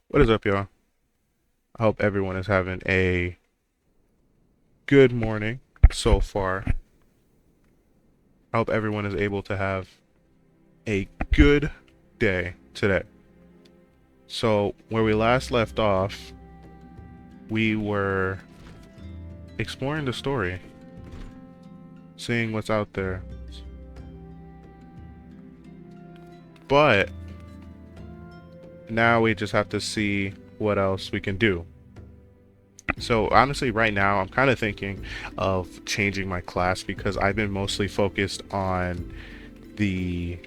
What is up, y'all? I hope everyone is having a good morning so far. I hope everyone is able to have a good day today. So, where we last left off, we were exploring the story, seeing what's out there. But now we just have to see what else we can do. So honestly, right now I'm kind of thinking of changing my class because I've been mostly focused on the,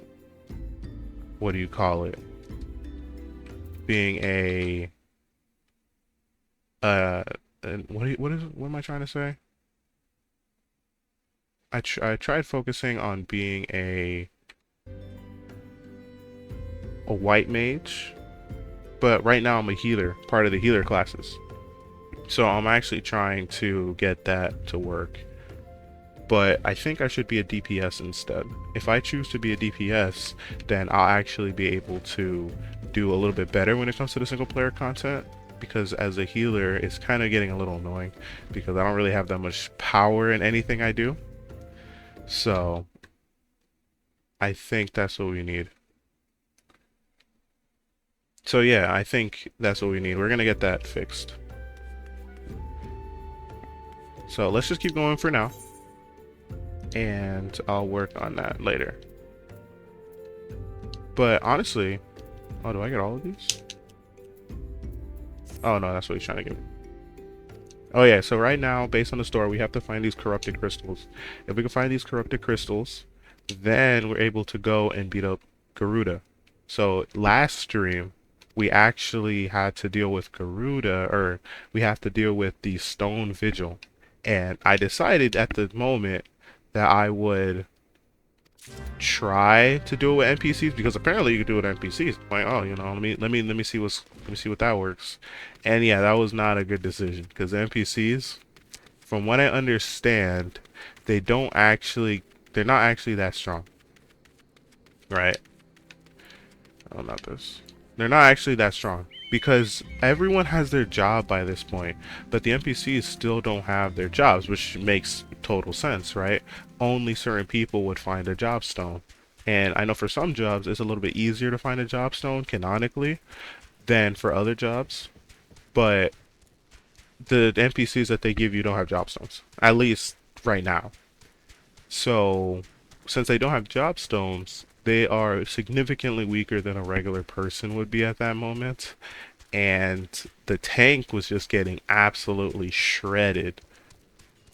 what do you call it? Being a uh what am I trying to say? I tried focusing on being a white mage, but right now I'm a healer, part of the healer classes. So I'm actually trying to get that to work. But I think I should be a DPS instead. If I choose to be a DPS, then I'll actually be able to do a little bit better when it comes to the single player content. Because as a healer, it's kind of getting a little annoying because I don't really have that much power in anything I do. So I think that's what we need. So yeah, I think that's what we need. We're gonna get that fixed. So let's just keep going for now, and I'll work on that later. But honestly, oh, do I get all of these? Oh no, that's what he's trying to give me. Oh yeah, so right now, based on the store, we have to find these corrupted crystals. If we can find these corrupted crystals, then we're able to go and beat up Garuda. So last stream, we actually had to deal with Garuda, or we have to deal with the Stone Vigil. And I decided at the moment that I would try to do it with NPCs because apparently you can do it with NPCs. Like, oh, let me see what that works. And yeah, that was not a good decision because NPCs, from what I understand, they're not actually that strong, right? Oh, not this. They're not actually that strong because everyone has their job by this point, but the NPCs still don't have their jobs, which makes total sense, right? Only certain people would find a job stone. And I know for some jobs it's a little bit easier to find a job stone canonically than for other jobs, but the NPCs that they give you don't have job stones, at least right now. So, since they don't have job stones, they are significantly weaker than a regular person would be at that moment. And the tank was just getting absolutely shredded,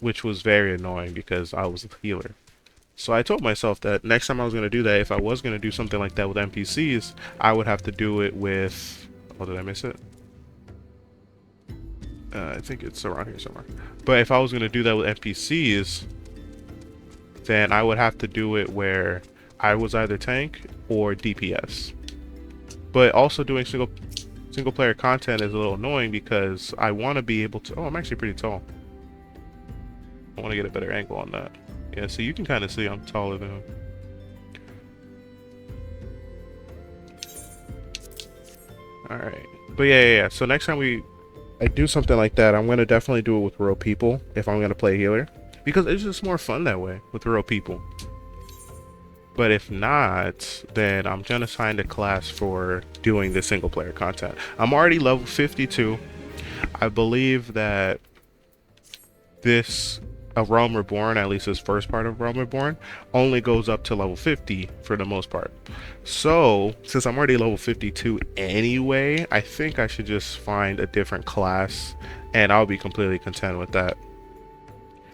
which was very annoying because I was a healer. So I told myself that next time I was going to do that, if I was going to do something like that with NPCs, I would have to do it with. Oh, did I miss it? I think it's around here somewhere. But if I was going to do that with NPCs, then I would have to do it where I was either tank or DPS. But also doing single player content is a little annoying because I want to be able to. Oh, I'm actually pretty tall. I want to get a better angle on that. Yeah, so you can kind of see I'm taller than him. All right, but yeah. So next time I do something like that, I'm gonna definitely do it with real people if I'm gonna play healer because it's just more fun that way with real people. But if not, then I'm gonna find a class for doing the single player content. I'm already level 52. I believe that this A Realm Reborn, at least this first part of Realm Reborn, only goes up to level 50 for the most part. So, since I'm already level 52 anyway, I think I should just find a different class and I'll be completely content with that.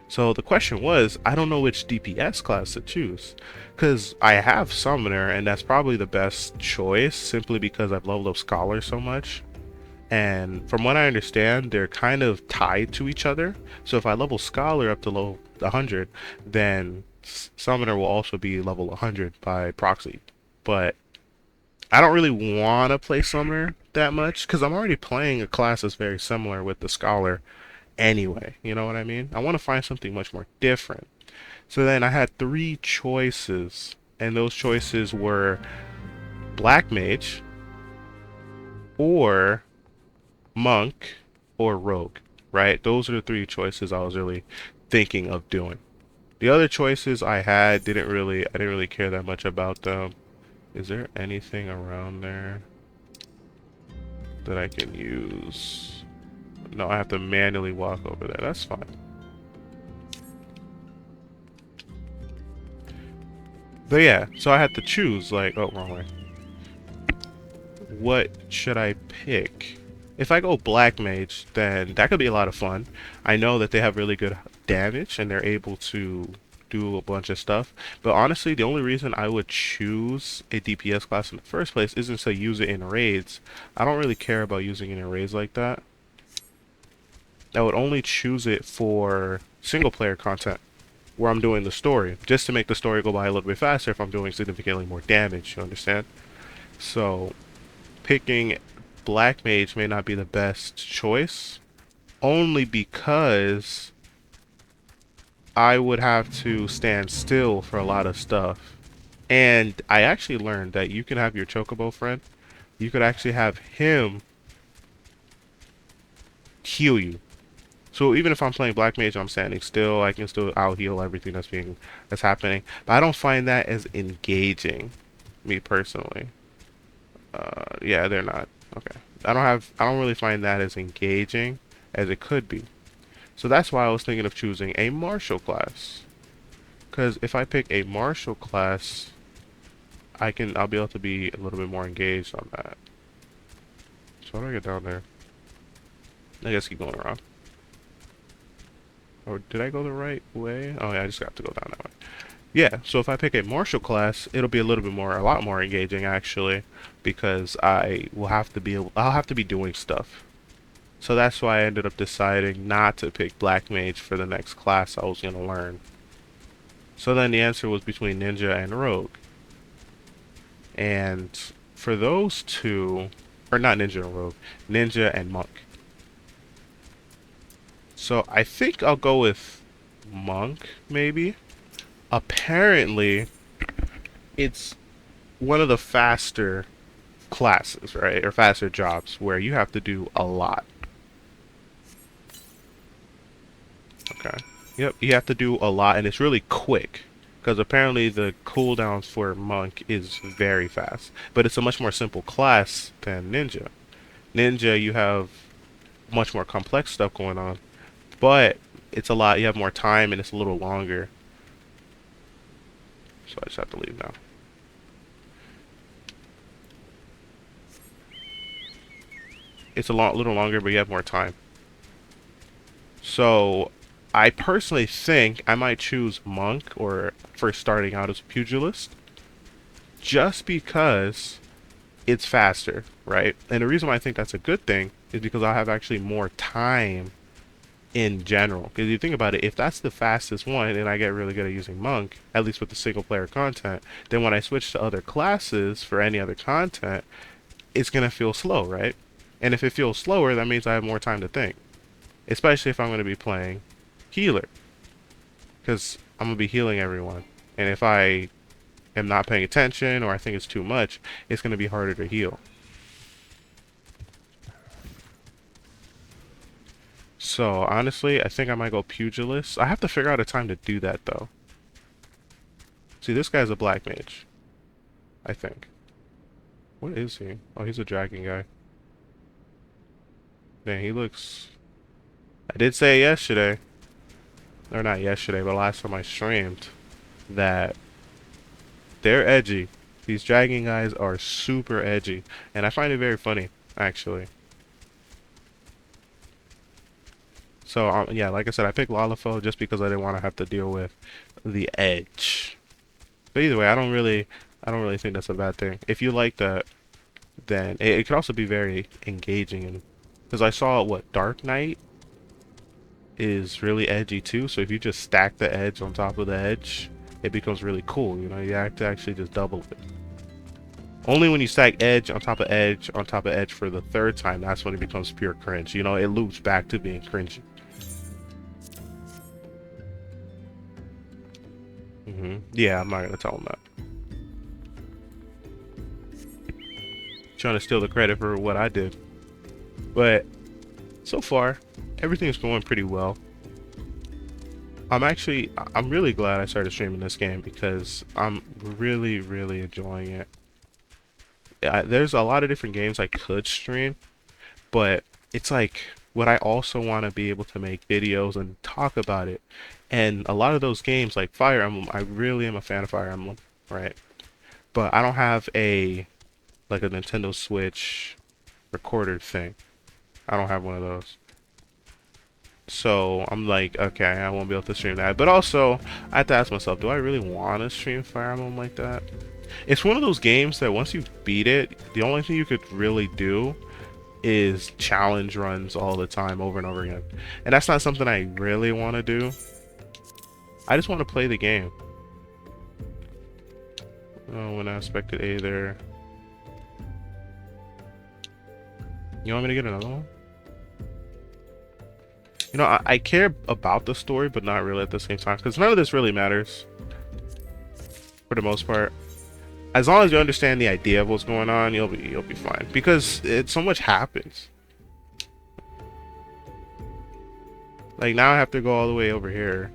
So the question was, I don't know which DPS class to choose. Because I have Summoner, and that's probably the best choice, simply because I've leveled up Scholar so much. And from what I understand, they're kind of tied to each other. So if I level Scholar up to level 100, then Summoner will also be level 100 by proxy. But I don't really want to play Summoner that much, because I'm already playing a class that's very similar with the Scholar anyway. You know what I mean? I want to find something much more different. So then I had three choices, and those choices were Black Mage or monk, or rogue, right? Those are the three choices I was really thinking of doing. The other choices I had I didn't really care that much about them. Is there anything around there that I can use? No, I have to manually walk over there. That's fine. But yeah, so I had to choose, like, oh, wrong way. What should I pick? If I go Black Mage, then that could be a lot of fun. I know that they have really good damage and they're able to do a bunch of stuff. But honestly, the only reason I would choose a DPS class in the first place isn't to use it in raids. I don't really care about using it in raids like that. I would only choose it for single player content where I'm doing the story, just to make the story go by a little bit faster if I'm doing significantly more damage, you understand? So picking Black Mage may not be the best choice, only because I would have to stand still for a lot of stuff. And I actually learned that you can have your Chocobo friend, you could actually have him heal you. So even if I'm playing Black Mage, I'm standing still, I can still out heal everything that's happening. But I don't find that as engaging, me personally. Yeah, they're not. Okay. I don't really find that as engaging as it could be. So that's why I was thinking of choosing a martial class. Because if I pick a martial class, I'll be able to be a little bit more engaged on that. So how do I get down there? I guess keep going around. Or did I go the right way? Oh yeah, I just got to go down that way. Yeah, so if I pick a martial class, it'll be a lot more engaging actually, because I'll have to be doing stuff. So that's why I ended up deciding not to pick Black Mage for the next class I was going to learn. So then the answer was between Ninja and Rogue. And for those two, or not Ninja and Rogue, Ninja and Monk. So I think I'll go with Monk, maybe. Apparently, it's one of the faster classes, right? Or faster jobs where you have to do a lot. Okay. Yep, you have to do a lot, and it's really quick. Because apparently the cooldowns for Monk is very fast. But it's a much more simple class than Ninja. Ninja, you have much more complex stuff going on. But it's a lot, you have more time, and it's a little longer. So I just have to leave now. It's a little longer, but you have more time. So I personally think I might choose Monk or for starting out as a pugilist, just because it's faster, right? And the reason why I think that's a good thing is because I'll have actually more time in general. Because you think about it, if that's the fastest one and I get really good at using Monk, at least with the single player content, then when I switch to other classes for any other content, it's going to feel slow, right? And if it feels slower, that means I have more time to think. Especially if I'm going to be playing healer. Because I'm going to be healing everyone. And if I am not paying attention or I think it's too much, it's going to be harder to heal. So honestly, I think I might go pugilist. I have to figure out a time to do that though. See, this guy's a black mage, I think. What is he? Oh, he's a dragon guy. Man, he looks... I did say yesterday, or not yesterday, but last time I streamed, that they're edgy. These dragon guys are super edgy, and I find it very funny, actually. So yeah, like I said, I picked Lalafell just because I didn't want to have to deal with the edge. But either way, I don't really think that's a bad thing. If you like that, then it could also be very engaging, and because I saw what Dark Knight is really edgy too. So if you just stack the edge on top of the edge, it becomes really cool. You know, you have to actually just double it. Only when you stack edge on top of edge on top of edge for the third time, that's when it becomes pure cringe. You know, it loops back to being cringy. Yeah, I'm not gonna tell him that. Trying to steal the credit for what I did. But so far, everything's going pretty well. I'm really glad I started streaming this game because I'm really, really enjoying it. There's a lot of different games I could stream, but it's like, would I also want to be able to make videos and talk about it? And a lot of those games, like Fire Emblem, I really am a fan of Fire Emblem, right? But I don't have like a Nintendo Switch recorder thing. I don't have one of those. So I'm like, okay, I won't be able to stream that. But also, I have to ask myself, do I really want to stream Fire Emblem like that? It's one of those games that once you beat it, the only thing you could really do is challenge runs all the time over and over again. And that's not something I really want to do. I just want to play the game. Oh, when I expected A there. You want me to get another one? You know, I care about the story, but not really at the same time, because none of this really matters for the most part. As long as you understand the idea of what's going on, you'll be fine. Because so much happens. Like now I have to go all the way over here.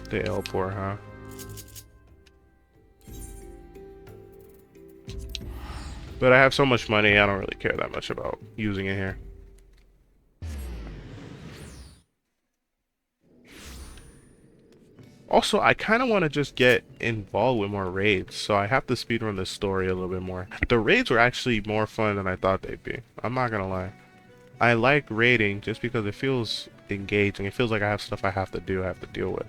The airport, huh? But I have so much money, I don't really care that much about using it here. Also, I kind of want to just get involved with more raids, so I have to speedrun this story a little bit more. The raids were actually more fun than I thought they'd be. I'm not gonna lie. I like raiding just because it feels engaging. It feels like I have stuff I have to do, I have to deal with.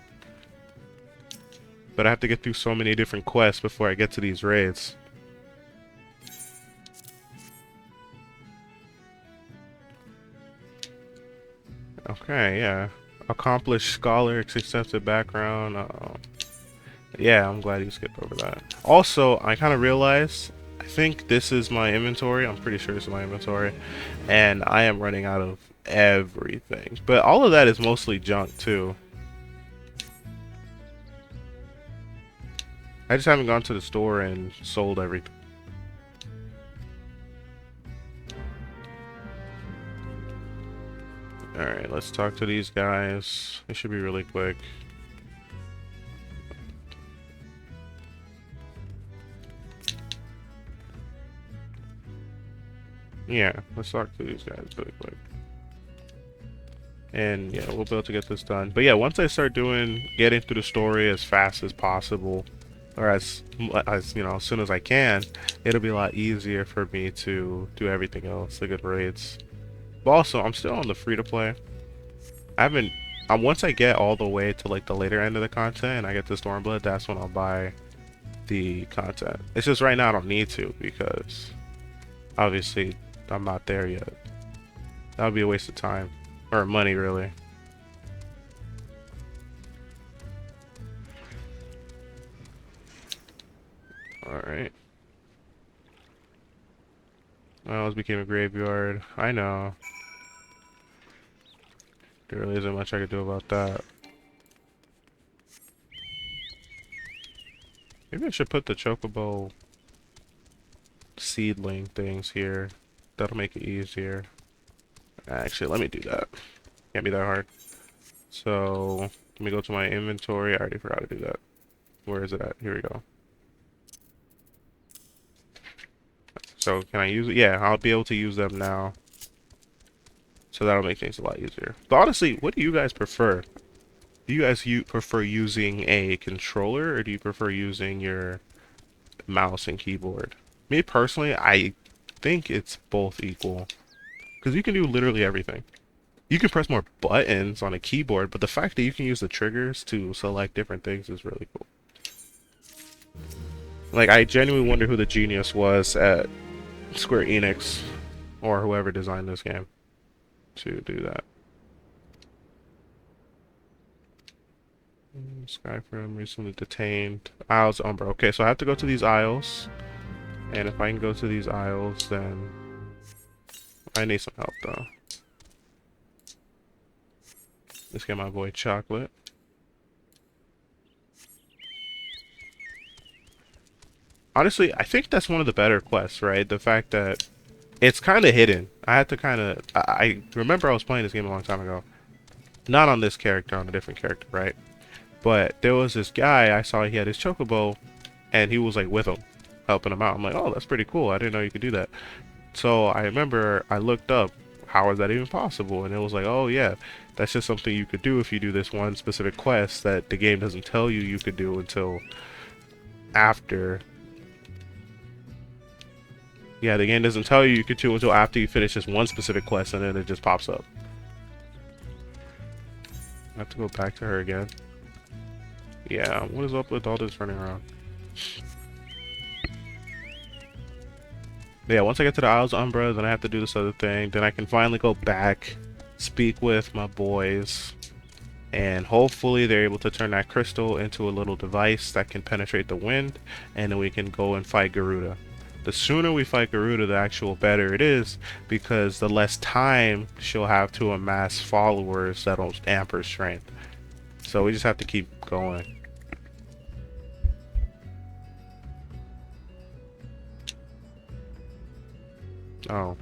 But I have to get through so many different quests before I get to these raids. Okay, yeah. Accomplished scholar, accepted background. Yeah, I'm glad you skipped over that. Also, I kind of realized, I think this is my inventory. I'm pretty sure this is my inventory. And I am running out of everything. But all of that is mostly junk, too. I just haven't gone to the store and sold everything. Alright, let's talk to these guys. It should be really quick. Yeah, let's talk to these guys really quick. And yeah, we'll be able to get this done. But yeah, once I start getting through the story as fast as possible, or as you know, as soon as I can, it'll be a lot easier for me to do everything else, the good raids. But also, I'm still on the free-to-play. I haven't... once I get all the way to like the later end of the content and I get to Stormblood, that's when I'll buy the content. It's just right now I don't need to because obviously I'm not there yet. That would be a waste of time. Or money, really. Alright. Well, this became a graveyard. I know. There really isn't much I could do about that. Maybe I should put the chocobo seedling things here. That'll make it easier. Actually, let me do that. Can't be that hard. So, let me go to my inventory. I already forgot to do that. Where is it at? Here we go. So, can I use it? Yeah, I'll be able to use them now. So that'll make things a lot easier. But honestly, what do you guys prefer? Do you guys prefer using a controller, or do you prefer using your mouse and keyboard? Me personally, I think it's both equal. Because you can do literally everything. You can press more buttons on a keyboard, but the fact that you can use the triggers to select different things is really cool. Like, I genuinely wonder who the genius was at Square Enix, or whoever designed this game, to do that. Skyfrim recently detained. Isles Umbra. Okay, so I have to go to these aisles. And if I can go to these aisles, then I need some help, though. Let's get my boy Chocolate. Honestly, I think that's one of the better quests, right? The fact that it's kind of hidden. I had to kind of. I remember I was playing this game a long time ago. Not on this character, on a different character, right? But there was this guy I saw. He had his chocobo, and he was like with him, helping him out. I'm like, oh, that's pretty cool. I didn't know you could do that. So I remember I looked up, how is that even possible? And it was like, oh yeah, that's just something you could do if you do this one specific quest that the game doesn't tell you you could do until after. Yeah, the game doesn't tell you you could do until after you finish this one specific quest, and then it just pops up. I have to go back to her again. Yeah, what is up with all this running around? But yeah, once I get to the Isles of Umbra, then I have to do this other thing. Then I can finally go back, speak with my boys, and hopefully they're able to turn that crystal into a little device that can penetrate the wind, and then we can go and fight Garuda. The sooner we fight Garuda, the actual better it is, because the less time she'll have to amass followers that'll amp her strength. So we just have to keep going. Oh.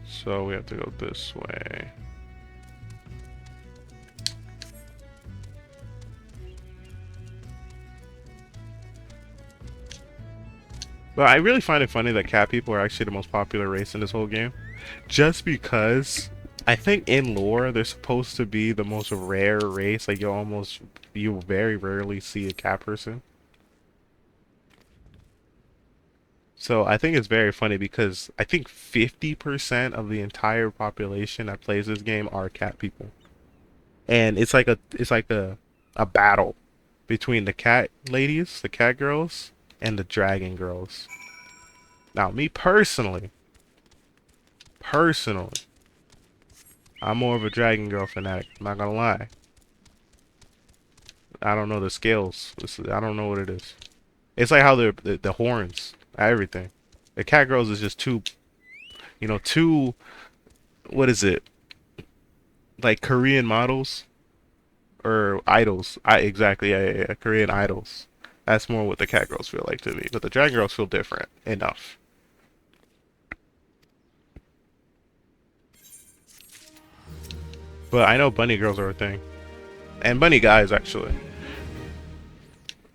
So we have to go this way. But I really find it funny that cat people are actually the most popular race in this whole game. Just because I think in lore they're supposed to be the most rare race. Like you very rarely see a cat person. So I think it's very funny because I think 50% of the entire population that plays this game are cat people. And it's like a battle between the cat ladies, the cat girls, and the dragon girls. Now, me personally, I'm more of a dragon girl fanatic. I'm not gonna lie. I don't know the scales. I don't know what it is. It's like how the horns, everything. The cat girls is just too, too. What is it? Like Korean models or idols? I exactly, yeah. Korean idols. That's more what the cat girls feel like to me. But the dragon girls feel different enough. But I know bunny girls are a thing, and bunny guys actually.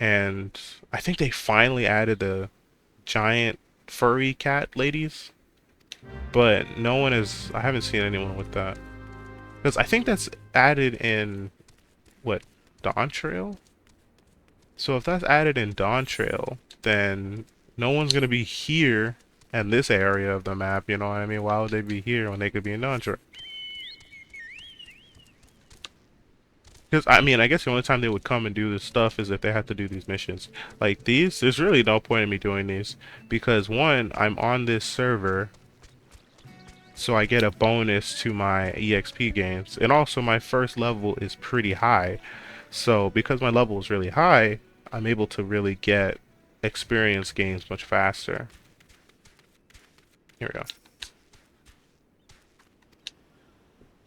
And I think they finally added the giant furry cat ladies, but no one is. I haven't seen anyone with that because I think that's added in what, Dawn Trail. So if that's added in Dawn Trail, then no one's gonna be here in this area of the map. You know what I mean? Why would they be here when they could be in Dawn Trail? Because, I mean, I guess the only time they would come and do this stuff is if they have to do these missions. Like these, there's really no point in me doing these. Because one, I'm on this server, so I get a bonus to my EXP gains. And also my first level is pretty high. So because my level is really high, I'm able to really get experience gains much faster. Here we go.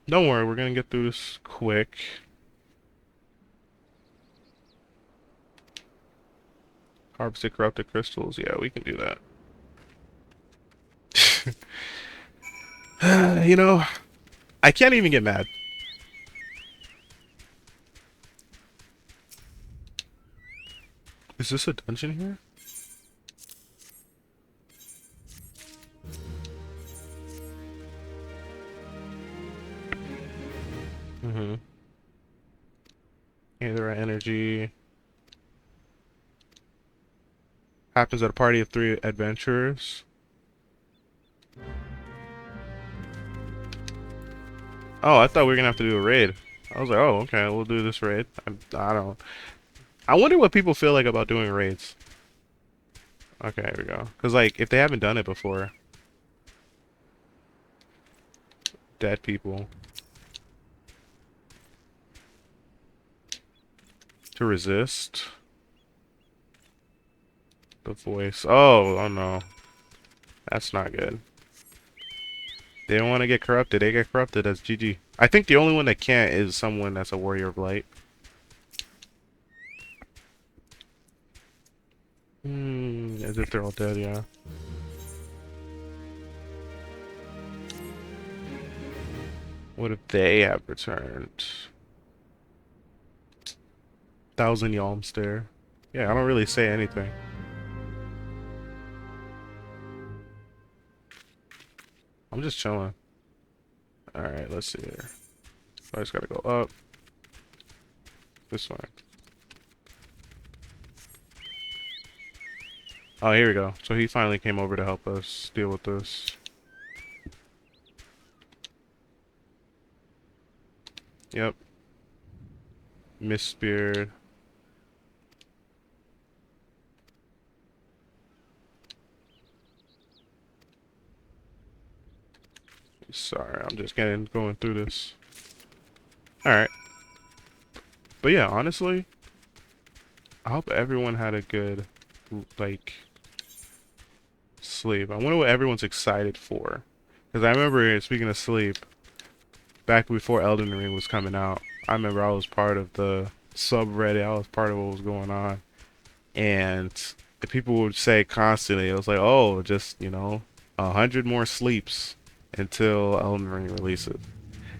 Don't worry, we're gonna get through this quick. Harvested corrupted crystals. Yeah, we can do that. You know, I can't even get mad. Is this a dungeon here? Mm-hmm. Either energy. Happens at a party of 3 adventurers. Oh, I thought we were gonna have to do a raid. I was like, oh, okay, we'll do this raid. I don't. I wonder what people feel like about doing raids. Okay, here we go. Because, like, if they haven't done it before. Dead people. To resist. The voice. Oh no. That's not good. They don't want to get corrupted. They get corrupted. That's GG. I think the only one that can't is someone that's a warrior of light. As if they're all dead, yeah. What if they have returned? 1,000 yalms there. Yeah, I don't really say anything. I'm just chilling. Alright, let's see here. I just gotta go up. This way. Oh, here we go. So he finally came over to help us deal with this. Yep. Miss Spear. Sorry, I'm just going through this. Alright. But yeah, honestly, I hope everyone had a good, like, sleep. I wonder what everyone's excited for. Because I remember, speaking of sleep, back before Elden Ring was coming out, I remember I was part of the subreddit. I was part of what was going on. And the people would say constantly, it was like, oh, just, 100 more sleeps until Elden Ring releases.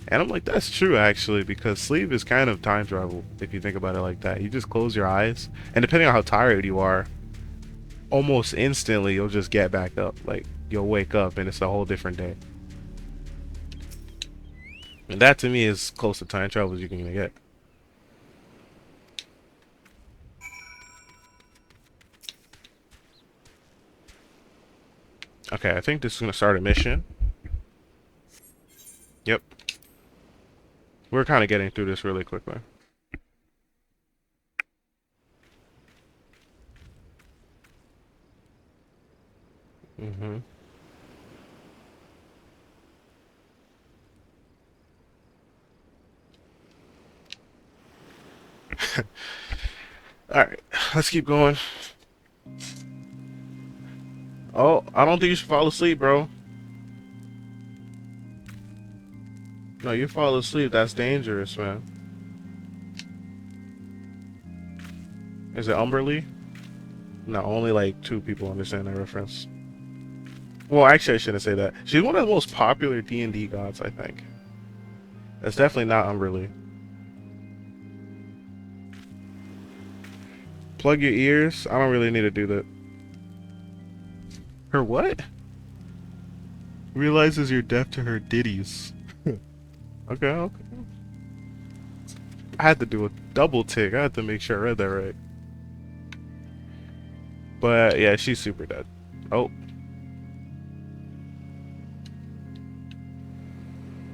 And I'm like, that's true, actually, because sleep is kind of time travel, if you think about it like that. You just close your eyes, and depending on how tired you are, almost instantly you'll just get back up. Like, you'll wake up, and it's a whole different day. And that, to me, is close to time travel as you can get. Okay, I think this is going to start a mission. Yep. We're kind of getting through this really quickly. Mm-hmm. Alright, let's keep going. Oh, I don't think you should fall asleep, bro. No, you fall asleep, that's dangerous, man. Is it Umberly? No, only like 2 people understand that reference. Well, actually, I shouldn't say that. She's one of the most popular D&D gods, I think. That's definitely not Umberly. Plug your ears? I don't really need to do that. Her what? Realizes you're deaf to her ditties. Okay, okay. I had to do a double tick. I had to make sure I read that right. But yeah, she's super dead. Oh.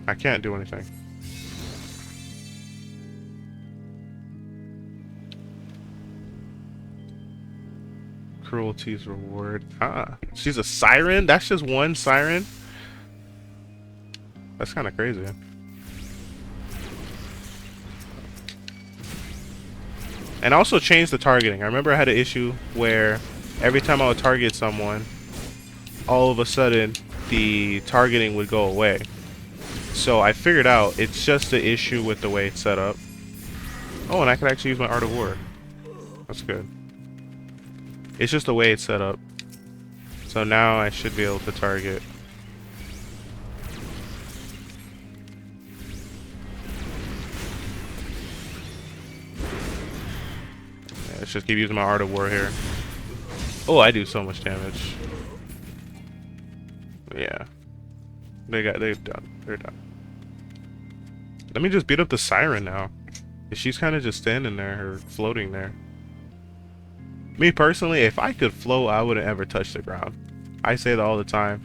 I can't do anything. Cruelty's reward. Ah, she's a siren? That's just one siren? That's kind of crazy. And also change the targeting. I remember I had an issue where every time I would target someone, all of a sudden the targeting would go away. So I figured out it's just the issue with the way it's set up. Oh, and I can actually use my Art of War. That's good. It's just the way it's set up. So now I should be able to target. Yeah, let's just keep using my Art of War here. Oh, I do so much damage. Yeah. They're done. They're done. Let me just beat up the siren now. She's kind of just standing there or floating there. Me personally, if I could float, I wouldn't ever touch the ground. I say that all the time.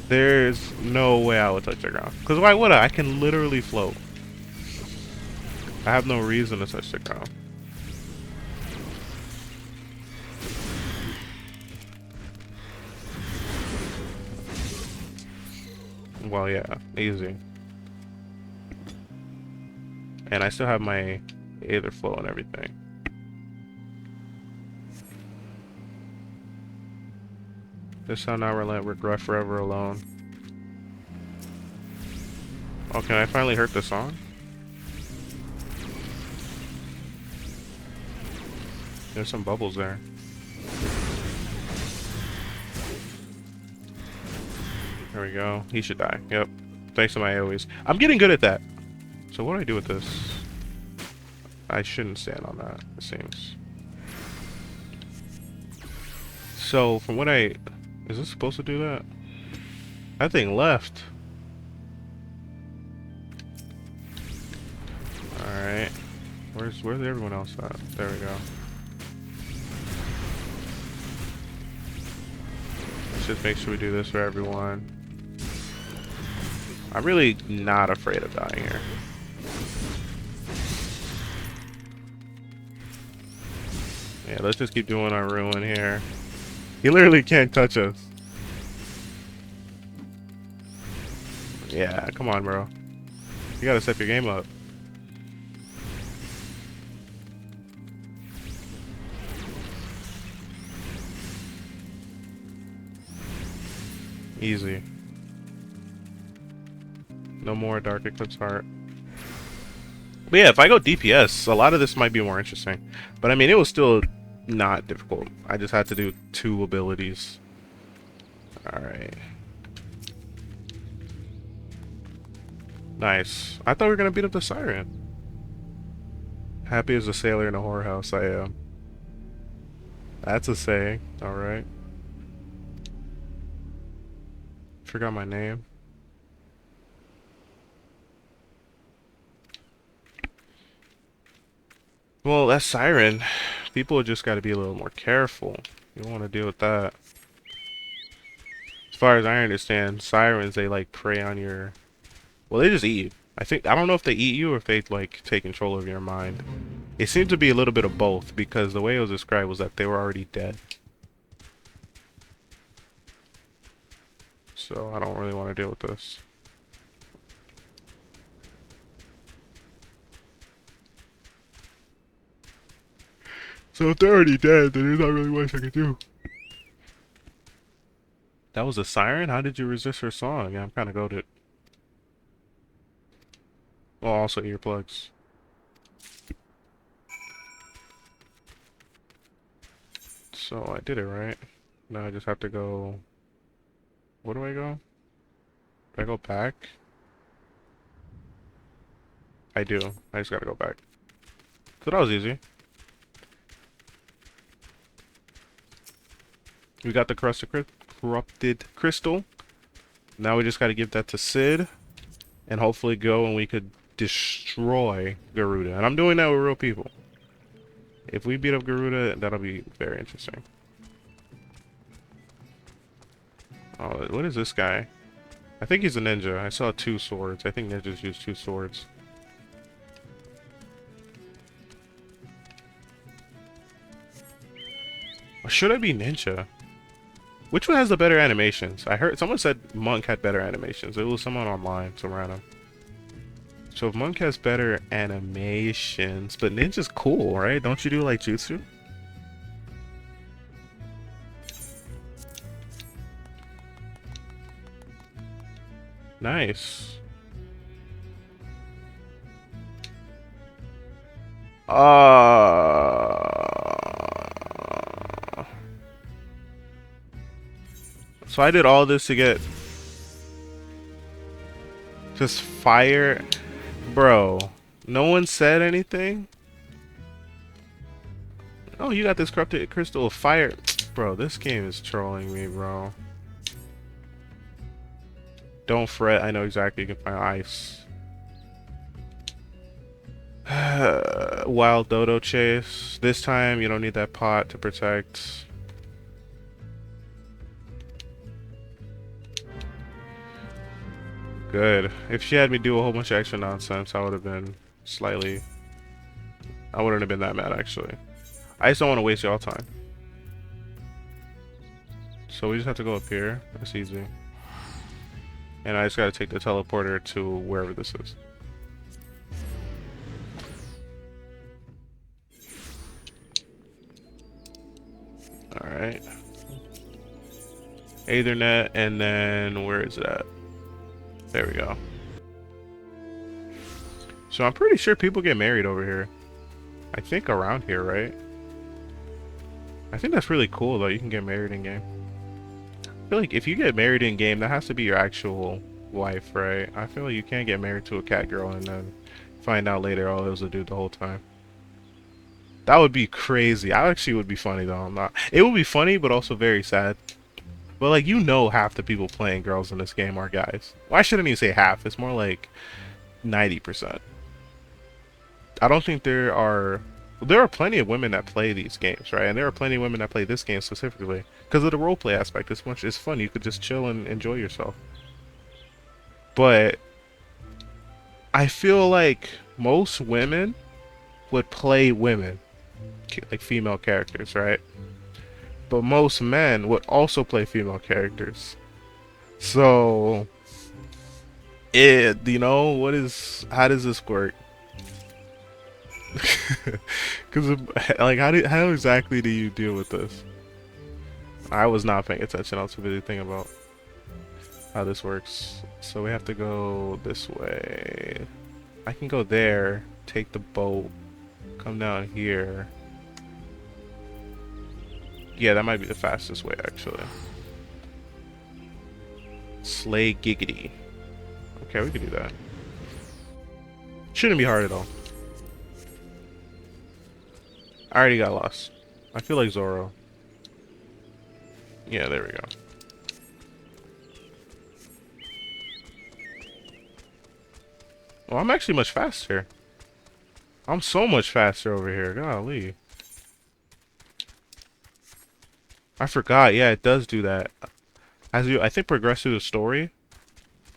There's no way I would touch the ground. Because why would I? I can literally float. I have no reason to touch the ground. Well, yeah, easy. And I still have my Aether Flow and everything. This shall not relent, regret forever alone. Oh, can I finally hurt the song? There's some bubbles there. There we go. He should die. Yep. Thanks to my AoEs. I'm getting good at that. So what do I do with this? I shouldn't stand on that, it seems. So, from what I... Is this supposed to do that? That thing left. Alright. Where's everyone else at? There we go. Let's just make sure we do this for everyone. I'm really not afraid of dying here. Yeah, let's just keep doing our ruin here. He literally can't touch us. Yeah, come on, bro. You gotta step your game up. Easy. No more Dark Eclipse Heart. But yeah, if I go DPS, a lot of this might be more interesting. But I mean, it was still not difficult. I just had to do 2 abilities. Alright. Nice. I thought we were gonna beat up the Siren. Happy as a sailor in a whorehouse, I am. That's a saying. Alright. Forgot my name. Well, that Siren. People just got to be a little more careful. You don't want to deal with that. As far as I understand, Sirens, they like prey on your... Well, they just eat you. I don't know if they eat you or if they like take control of your mind. It seemed to be a little bit of both because the way it was described was that they were already dead. So I don't really want to deal with this. So if they're already dead, then there's not really much I can do. That was a Siren? How did you resist her song? Yeah, I'm kind of goated. Oh, also earplugs. So I did it right. Now I just have to go... Where do I go? Do I go back? I do. I just gotta go back. So that was easy. We got the corrupted crystal. Now we just gotta give that to Sid. And hopefully go and we could destroy Garuda. And I'm doing that with real people. If we beat up Garuda, that'll be very interesting. Oh, what is this guy? I think he's a ninja. I saw 2 swords. I think ninjas use 2 swords. Or should I be ninja? Which one has the better animations? I heard someone said Monk had better animations. It was someone online, some random. So if Monk has better animations, but ninja's cool, right? Don't you do like jutsu? Nice. So I did all this to get just fire. Bro, no one said anything? Oh, you got this corrupted crystal of fire. Bro, this game is trolling me, bro. Don't fret, I know exactly you can find ice. Wild dodo chase. This time you don't need that pot to protect. Good. If she had me do a whole bunch of extra nonsense, I would have been slightly... I wouldn't have been that mad, actually. I just don't want to waste y'all time. So we just have to go up here. That's easy. And I just gotta take the teleporter to wherever this is. Alright. Ethernet, and then where is it at? There we go. So I'm pretty sure people get married over here. I think around here, right? I think that's really cool though. You can get married in game. I feel like if you get married in game, that has to be your actual wife, right? I feel like you can't get married to a cat girl and then find out later, oh, it was a dude the whole time. That would be crazy. I actually would be funny though. I'm not. It would be funny, but also very sad. But like, you know, half the people playing girls in this game are guys. Well, I shouldn't even say half. It's more like 90%. I don't think there are plenty of women that play these games, right? And there are plenty of women that play this game specifically because of the roleplay aspect. It's fun. You could just chill and enjoy yourself. But I feel like most women would play women, like female characters, right? But most men would also play female characters. So, how does this work? Because, like, how exactly do you deal with this? I was not paying attention. I was really thinking about how this works. So we have to go this way. I can go there, take the boat, come down here. Yeah, that might be the fastest way, actually. Slay Giggity. Okay, we can do that. Shouldn't be hard at all. I already got lost. I feel like Zoro. Yeah, there we go. Well, I'm actually much faster. I'm so much faster over here. Golly. I forgot. Yeah, it does do that. As you, I think, progress through the story,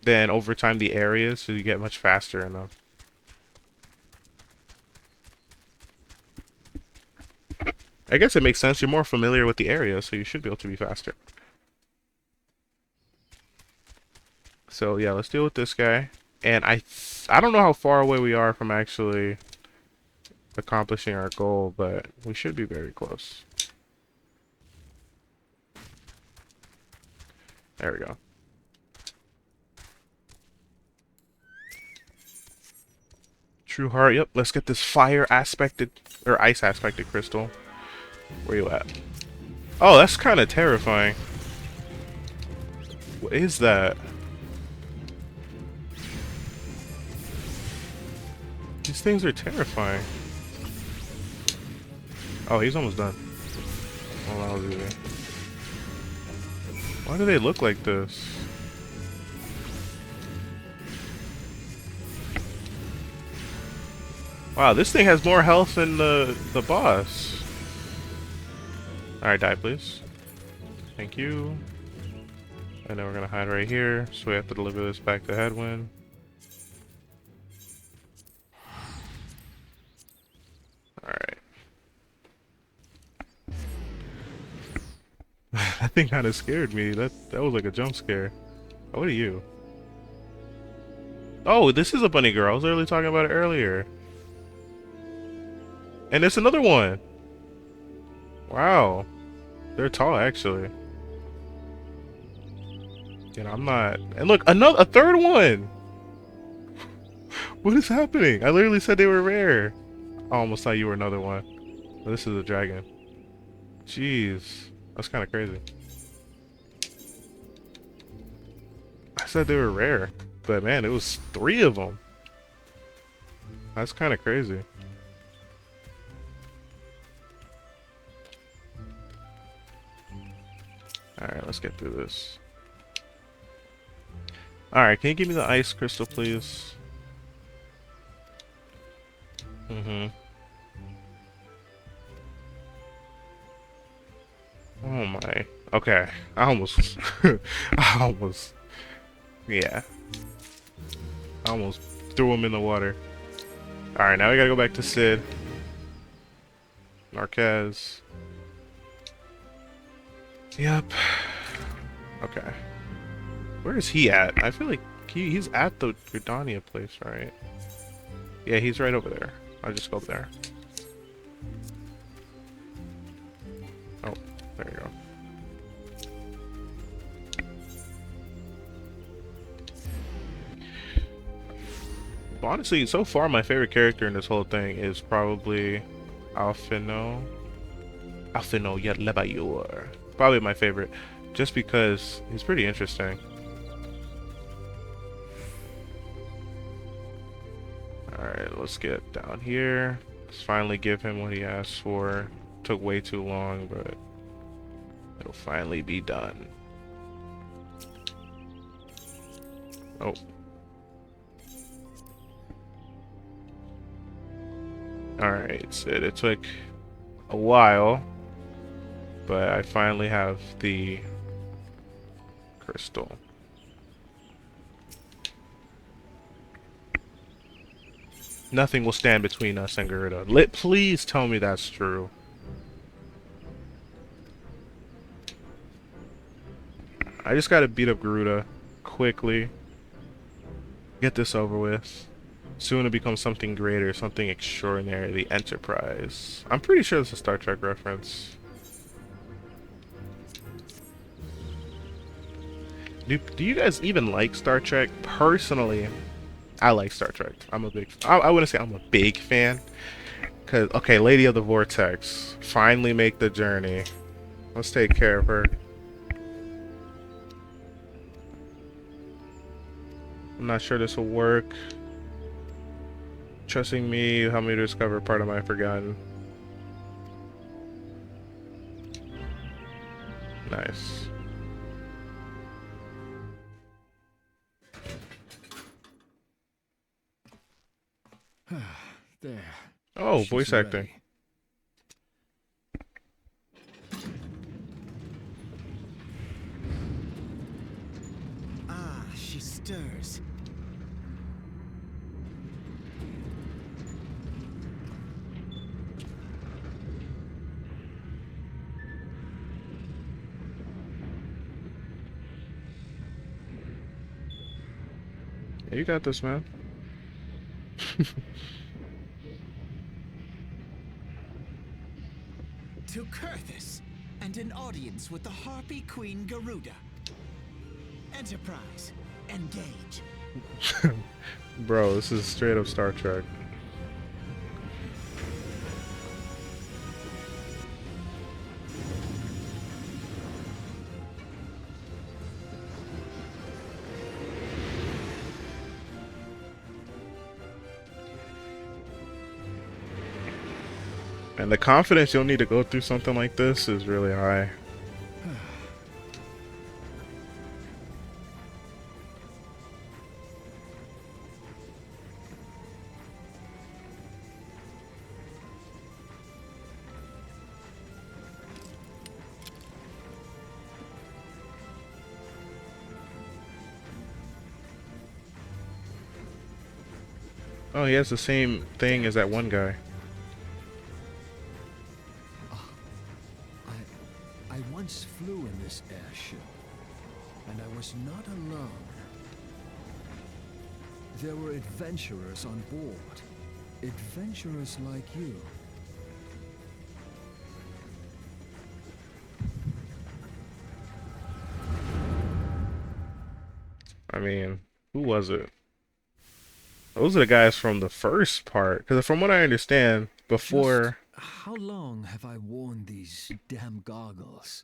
then over time the areas, so you get much faster enough. I guess it makes sense. You're more familiar with the area, so you should be able to be faster. So yeah, let's deal with this guy. And I don't know how far away we are from actually accomplishing our goal, but we should be very close. There we go. True heart. Yep. Let's get this fire aspected or ice aspected crystal. Where you at? Oh, that's kind of terrifying. What is that? These things are terrifying. Oh, he's almost done. Oh, that was easy. Why do they look like this? Wow, this thing has more health than the boss. Alright, die please. Thank you. And then we're gonna hide right here, so we have to deliver this back to Headwind. Alright. That thing kinda scared me. That was like a jump scare. Oh, what are you? Oh, this is a bunny girl. I was literally talking about it earlier. And there's another one. Wow. They're tall, actually. And I'm not. And look, a third one. What is happening? I literally said they were rare. I almost thought you were another one. But this is a dragon. Jeez. That's kind of crazy. I said they were rare. But man, it was 3 of them. That's kind of crazy. Alright, let's get through this. Alright, can you give me the ice crystal, please? Mm-hmm. Oh my. Okay. I almost... Yeah. I almost threw him in the water. Alright, now we gotta go back to Sid. Marquez. Yep. Okay. Where is he at? I feel like he's at the Gridania place, right? Yeah, he's right over there. I'll just go there. Oh, there you go. But honestly, so far my favorite character in this whole thing is probably Alfino. Alfino Yatlebayor. Probably my favorite, just because he's pretty interesting. Alright, let's get down here. Let's finally give him what he asked for. Took way too long, but it'll finally be done. Oh. Alright, so it took a while, but I finally have the crystal. Nothing will stand between us and Garuda. Please tell me that's true. I just gotta beat up Garuda quickly. Get this over with. Soon to become something greater, something extraordinary. The Enterprise. I'm pretty sure this is a Star Trek reference. Do you guys even like Star Trek? Personally, I like Star Trek. I wouldn't say I'm a big fan. Cause, okay, Lady of the Vortex. Finally make the journey. Let's take care of her. I'm not sure this will work. Trusting me, help me to discover part of my forgotten. Nice. There. Oh, She's voice acting. ready. Ah, she stirs. Yeah, you got this, man. To Kurthus, and an audience with the Harpy Queen Garuda. Enterprise, engage. Bro, this is straight up Star Trek. And the confidence you'll need to go through something like this is really high. Oh, he has the same thing as that one guy. I once flew in this airship, and I was not alone. There were adventurers on board. Adventurers like you. I mean, who was it? Those are the guys from the first part. Because from what I understand, before... Just how long have I worn these damn goggles?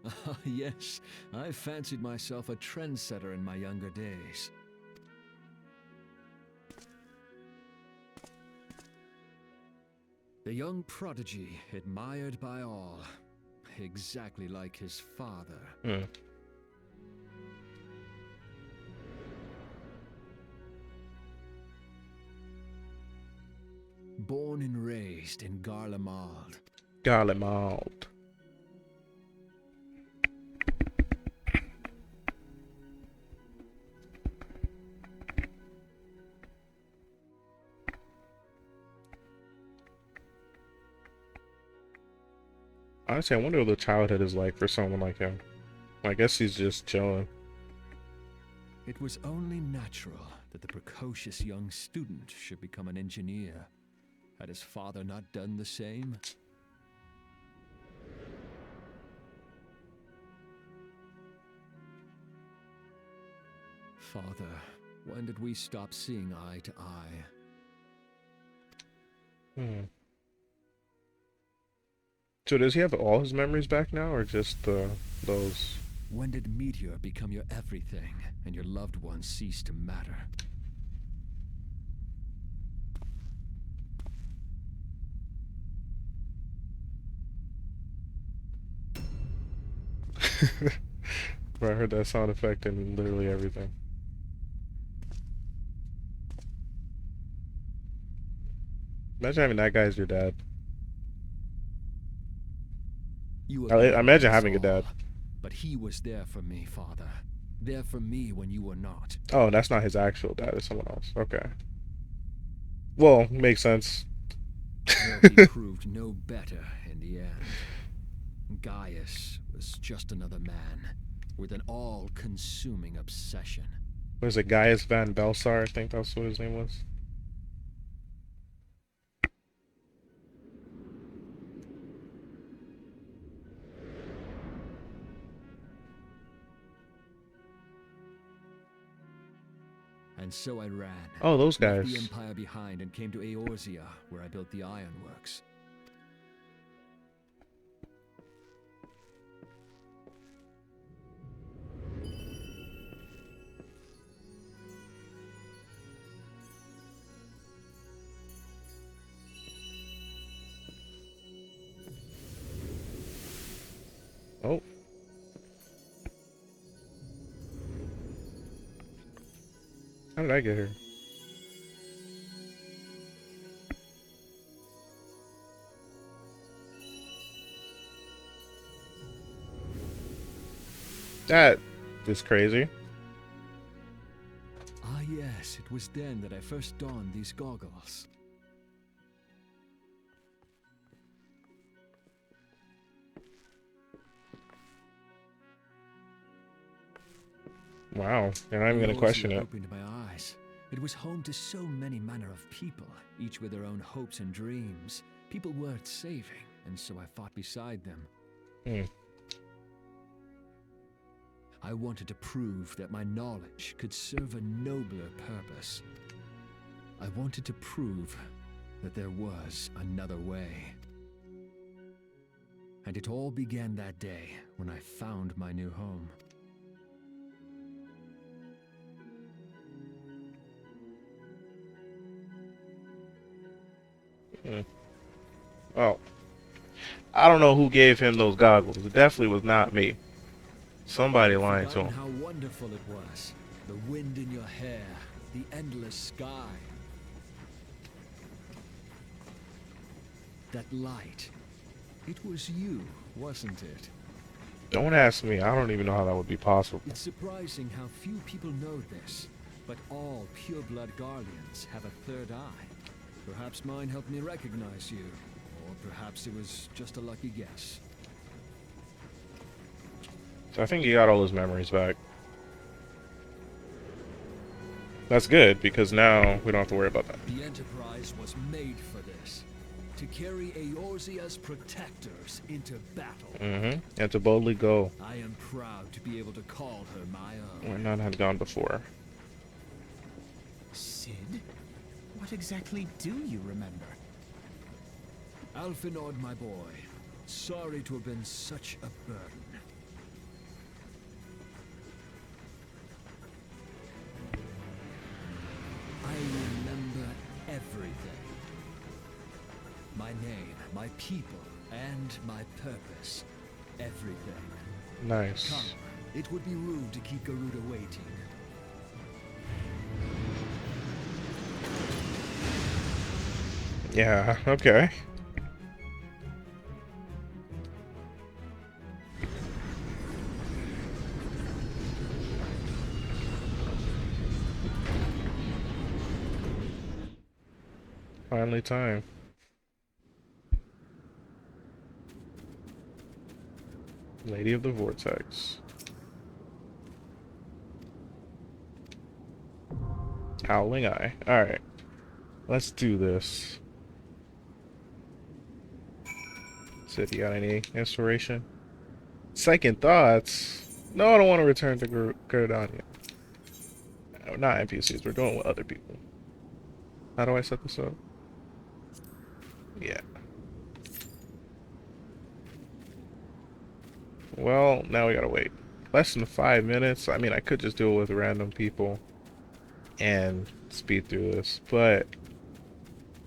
Ah, yes, I fancied myself a trendsetter in my younger days. The young prodigy, admired by all, exactly like his father. Hmm. Born and raised in Garlemald. Garlemald. Honestly, I wonder what the childhood is like for someone like him. I guess he's just chilling. It was only natural that the precocious young student should become an engineer. Had his father not done the same? Father, when did we stop seeing eye to eye? So does he have all his memories back now, or just those? When did Meteor become your everything, and your loved ones cease to matter? Bro, I heard that sound effect in literally everything. Imagine having that guy as your dad. I imagine having a dad. But he was there for me, Father. There for me when you were not. Oh, that's not his actual dad, it's someone else. Okay. Well, makes sense. Well, he proved no better in the end. Gaius was just another man with an all-consuming obsession. Was it Gaius Van Belsar? I think that's what his name was. And so I ran. Oh, those left guys. the Empire behind and came to Eorzea, where I built the ironworks. Oh. How did I get here? That is crazy. Ah yes, it was then that I first donned these goggles. Wow, you're not even gonna question Eorzea it. opened my eyes. It was home to so many manner of people, each with their own hopes and dreams. People worth saving, and so I fought beside them. I wanted to prove that my knowledge could serve a nobler purpose. I wanted to prove that there was another way. And it all began that day when I found my new home. Oh. I don't know who gave him those goggles. It definitely was not me. Somebody lying to him. How wonderful it was. The wind in your hair, the endless sky. That light. It was you, wasn't it? Don't ask me. I don't even know how that would be possible. It's surprising how few people know this, but all pureblood Guardians have a third eye. Perhaps mine helped me recognize you, or perhaps it was just a lucky guess. So I think he got all his memories back. That's good, because now we don't have to worry about that. The Enterprise was made for this. To carry Eorzea's protectors into battle. And to boldly go I am proud to be able to call her my own. where none had gone before. Sid? What exactly do you remember? Alfinord, my boy. Sorry to have been such a burden. I remember everything. My name, my people, and my purpose. Everything. Nice. Come, it would be rude to keep Garuda waiting. Yeah, okay. Finally time. Lady of the Vortex. Howling Eye. Alright. Let's do this. Sid, you got any inspiration? Second thoughts? No, I don't want to return to Gurdania. No, not NPCs. We're going with other people. How do I set this up? Yeah. Well, now we gotta wait. Less than 5 minutes. I mean, I could just do it with random people and speed through this, but...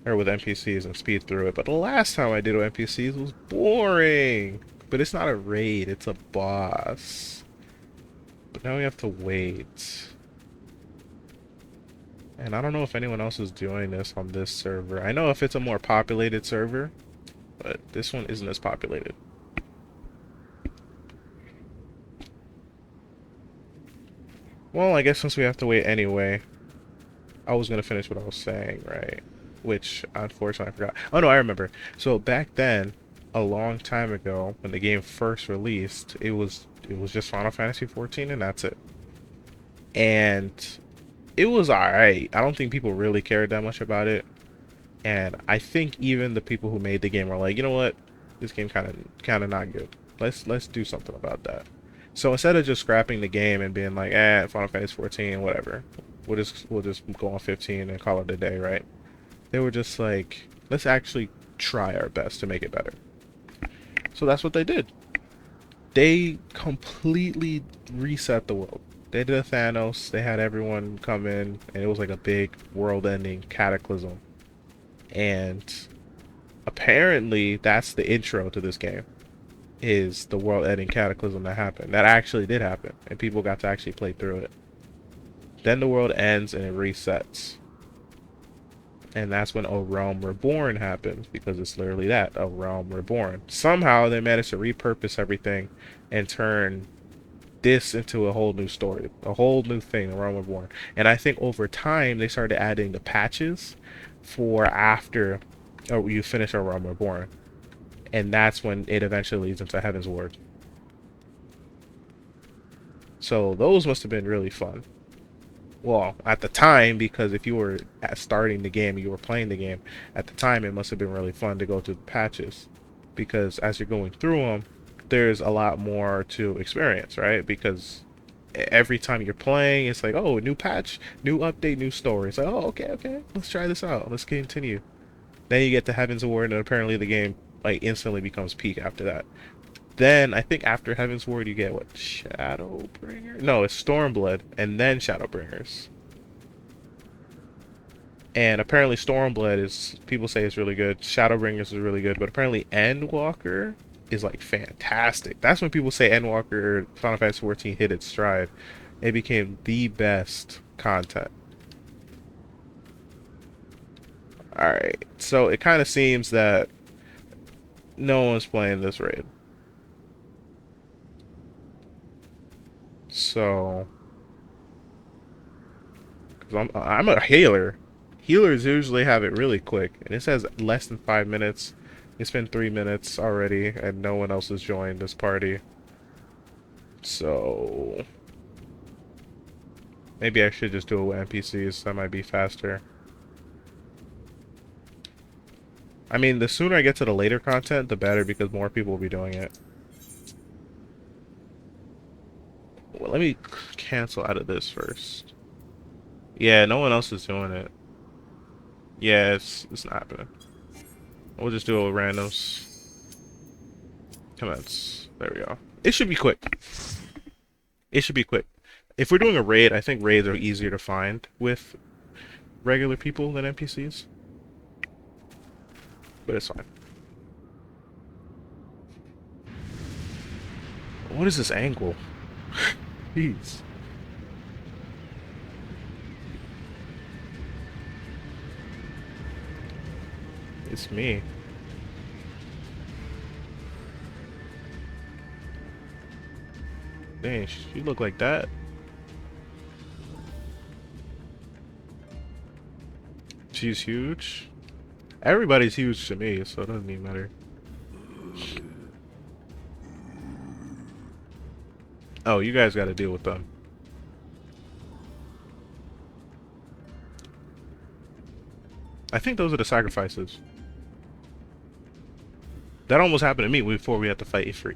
Or with NPCs and speed through it. But the last time I did it with NPCs was boring. But it's not a raid, it's a boss. But now we have to wait. And I don't know if anyone else is doing this on this server. I know if it's a more populated server, but this one isn't as populated. Well, I guess since we have to wait anyway, I was going to finish what I was saying, right? Which, unfortunately, I forgot. Oh, no, I remember. So, back then, a long time ago, when the game first released, it was just Final Fantasy XIV, and that's it. And it was alright. I don't think people really cared that much about it. And I think even the people who made the game were like, you know what? This game kind of not good. Let's do something about that. So instead of just scrapping the game and being like, Final Fantasy 14, whatever, we'll just go on 15 and call it a day, right? They were just like, let's actually try our best to make it better. So that's what they did. They completely reset the world. They did a Thanos. They had everyone come in, and it was like a big world-ending cataclysm. And apparently, that's the intro to this game. Is the world-ending cataclysm that happened. That actually did happen, and people got to actually play through it. Then the world ends and it resets. And that's when A Realm Reborn happens, because it's literally that, A Realm Reborn. Somehow they managed to repurpose everything and turn this into a whole new story, a whole new thing, A Realm Reborn. And I think over time they started adding the patches for after you finish A Realm Reborn. And that's when it eventually leads into Heaven's Ward. So those must have been really fun. Well, at the time, because if you were starting the game, you were playing the game, at the time it must have been really fun to go through the patches. Because as you're going through them, there's a lot more to experience, right? Because every time you're playing, it's like, oh, new patch, new update, new story. It's like, oh, okay, let's try this out. Let's continue. Then you get to Heaven's Ward, and apparently the game like instantly becomes peak after that. Then I think after Heaven's Ward you get what, Shadowbringer? No, it's Stormblood and then Shadowbringers. And apparently Stormblood is, people say it's really good. Shadowbringers is really good, but apparently Endwalker is like fantastic. That's when people say Endwalker Final Fantasy XIV hit its stride. It became the best content. Alright, so it kind of seems that no one's playing this raid. So, because I'm a healer. Healers usually have it really quick, and it says less than 5 minutes. It's been 3 minutes already, and no one else has joined this party. So, maybe I should just do it with NPCs. That might be faster. I mean, the sooner I get to the later content, the better, because more people will be doing it. Well, let me cancel out of this first. Yeah, no one else is doing it. Yeah, it's not happening. We'll just do it with randoms. Commence. There we go. It should be quick. It should be quick. If we're doing a raid, I think raids are easier to find with regular people than NPCs. But it's fine. What is this angle? Jeez. It's me. Dang, she look like that. She's huge. Everybody's huge to me, so it doesn't even matter. Oh, you guys got to deal with them. I think those are the sacrifices. That almost happened to me before we had to fight Ifrit.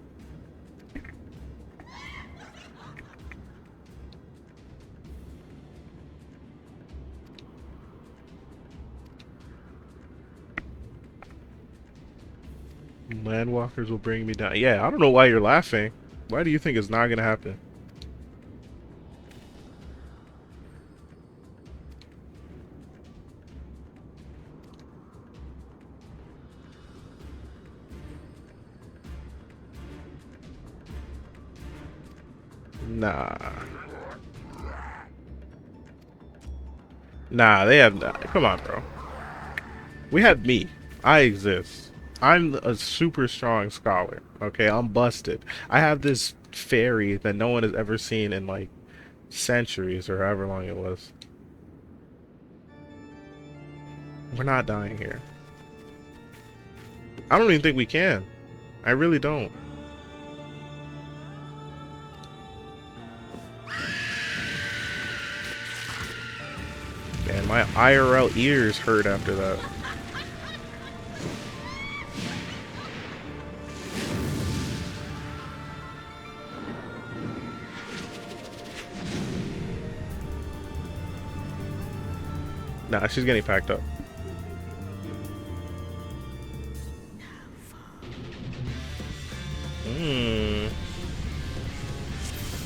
Landwalkers will bring me down. Yeah, I don't know why you're laughing. Why do you think it's not gonna happen? Nah. Nah, they have not. Come on, bro. We have me. I exist. I'm a super strong scholar. Okay, I'm busted. I have this fairy that no one has ever seen in like centuries or however long it was. We're not dying here. I don't even think we can. I really don't. Man, my IRL ears hurt after that. Nah, she's getting packed up.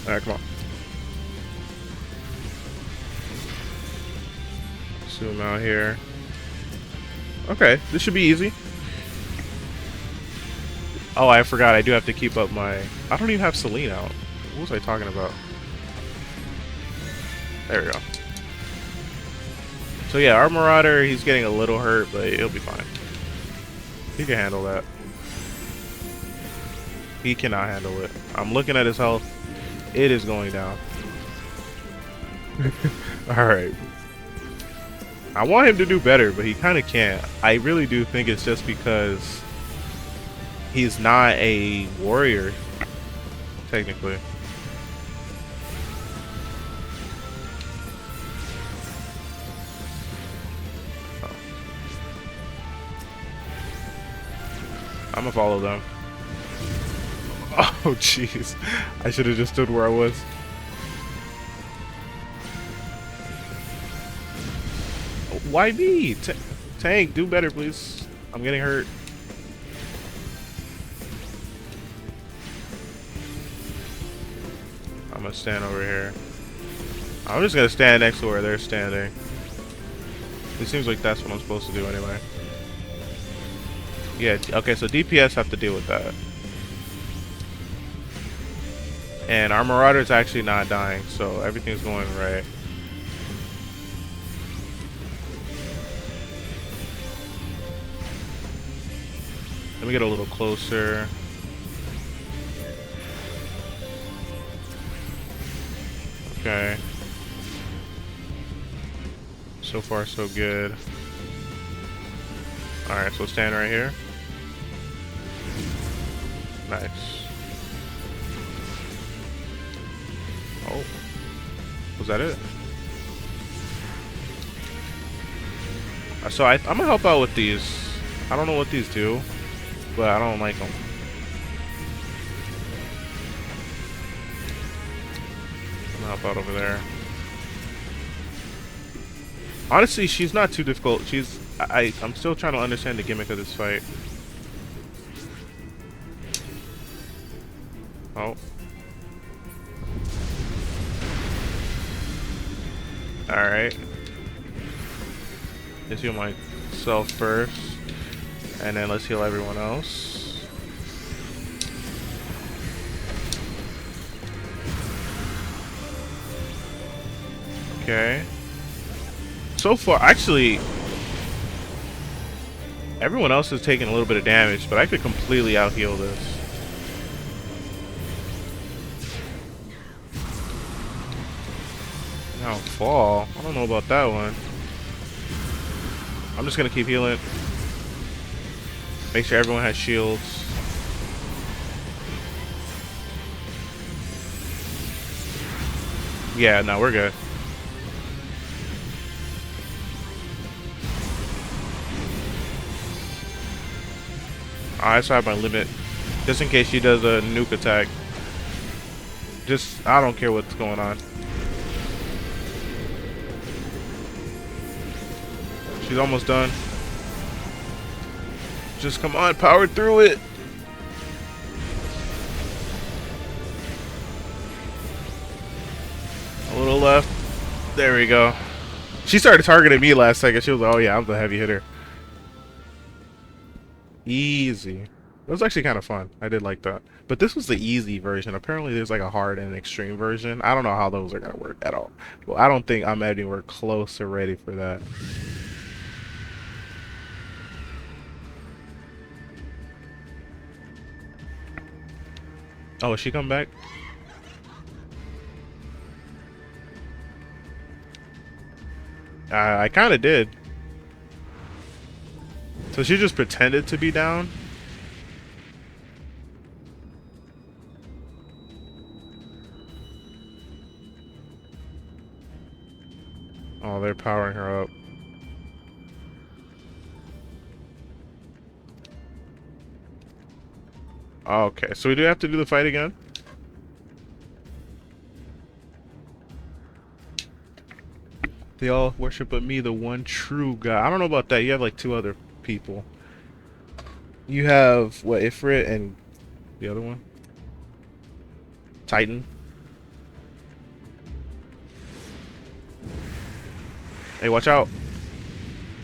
Alright, come on. Zoom out here. Okay, this should be easy. Oh, I forgot. I do have to keep up my... I don't even have Celine out. What was I talking about? There we go. So yeah, our Marauder, he's getting a little hurt, but he'll be fine. He can handle that. He cannot handle it. I'm looking at his health. It is going down. Alright. I want him to do better, but he kind of can't. I really do think it's just because he's not a warrior, technically. I'm gonna follow them. Oh, jeez. I should have just stood where I was. Why me? Tank, do better, please. I'm getting hurt. I'm gonna stand over here. I'm just gonna stand next to where they're standing. It seems like that's what I'm supposed to do anyway. Yeah, okay, so DPS have to deal with that. And our Marauder's actually not dying, so everything's going right. Let me get a little closer. Okay. So far, so good. Alright, so stand right here. Nice. Oh. Was that it? So I'm gonna help out with these. I don't know what these do, but I don't like them. I'm gonna help out over there. Honestly, she's not too difficult. I'm still trying to understand the gimmick of this fight. Oh. Alright. Let's heal myself first. And then let's heal everyone else. Okay. So far, actually, everyone else is taking a little bit of damage, but I could completely out-heal this. Now fall. I don't know about that one. I'm just gonna keep healing. Make sure everyone has shields. Yeah, no, we're good. I also have my limit. Just in case she does a nuke attack. Just, I don't care what's going on. She's almost done. Just come on, power through it. A little left. There we go. She started targeting me last second. She was like, oh yeah, I'm the heavy hitter. Easy. It was actually kind of fun. I did like that. But this was the easy version. Apparently there's like a hard and extreme version. I don't know how those are going to work at all. Well, I don't think I'm anywhere close to ready for that. Oh, is she come back? I kind of did. So she just pretended to be down? Oh, they're powering her up. Okay, so we do have to do the fight again? They all worship but me, the one true God. I don't know about that. You have like 2 other people. You have, what, Ifrit and the other one? Titan. Hey, watch out.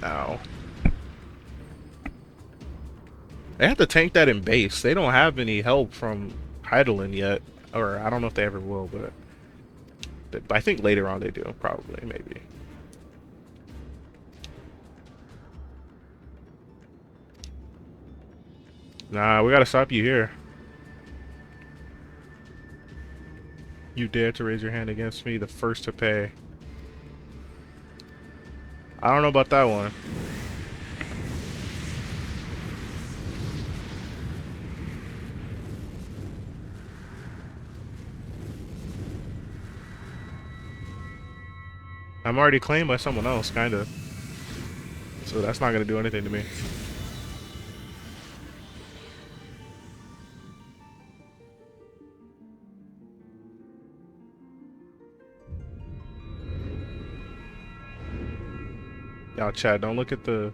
Ow. They have to tank that in base. They don't have any help from Heidelin yet. Or, I don't know if they ever will, but I think later on they do, probably, maybe. Nah, we gotta stop you here. You dare to raise your hand against me, the first to pay. I don't know about that one. I'm already claimed by someone else, kinda. So that's not gonna do anything to me. Y'all, Chad, don't look at her.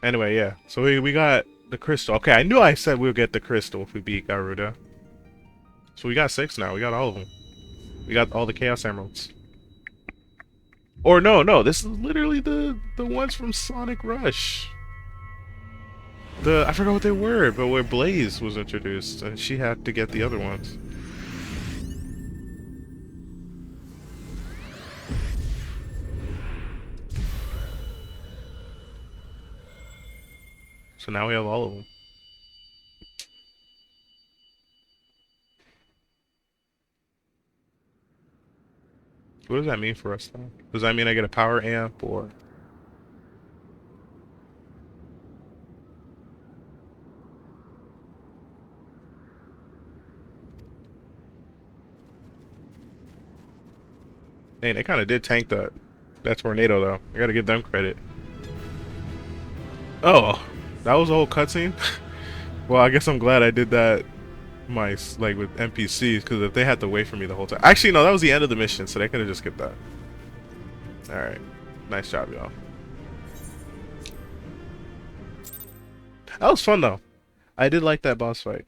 Anyway, yeah. So we got the crystal. Okay, I knew I said we'll get the crystal if we beat Garuda. So we got 6 now. We got all of them. We got all the Chaos Emeralds. Or no, this is literally the ones from Sonic Rush. I forgot what they were, but where Blaze was introduced, and she had to get the other ones. So now we have all of them. What does that mean for us, though? Does that mean I get a power amp, or...? Dang, they kind of did tank that tornado, though. I gotta give them credit. Oh, that was a whole cutscene? Well, I guess I'm glad I did that like with NPCs, because if they had to wait for me the whole time. Actually, no, that was the end of the mission, so they could have just skipped that. Alright. Nice job, y'all. That was fun, though. I did like that boss fight.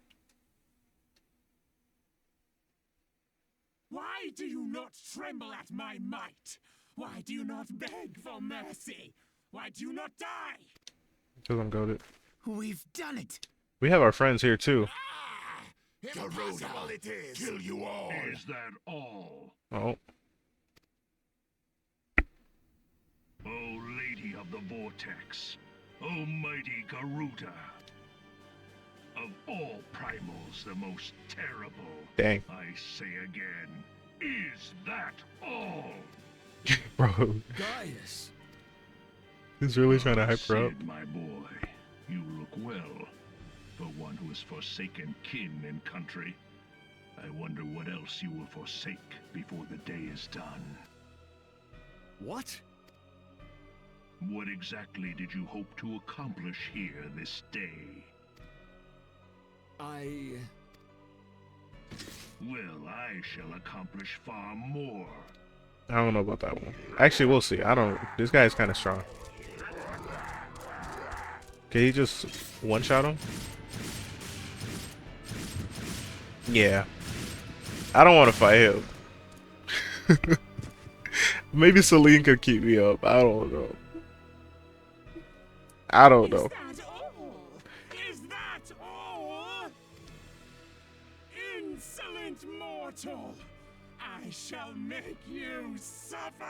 Why do you not tremble at my might? Why do you not beg for mercy? Why do you not die? Because I'm goated. We've done it. We have our friends here, too. Impossible it is. Kill you all. Is that all? Oh. O Lady of the Vortex, O mighty Garuda, of all primals the most terrible. Dang. I say again, is that all? Bro. Gaius. He's really trying to hype her up. Sid, my boy, you look well. For one who has forsaken kin and country. I wonder what else you will forsake before the day is done. What? What exactly did you hope to accomplish here this day? Well, I shall accomplish far more. I don't know about that one. Actually, we'll see. I don't. This guy is kind of strong. Can he just one-shot him? Yeah. I don't want to fight him. Maybe Celine could keep me up. I don't know. I don't know. Is that all? Is that all? Insolent mortal! I shall make you suffer!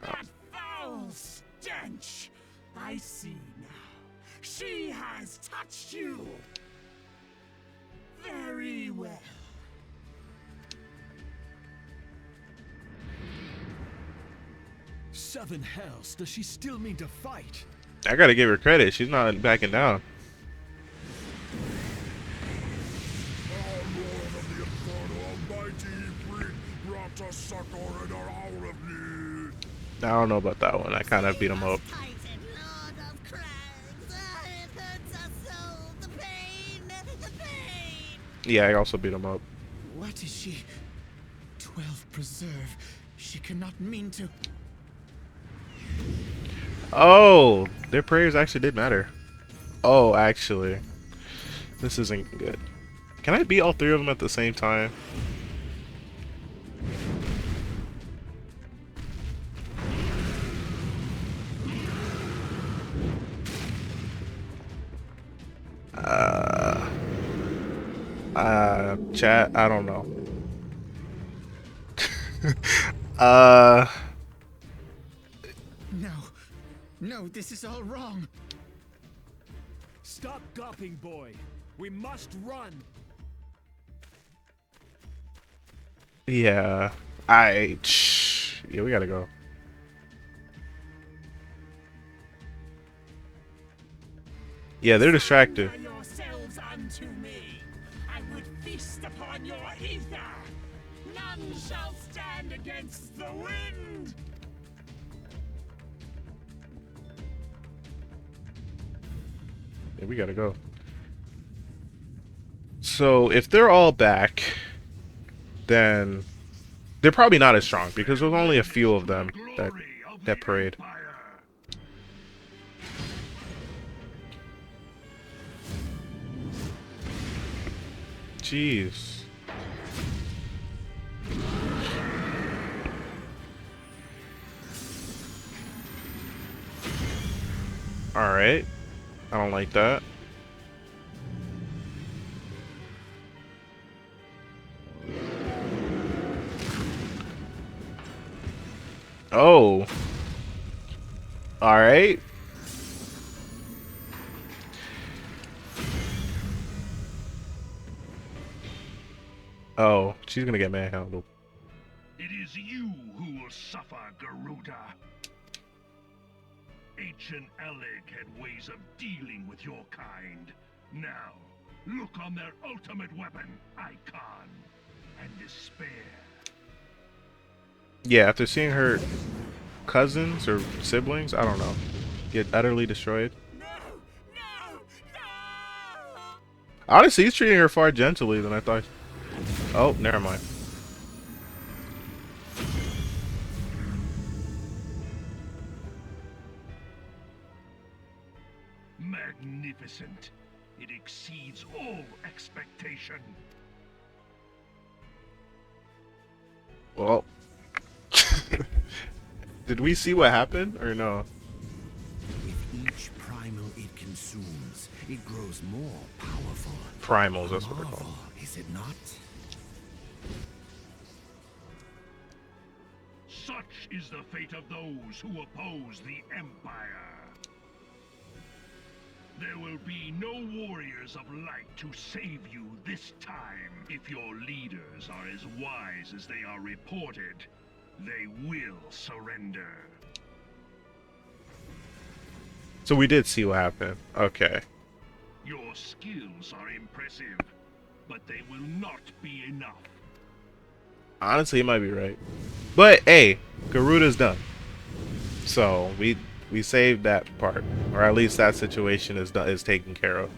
That foul stench! I see now. She has touched you! Very well. Seven hells, does she still mean to fight? I gotta give her credit. She's not backing down. I don't know about that one. I kind of beat him up. Yeah, I also beat him up. What is she? 12 preserve. She cannot mean to. Oh, their prayers actually did matter. Oh, actually. This isn't good. Can I beat all three of them at the same time? Chat, I don't know. No, this is all wrong. Stop gawping, boy. We must run. Yeah. Yeah, we gotta go. Yeah, they're distracted. Yourselves unto me. I would feast upon your ether. None shall stand against the wind. Yeah, we gotta go. So if they're all back, then they're probably not as strong because there's only a few of them that prayed. Jeez. Alright. I don't like that. Oh. Alright. Oh, she's gonna get manhandled. It is you who will suffer, Garuda. Ancient Alec had ways of dealing with your kind. Now, look on their ultimate weapon, Icon, and despair. Yeah, after seeing her cousins or siblings, I don't know, get utterly destroyed. No! Honestly, he's treating her far gently than I thought. Oh, never mind. Magnificent. It exceeds all expectation. Well, did we see what happened or no? With each primal it consumes, it grows more powerful. Primals, that's what they're Marvel, called. is it not? Such is the fate of those who oppose the Empire. There will be no warriors of light to save you this time. If your leaders are as wise as they are reported, they will surrender. So we did see what happened. Okay. Your skills are impressive, but they will not be enough. Honestly, he might be right. But hey, Garuda's done. So we We saved that part, or at least that situation is taken care of.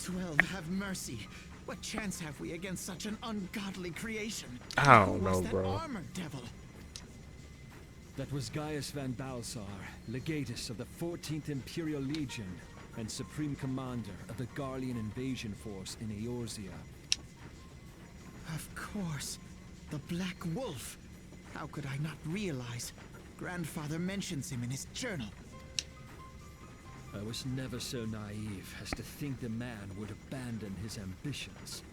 Twelve, have mercy. What chance have we against such an ungodly creation? I Who don't was know, that bro. armored devil? That was Gaius van Balsar, legatus of the 14th Imperial Legion and supreme commander of the Garlean invasion force in Eorzea. Of course. The Black Wolf. How could I not realize? Grandfather mentions him in his journal. I was never so naive as to think the man would abandon his ambitions.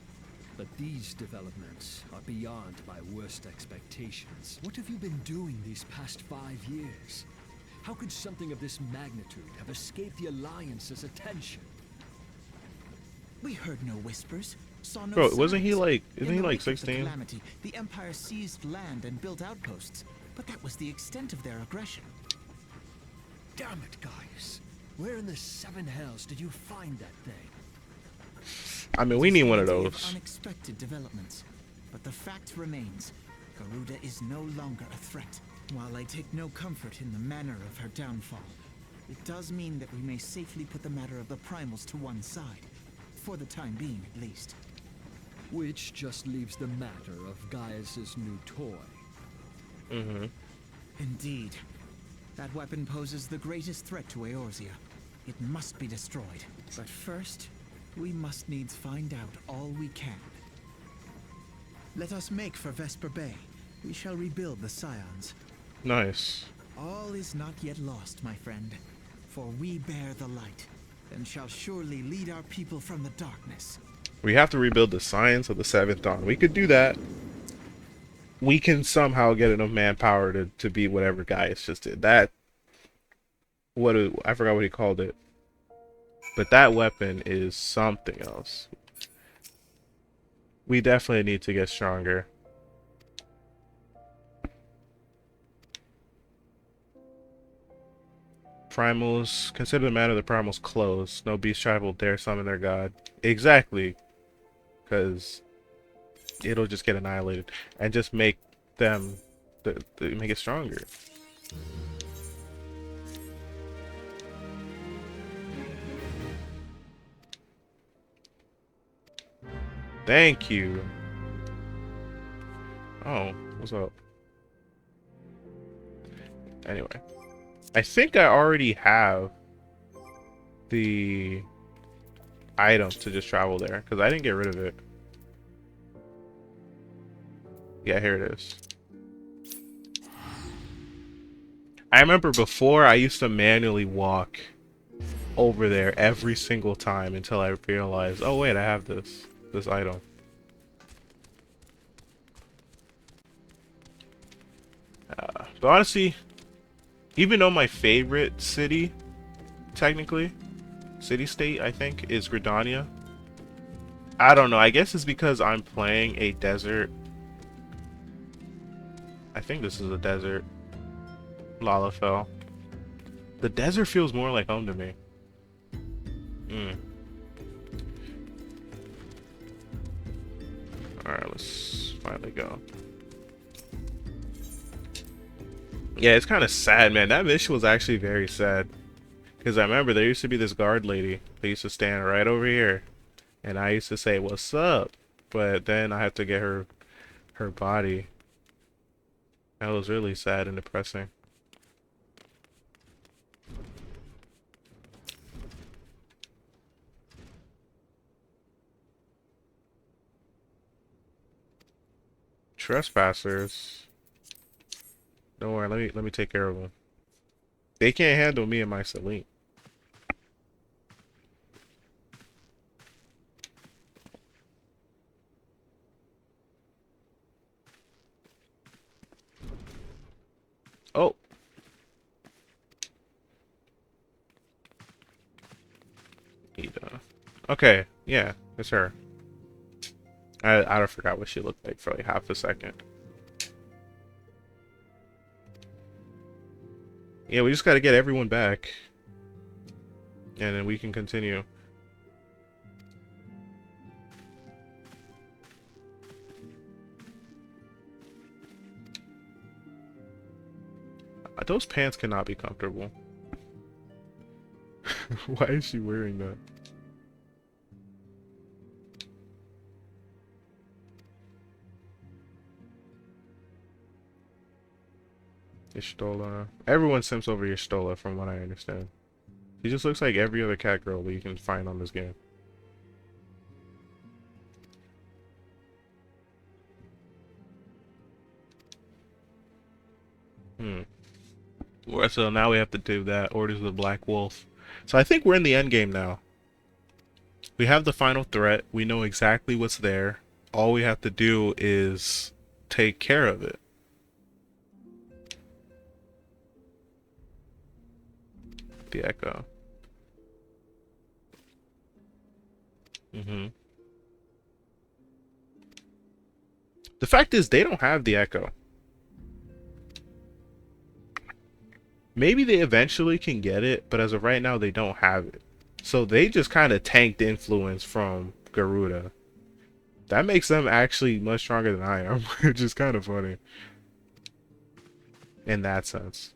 But these developments are beyond my worst expectations. What have you been doing these past 5 years? How could something of this magnitude have escaped the Alliance's attention? We heard no whispers, saw no Bro, signs. wasn't he like, In isn't he the like wake of the 16? calamity, the Empire seized land and built outposts, but that was the extent of their aggression. Damn it, Gaius. Where in the seven hells did you find that thing? I mean, we need one of It is a day those. unexpected developments, but the fact remains, Garuda is no longer a threat. While I take no comfort in the manner of her downfall, it does mean that we may safely put the matter of the primals to one side, for the time being at least. Which just leaves the matter of Gaius's new toy. Mm-hmm. Indeed. That weapon poses the greatest threat to Eorzea. It must be destroyed. But first, we must needs find out all we can. Let us make for Vesper Bay. We shall rebuild the Scions. Nice. All is not yet lost, my friend. For we bear the light, and shall surely lead our people from the darkness. We have to rebuild the science of the 7th Dawn. We could do that. We can somehow get enough manpower to beat whatever Gaius just did. That, I forgot what he called it. But that weapon is something else. We definitely need to get stronger. Primals, consider the matter of the primals closed. No beast tribe will dare summon their god. Exactly. Because it'll just get annihilated. And just make them, make it stronger. Thank you. Oh, what's up? Anyway. I think I already have the items to just travel there, because I didn't get rid of it. Yeah, here it is. I remember before I used to manually walk over there every single time until I realized, oh wait, I have this item. But honestly, even though my favorite city, technically, city-state, I think, is Gridania. I don't know, I guess it's because I'm playing a desert. I think this is a desert. Lalafell. The desert feels more like home to me. Alright, let's finally go. Yeah, it's kind of sad, man. That mission was actually very sad. Because I remember there used to be this guard lady that used to stand right over here. And I used to say, what's up? But then I had to get her body. That was really sad and depressing. Trespassers. Don't worry, let me take care of them. They can't handle me and my Celine. Oh. Okay, yeah, it's her. I forgot what she looked like for like half a second. Yeah, we just gotta get everyone back. And then we can continue. Those pants cannot be comfortable. Why is she wearing that? Y'shtola. Everyone simps over Y'shtola from what I understand. He just looks like every other cat girl that you can find on this game. Well, so now we have to do that. Orders of the Black Wolf. So I think we're in the end game now. We have the final threat. We know exactly what's there. All we have to do is take care of it. The Echo. The fact is, they don't have the Echo. Maybe they eventually can get it, but as of right now, they don't have it. So they just kind of tanked influence from Garuda. That makes them actually much stronger than I am, which is kind of funny. In that sense.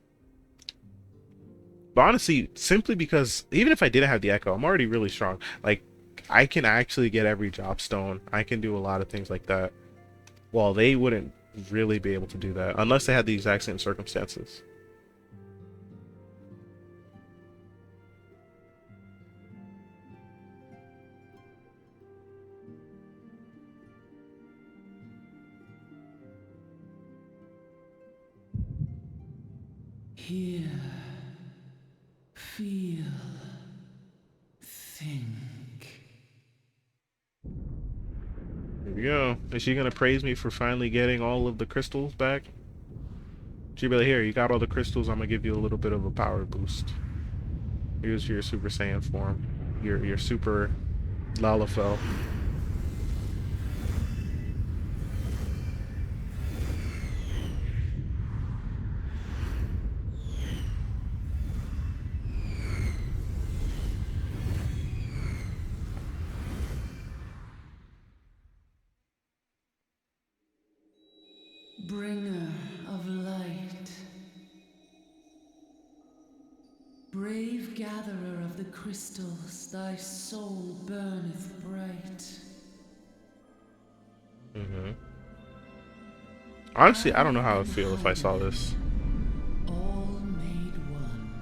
But honestly, simply because even if I didn't have the Echo, I'm already really strong. Like, I can actually get every job stone. I can do a lot of things like that. Well, they wouldn't really be able to do that unless they had the exact same circumstances. Hear, feel, think. Here we go. Is she gonna praise me for finally getting all of the crystals back? She'll be like, here, you got all the crystals, I'm gonna give you a little bit of a power boost. Here's your Super Saiyan form. Your Super Lalafell. Bringer of light, brave gatherer of the crystals, thy soul burneth bright. Honestly, I don't know how I would feel if I saw this. All made one.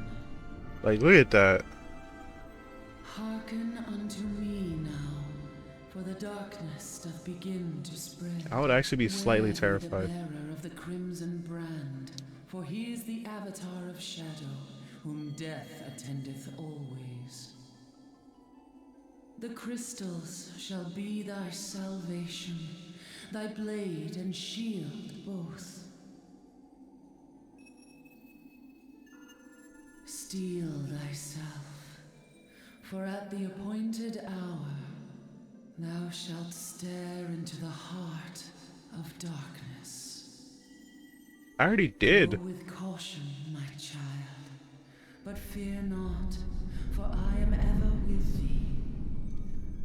Like, look at that. Hearken unto me now, for the darkness doth begin to spread. I would actually be slightly Ware terrified. the bearer of the crimson brand, for he is the avatar of shadow, whom death attendeth always. The crystals shall be thy salvation, thy blade and shield both. Steel thyself, for at the appointed hour thou shalt stare into the heart of darkness. I already did. Go with caution, my child, but fear not, for I am ever with thee.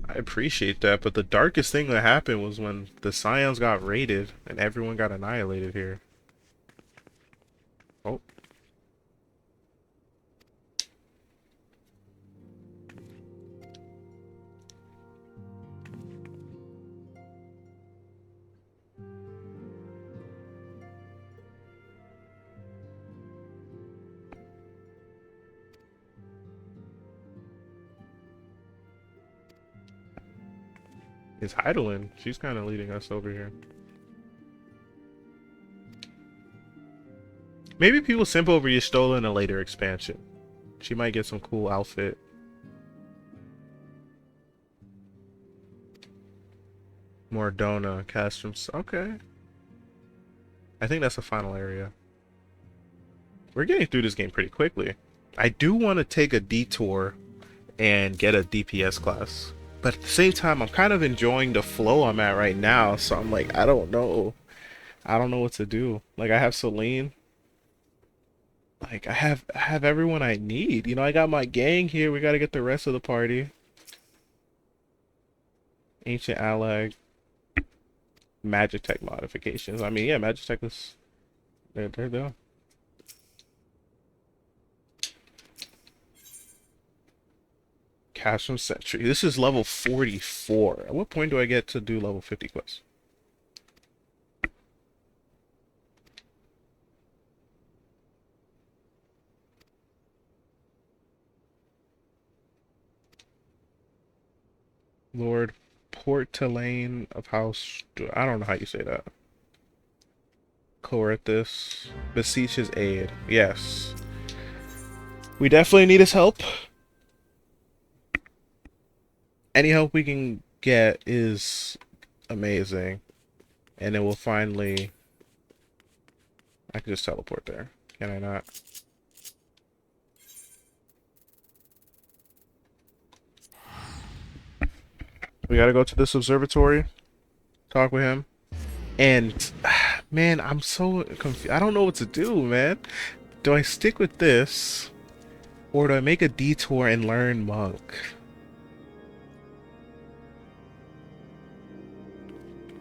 I appreciate that, but the darkest thing that happened was when the Scions got raided and everyone got annihilated here. Oh. It's Heidelin. She's kind of leading us over here. Maybe people simp over Y'shtola in a later expansion. She might get some cool outfit. Mordona, Castrums. Okay. I think that's the final area. We're getting through this game pretty quickly. I do want to take a detour and get a DPS class. But at the same time, I'm kind of enjoying the flow I'm at right now. So I'm like, I don't know. I don't know what to do. Like, I have Celine. Like, I have everyone I need. You know, I got my gang here. We got to get the rest of the party. Ancient Allag. Magic Tech modifications. I mean, yeah, Magic Tech is... They're done. Cashman Sentry. This is level 44. At what point do I get to do level 50 quests? Lord Portelaine of House... I don't know how you say that. Coerthus. Beseech his aid. Yes. We definitely need his help. Any help we can get is amazing. And then we'll finally... I can just teleport there. Can I not? We gotta go to this observatory. Talk with him. And... Man, I'm so confused. I don't know what to do, man. Do I stick with this? Or do I make a detour and learn Monk?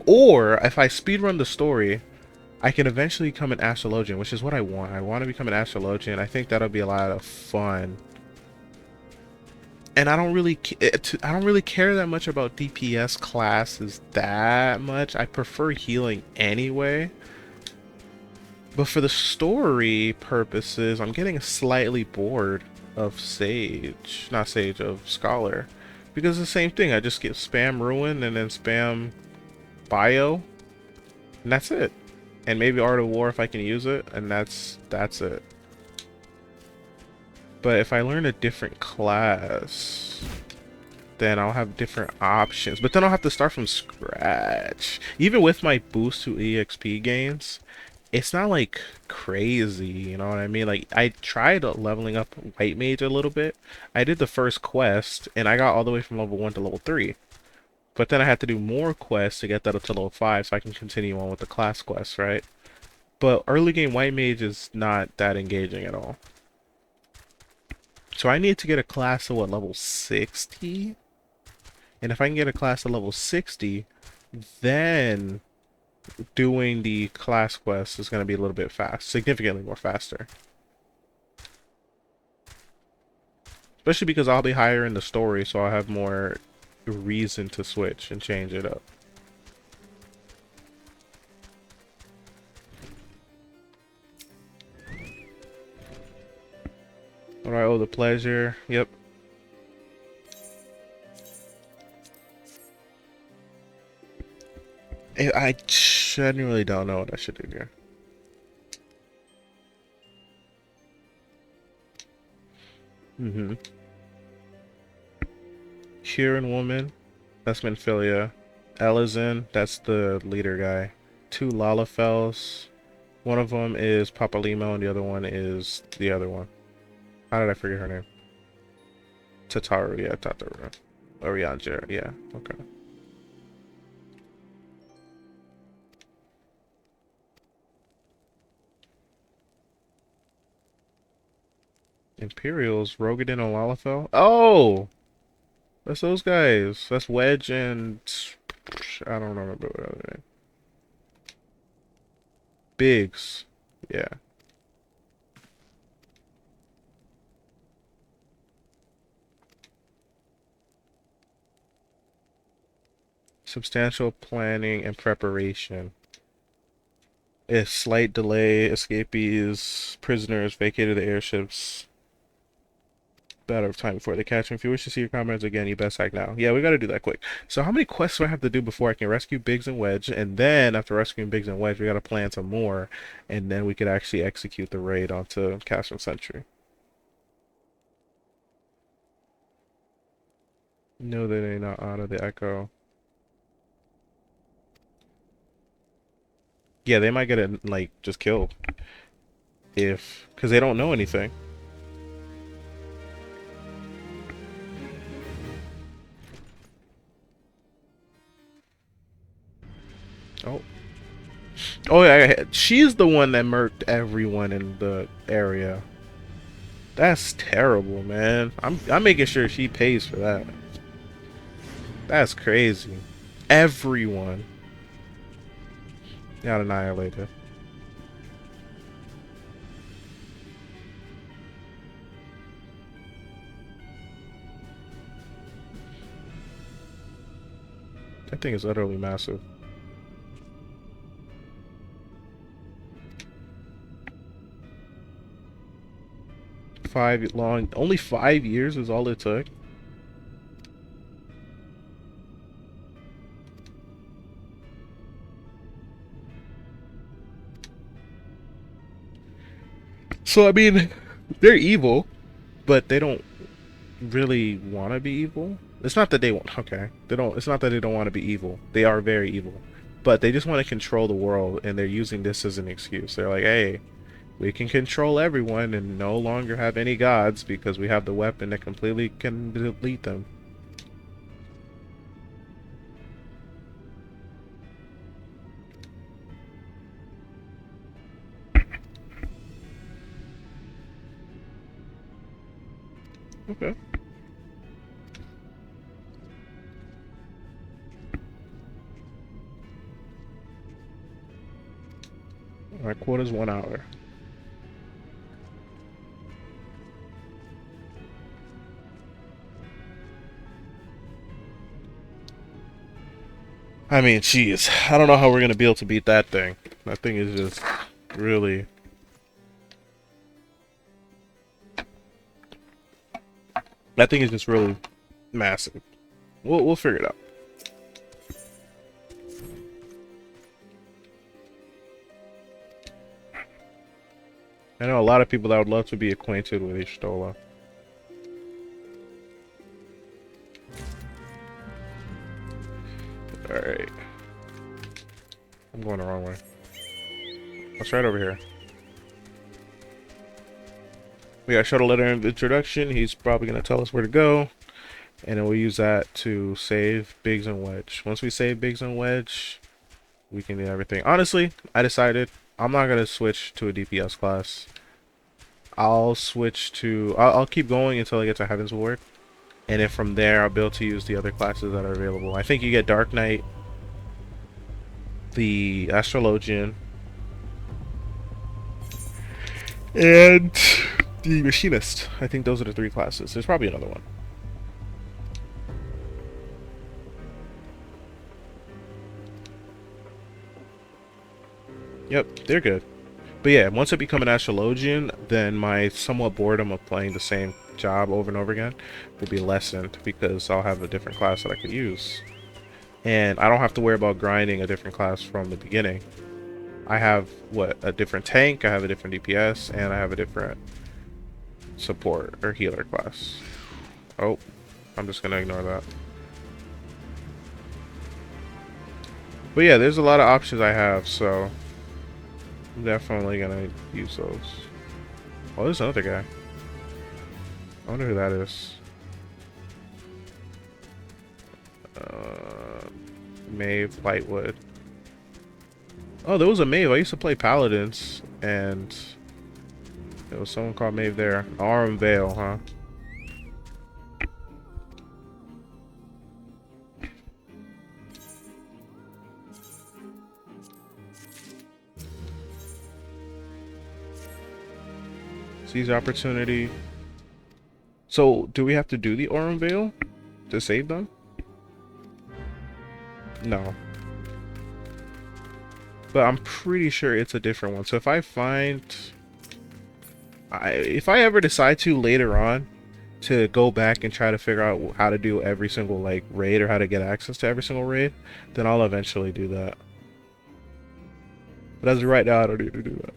Or, if I speedrun the story, I can eventually become an astrologian, which is what I want. I want to become an astrologian. I think that'll be a lot of fun. And I don't really care that much about DPS classes that much. I prefer healing anyway. But for the story purposes, I'm getting slightly bored of Sage. Not Sage, of Scholar. Because it's the same thing. I just get spam Ruin and then spam Bio. And that's it. And maybe Art of War if I can use it. And that's it. But if I learn a different class, then I'll have different options. But then I'll have to start from scratch. Even with my boost to EXP gains, it's not like crazy, you know what I mean? Like, I tried leveling up White Mage a little bit. I did the first quest, and I got all the way from level 1 to level 3. But then I had to do more quests to get that up to level 5 so I can continue on with the class quests, right? But early game White Mage is not that engaging at all. So I need to get a class to, what, level 60? And if I can get a class to level 60, then doing the class quest is going to be a little bit fast, significantly more faster. Especially because I'll be higher in the story, so I'll have more reason to switch and change it up. Alright, oh, the pleasure. Yep. I genuinely don't know what I should do here. Huron woman, that's Minfilia. Elizin, that's the leader guy. 2 Lalafels. One of them is Papalimo and the other one is the other one. How did I forget her name? Tataru, yeah, Tataru. Orianja, yeah, okay. Imperials, Rogadin and Lalafell. Oh! That's those guys. That's Wedge and... I don't remember what other name. Biggs. Yeah. Substantial planning and preparation. A slight delay, escapees, prisoners vacated the airships. Matter of time before they catch him. If you wish to see your comments again, you best act now. Yeah, we gotta do that quick. So how many quests do I have to do before I can rescue Biggs and Wedge? And then after rescuing Biggs and Wedge, we gotta plan some more. And then we could actually execute the raid onto Cashman Sentry. No, they ain't not out of the Echo. Yeah, they might get it, like, just killed. Because they don't know anything. Oh. Oh, yeah, she's the one that murked everyone in the area. That's terrible, man. I'm making sure she pays for that. That's crazy. Everyone got annihilated. That thing is utterly massive. Only 5 years is all it took. So I mean, they're evil, but they don't really want to be evil. It's not that they want. Okay, they don't. It's not that they don't want to be evil. They are very evil, but they just want to control the world, and they're using this as an excuse. They're like, hey, we can control everyone and no longer have any gods because we have the weapon that completely can delete them. Okay. Our quota's 1 hour. I mean, jeez, I don't know how we're gonna be able to beat that thing. That thing is just really. That thing is just really massive. We'll figure it out. I know a lot of people that would love to be acquainted with Ishtola. Alright. I'm going the wrong way. Let's right over here. We got shuttle letter of introduction. He's probably going to tell us where to go. And then we'll use that to save Biggs and Wedge. Once we save Biggs and Wedge, we can do everything. Honestly, I decided I'm not going to switch to a DPS class. I'll switch to... I'll keep going until I get to Heaven's Ward. And then from there, I'll be able to use the other classes that are available. I think you get Dark Knight, the Astrologian, and the Machinist. I think those are the 3 classes. There's probably another one. Yep, they're good. But yeah, once I become an Astrologian, then my somewhat boredom of playing the same job over and over again will be lessened because I'll have a different class that I could use. And I don't have to worry about grinding a different class from the beginning. I have, what, a different tank, I have a different DPS, and I have a different support or healer class. Oh, I'm just gonna ignore that. But yeah, there's a lot of options I have, so I'm definitely gonna use those. Oh, there's another guy. I wonder who that is. Maeve Lightwood. Oh, there was a Maeve. I used to play Paladins, and there was someone called Maeve there. Aurum Vale, huh? Seize opportunity. So, do we have to do the Aurum Vale to save them? No. But I'm pretty sure it's a different one. So if I find... if I ever decide to later on to go back and try to figure out how to do every single like raid or how to get access to every single raid, then I'll eventually do that. But as of right now, I don't need to do that.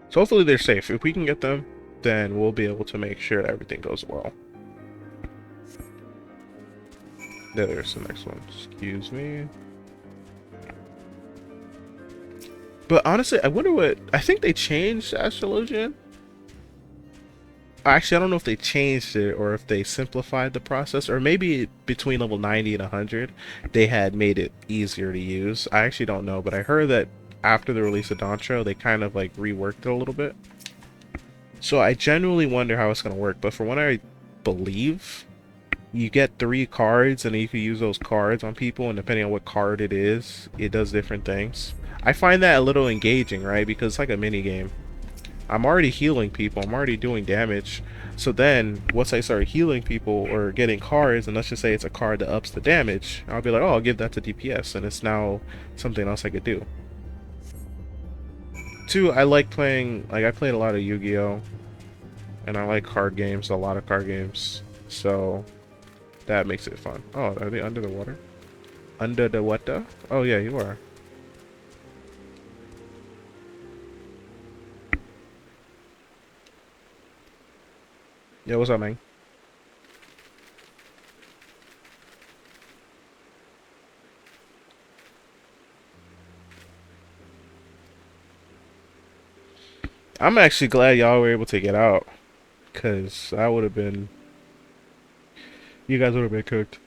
So hopefully they're safe. If we can get them, then we'll be able to make sure that everything goes well. There's the next one. Excuse me. But honestly, I wonder what... I think they changed Astrologian. Actually, I don't know if they changed it or if they simplified the process. Or maybe between level 90 and 100, they had made it easier to use. I actually don't know, but I heard that after the release of Dantro, they kind of like reworked it a little bit. So I genuinely wonder how it's going to work. But from what I believe, you get 3 cards, and then you can use those cards on people, and depending on what card it is, it does different things. I find that a little engaging, right? Because it's like a mini game. I'm already healing people, I'm already doing damage. So then, once I start healing people or getting cards, and let's just say it's a card that ups the damage, I'll be like, oh, I'll give that to DPS, and it's now something else I could do. 2, I like playing, like I played a lot of Yu-Gi-Oh! And I like card games, a lot of card games. So that makes it fun. Oh, are they under the water? Under the water? Oh yeah, you are. Yo, what's up, man? I'm actually glad y'all were able to get out, cause I would have been, you guys would have been cooked.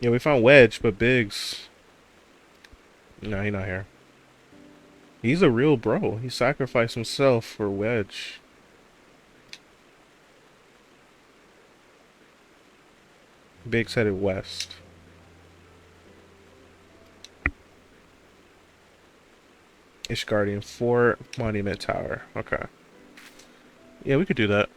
Yeah, we found Wedge, but Biggs, no, he's not here. He's a real bro. He sacrificed himself for Wedge. Biggs headed west. Ishgardian Fort, Monument Tower. Okay. Yeah, we could do that.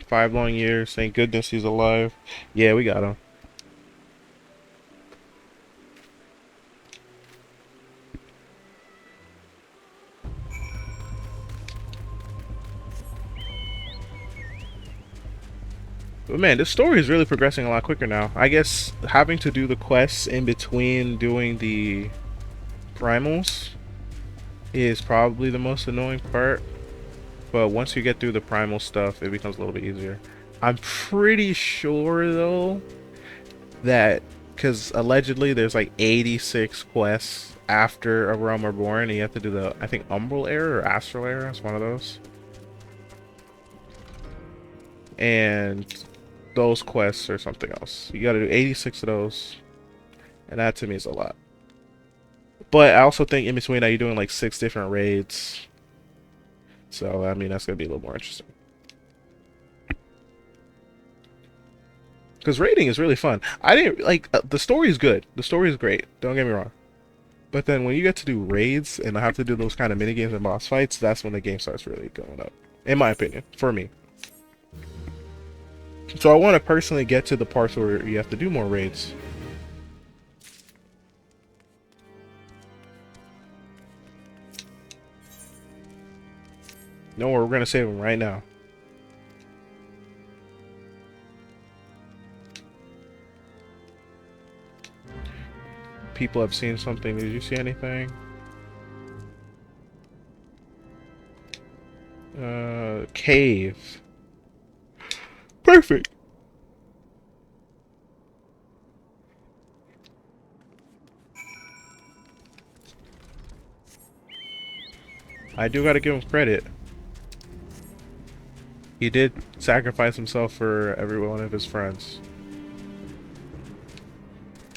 Five long years. Thank goodness he's alive. Yeah, we got him. But man, this story is really progressing a lot quicker now. I guess having to do the quests in between doing the primals is probably the most annoying part. But once you get through the primal stuff, it becomes a little bit easier. I'm pretty sure though that, because allegedly there's like 86 quests after A Realm Reborn, and you have to do the, I think, Umbral Era or Astral Era. It's one of those. And those quests are something else. You gotta do 86 of those, and that to me is a lot. But I also think in between that you're doing like 6 different raids, so I mean that's gonna be a little more interesting. Because raiding is really fun. I didn't like the story is good. The story is great. Don't get me wrong. But then when you get to do raids and I have to do those kind of mini games and boss fights, that's when the game starts really going up, in my opinion, for me. So I want to personally get to the parts where you have to do more raids. No, we're gonna save them right now. People have seen something. Did you see anything? Cave. Perfect. I do gotta give him credit. He did sacrifice himself for every one of his friends.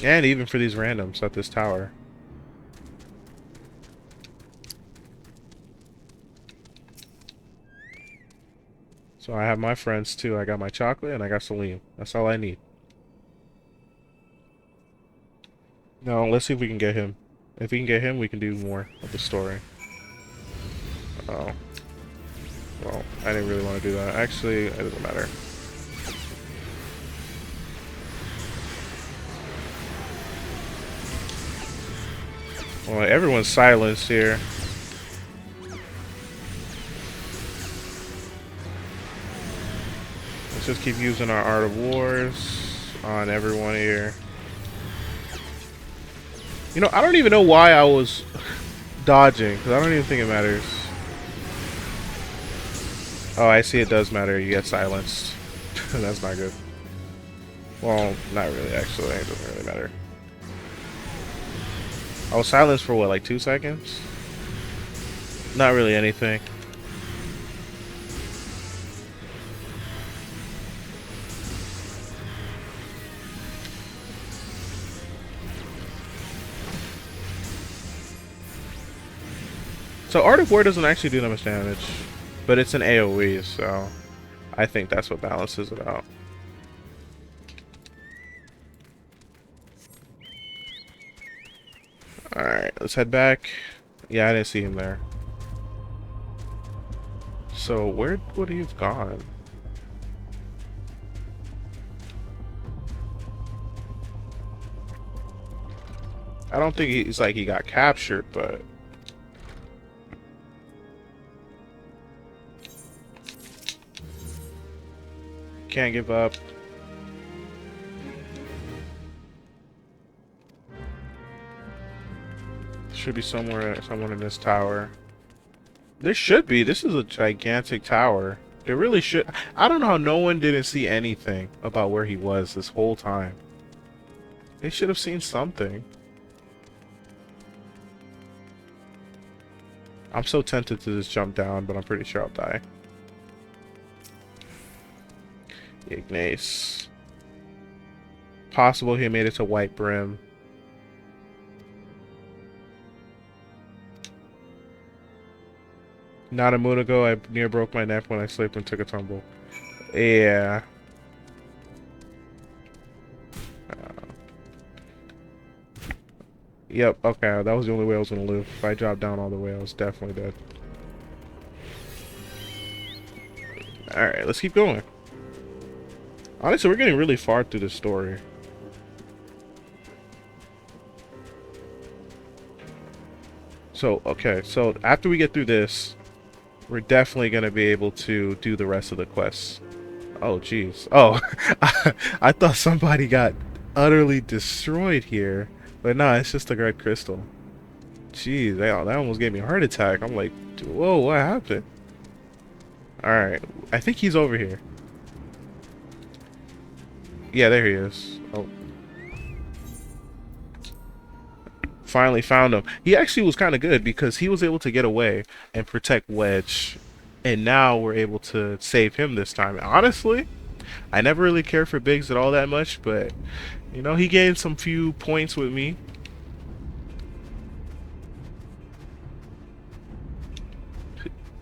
And even for these randoms at this tower. So I have my friends too. I got my chocolate and I got Salim. That's all I need. Now let's see if we can get him. If we can get him, we can do more of the story. Oh. Well, I didn't really want to do that. Actually, it doesn't matter. Well, everyone's silenced here. Let's just keep using our Art of Wars on everyone here. You know, I don't even know why I was dodging, because I don't even think it matters. Oh, I see, it does matter. You get silenced. That's not good. Well, not really, actually. It doesn't really matter. I was silenced for what, like 2 seconds? Not really anything. So Art of War doesn't actually do that much damage, but it's an AoE, so I think that's what balances it out. Alright, let's head back. Yeah, I didn't see him there. So where would he have gone? I don't think he's like he got captured, but can't give up. Should be someone in this tower. There should be. This is a gigantic tower. There really should. I don't know how no one didn't see anything about where he was this whole time. They should have seen something. I'm so tempted to just jump down, but I'm pretty sure I'll die. Ignace. Possible he made it to White Brim. Not a moon ago, I near broke my neck when I slipped and took a tumble. Yeah. Yep, okay, that was the only way I was gonna live. If I dropped down all the way, I was definitely dead. Alright, let's keep going. Honestly, we're getting really far through this story. So, okay, so after we get through this, we're definitely going to be able to do the rest of the quests. Oh, jeez. Oh, I thought somebody got utterly destroyed here. But nah, it's just a red crystal. Jeez, that almost gave me a heart attack. I'm like, whoa, what happened? Alright, I think he's over here. Yeah, there he is. Oh. Finally found him. He actually was kind of good because he was able to get away and protect Wedge. And now we're able to save him this time. Honestly, I never really cared for Biggs at all that much, but you know, he gained some few points with me.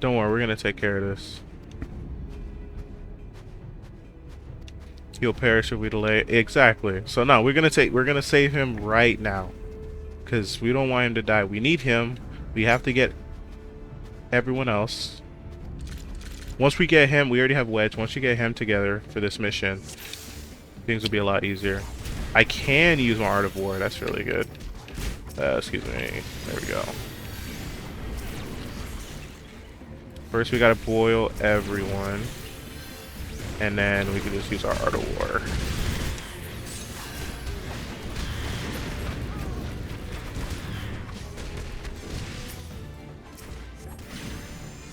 Don't worry, we're gonna take care of this. He'll perish if we delay. Exactly. So no, we're gonna save him right now. Because we don't want him to die. We need him. We have to get everyone else. Once we get him, we already have Wedge. Once you get him together for this mission, things will be a lot easier. I can use my Art of War. That's really good. Excuse me. There we go. First, we gotta boil everyone. And then we can just use our Art of War.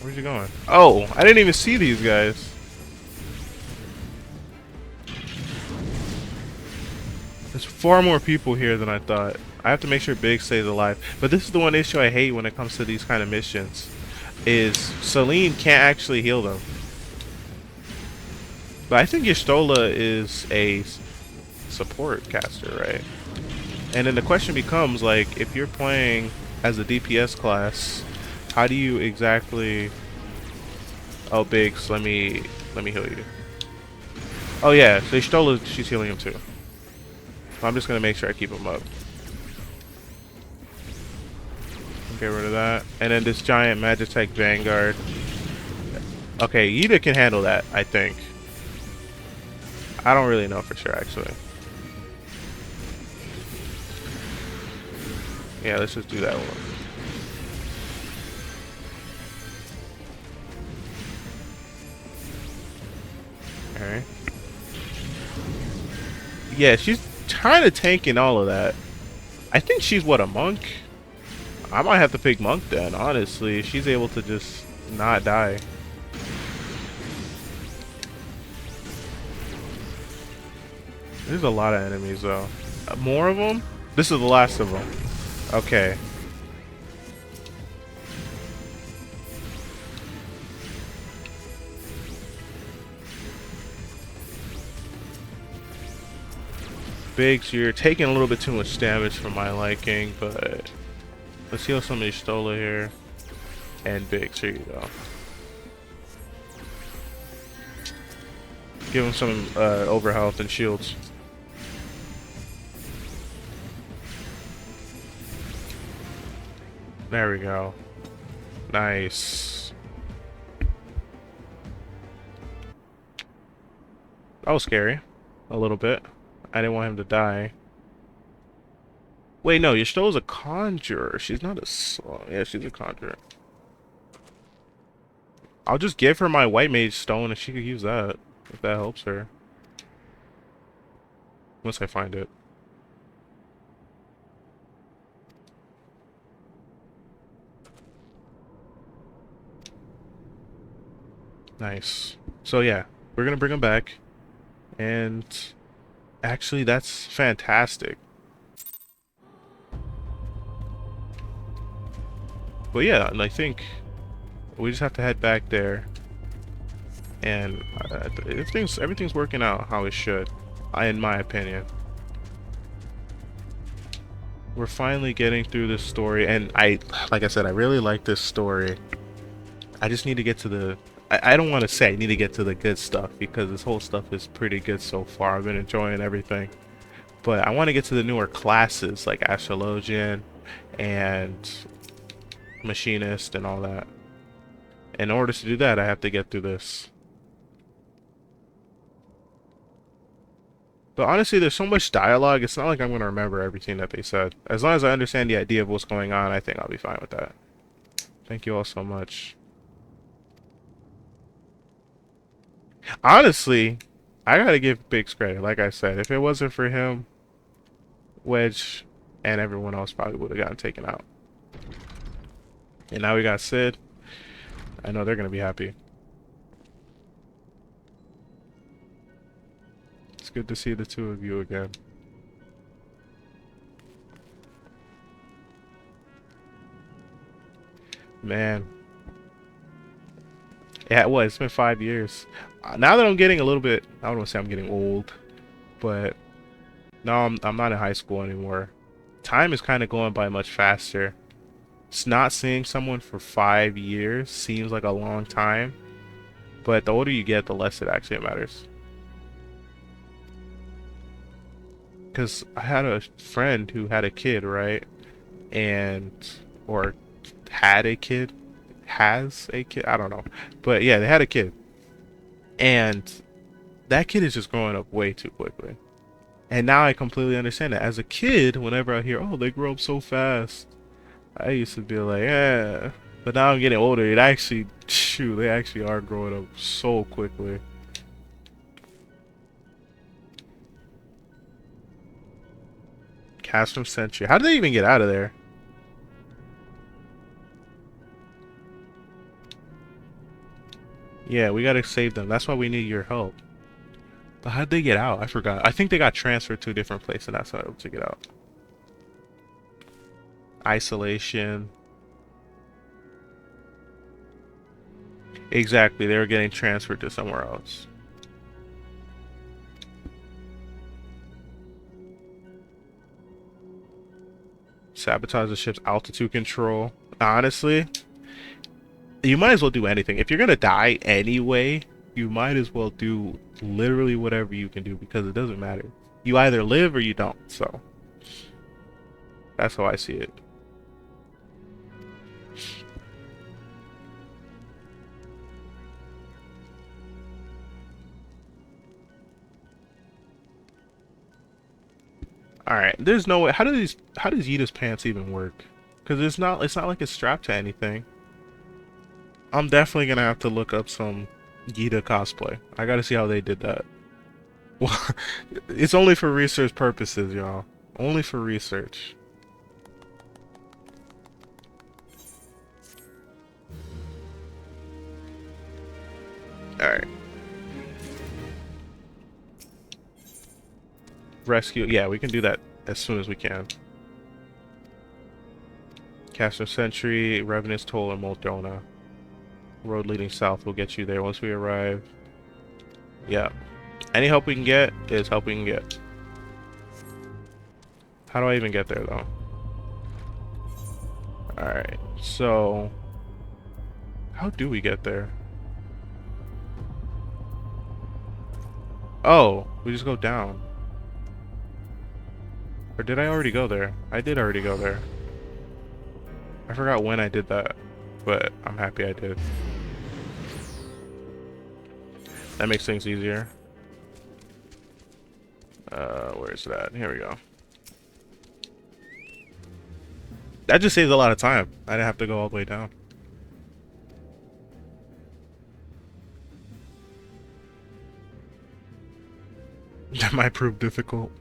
Where's he going? Oh, I didn't even see these guys. There's far more people here than I thought. I have to make sure Big stays alive. But this is the one issue I hate when it comes to these kind of missions. Is Celine can't actually heal them. But I think Y'shtola is a support caster, right? And then the question becomes, like, if you're playing as a DPS class, how do you exactly... Oh, Biggs, let me heal you. Oh yeah, so Y'shtola, she's healing him too. So I'm just gonna make sure I keep him up. Get rid of that. And then this giant Magitech Vanguard. Okay, Yida can handle that, I think. I don't really know for sure, actually. Yeah, let's just do that one. Okay. Yeah, she's kind of tanking all of that. I think she's, what, a monk? I might have to pick monk then, honestly. She's able to just not die. There's a lot of enemies, though. More of them? This is the last of them. Okay. Biggs, you're taking a little bit too much damage for my liking, but let's heal some Y'shtola here. And Biggs, here you go. Give him some overhealth and shields. There we go. Nice. That was scary. A little bit. I didn't want him to die. Wait, no, Yashtola's a conjurer. She's not a... Yeah, she's a conjurer. I'll just give her my white mage stone and she could use that. If that helps her. Once I find it. Nice. So yeah, we're gonna bring him back. And actually that's fantastic. But yeah, and I think we just have to head back there. And everything's working out how it should, in my opinion. We're finally getting through this story, and like I said, I really like this story. I just need to get to the... I don't want to say I need to get to the good stuff, because this whole stuff is pretty good so far. I've been enjoying everything. But I want to get to the newer classes, like Astrologian and Machinist and all that. In order to do that, I have to get through this. But honestly, there's so much dialogue, it's not like I'm going to remember everything that they said. As long as I understand the idea of what's going on, I think I'll be fine with that. Thank you all so much. Honestly, I gotta give Biggs credit. Like I said, if it wasn't for him, Wedge and everyone else probably would have gotten taken out. And now we got Sid. I know they're going to be happy. It's good to see the two of you again. Man. Yeah, well, it's been 5 years. Now that I'm getting a little bit, I don't want to say I'm getting old, but no, I'm not in high school anymore. Time is kind of going by much faster. It's not seeing someone for 5 years seems like a long time, but the older you get, the less it actually matters. Because I had a friend who had a kid, right? Or had a kid, has a kid, I don't know. But yeah, they had a kid. And that kid is just growing up way too quickly. And now I completely understand that. As a kid, whenever I hear, oh, they grow up so fast, I used to be like, eh. But now I'm getting older. It actually, shoot, they actually are growing up so quickly. Castrum Sentry. How did they even get out of there? Yeah, we gotta save them. That's why we need your help. But how'd they get out? I forgot. I think they got transferred to a different place and that's how they were able to get out. Isolation. Exactly, they were getting transferred to somewhere else. Sabotage the ship's altitude control. Honestly, you might as well do anything. If you're gonna die anyway, you might as well do literally whatever you can do because it doesn't matter. You either live or you don't, so that's how I see it. Alright, there's no way. How does Yita's pants even work? Because it's not like it's strapped to anything. I'm definitely gonna have to look up some Yita cosplay. I gotta see how they did that. Well, it's only for research purposes, y'all. Only for research. Alright. Rescue. Yeah, we can do that as soon as we can. Castrum Sentry, Revenant's Toll, and Moldona. Road leading south will get you there once we arrive. Yeah. Any help we can get is help we can get. How do I even get there, though? Alright, so... How do we get there? Oh, we just go down. Or did I already go there? I did already go there. I forgot when I did that, but I'm happy I did. That makes things easier. Where is that? Here we go. That just saves a lot of time. I didn't have to go all the way down. That might prove difficult.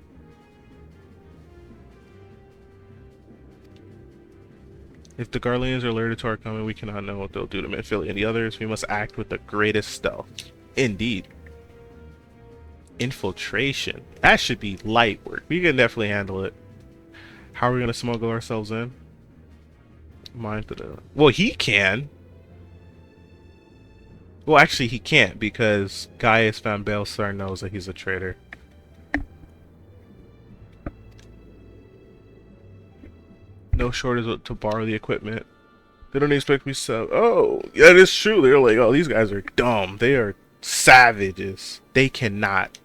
If the Garleans are alerted to our coming, we cannot know what they'll do to Minfield and the others. We must act with the greatest stealth. Indeed. Infiltration. That should be light work. We can definitely handle it. How are we going to smuggle ourselves in? Mind to the... Well, he can. Well, actually, he can't because Gaius Van Baelsar knows that he's a traitor. No shortage to borrow the equipment. They don't expect me to... Oh, yeah, it is true. They're like, oh, these guys are dumb. They are savages. They cannot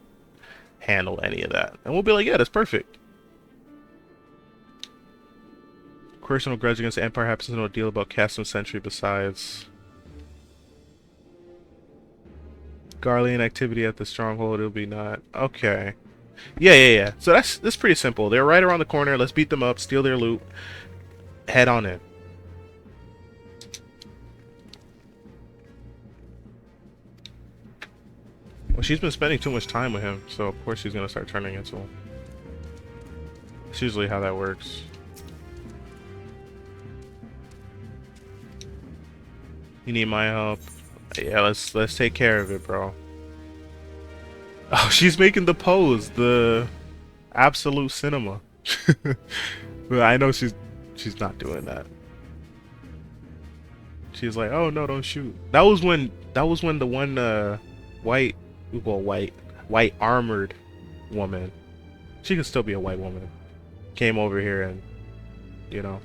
handle any of that. And we'll be like, yeah, that's perfect. Personal grudge against the Empire happens to know a deal about Castum Sentry besides. Garlean activity at the stronghold, it'll be not. Okay. Yeah. So that's pretty simple. They're right around the corner. Let's beat them up, steal their loot, head on in. Well, she's been spending too much time with him, so of course she's gonna start turning into him. That's usually how that works. You need my help? Yeah, let's take care of it, bro. Oh, she's making the pose, the absolute cinema. But I know she's not doing that. She's like, oh no, don't shoot. That was when the one white armored woman, she can still be a white woman, came over here and, you know.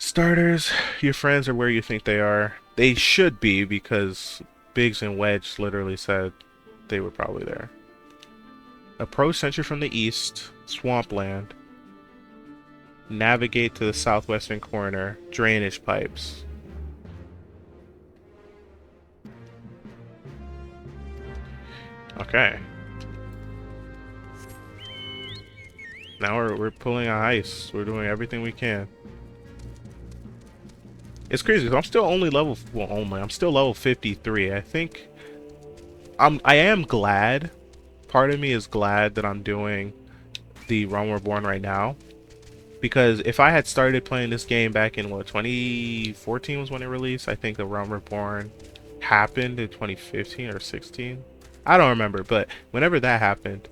Starters, your friends are where you think they are. They should be, because Biggs and Wedge literally said they were probably there. Approach Sentry from the east, swampland. Navigate to the southwestern corner, drainage pipes. Okay. Now we're pulling a heist. We're doing everything we can. It's crazy because I'm still only level, well, I'm still level 53. I think I am glad. Part of me is glad that I'm doing the Realm Reborn right now, because if I had started playing this game back in what, 2014 was when it released. I think the Realm Reborn happened in 2015 or 16. I don't remember, but whenever that happened,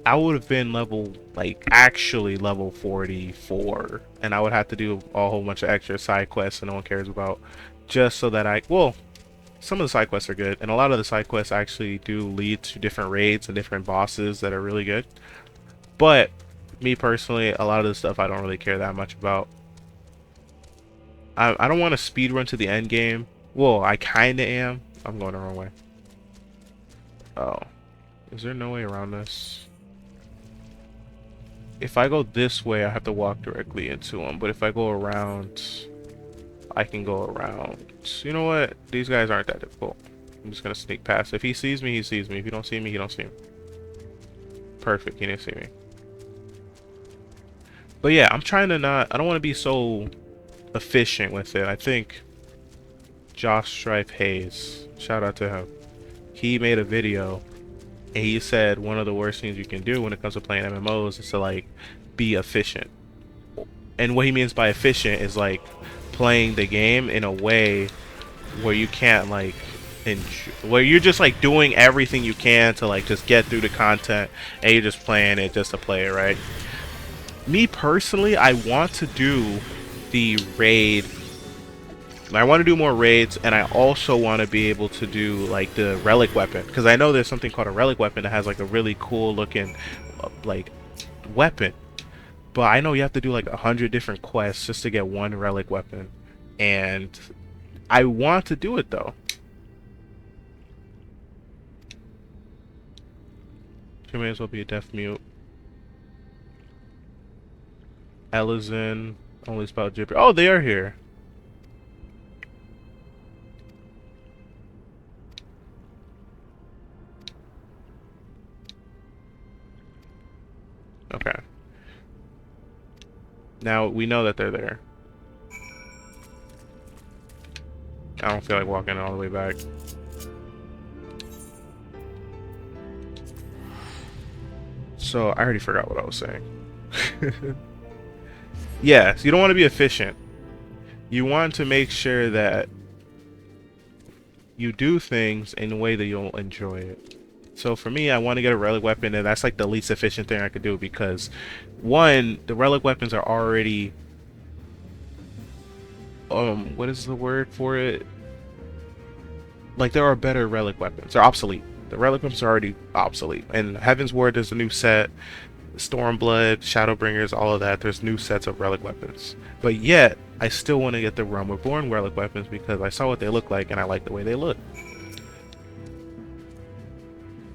I would have been level, like, actually level 44, and I would have to do a whole bunch of extra side quests that no one cares about, just so that well, some of the side quests are good, and a lot of the side quests actually do lead to different raids and different bosses that are really good. But me personally, a lot of the stuff I don't really care that much about. I don't want to speed run to the end game. Well, I kinda am. I'm going the wrong way. Oh, is there no way around this? If I go this way, I have to walk directly into him. But if I go around, I can go around. You know what? These guys aren't that difficult. I'm just gonna sneak past. If he sees me, he sees me. If he don't see me, he don't see me. Perfect. He didn't see me. But yeah, I'm trying to not. I don't want to be so efficient with it. I think Josh Strife Hayes, shout out to him. He made a video. And he said one of the worst things you can do when it comes to playing MMOs is to, like, be efficient. And what he means by efficient is, like, playing the game in a way where you can't, like, where you're just, like, doing everything you can to, like, just get through the content, and you're just playing it just to play it, right? Me personally, I want to do the raid. I want to do more raids, and I also want to be able to do, like, the relic weapon, because I know there's something called a relic weapon that has, like, a really cool looking like weapon. But I know you have to do like 100 different quests just to get one relic weapon. And I want to do it though. She may as well be a deaf mute. Elizin, only spout Jibber. Oh, they are here. Okay. Now we know that they're there. I don't feel like walking all the way back. So I already forgot what I was saying. Yes, you don't want to be efficient. You want to make sure that you do things in a way that you'll enjoy it. So for me, I want to get a relic weapon, and that's like the least efficient thing I could do because, one, the relic weapons are already, what is the word for it? Like, there are better relic weapons. They're obsolete. The relic weapons are already obsolete. And Heaven's Ward, there's a new set. Stormblood, Shadowbringers, all of that. There's new sets of relic weapons. But yet, I still want to get the Realm Reborn relic weapons because I saw what they look like and I like the way they look.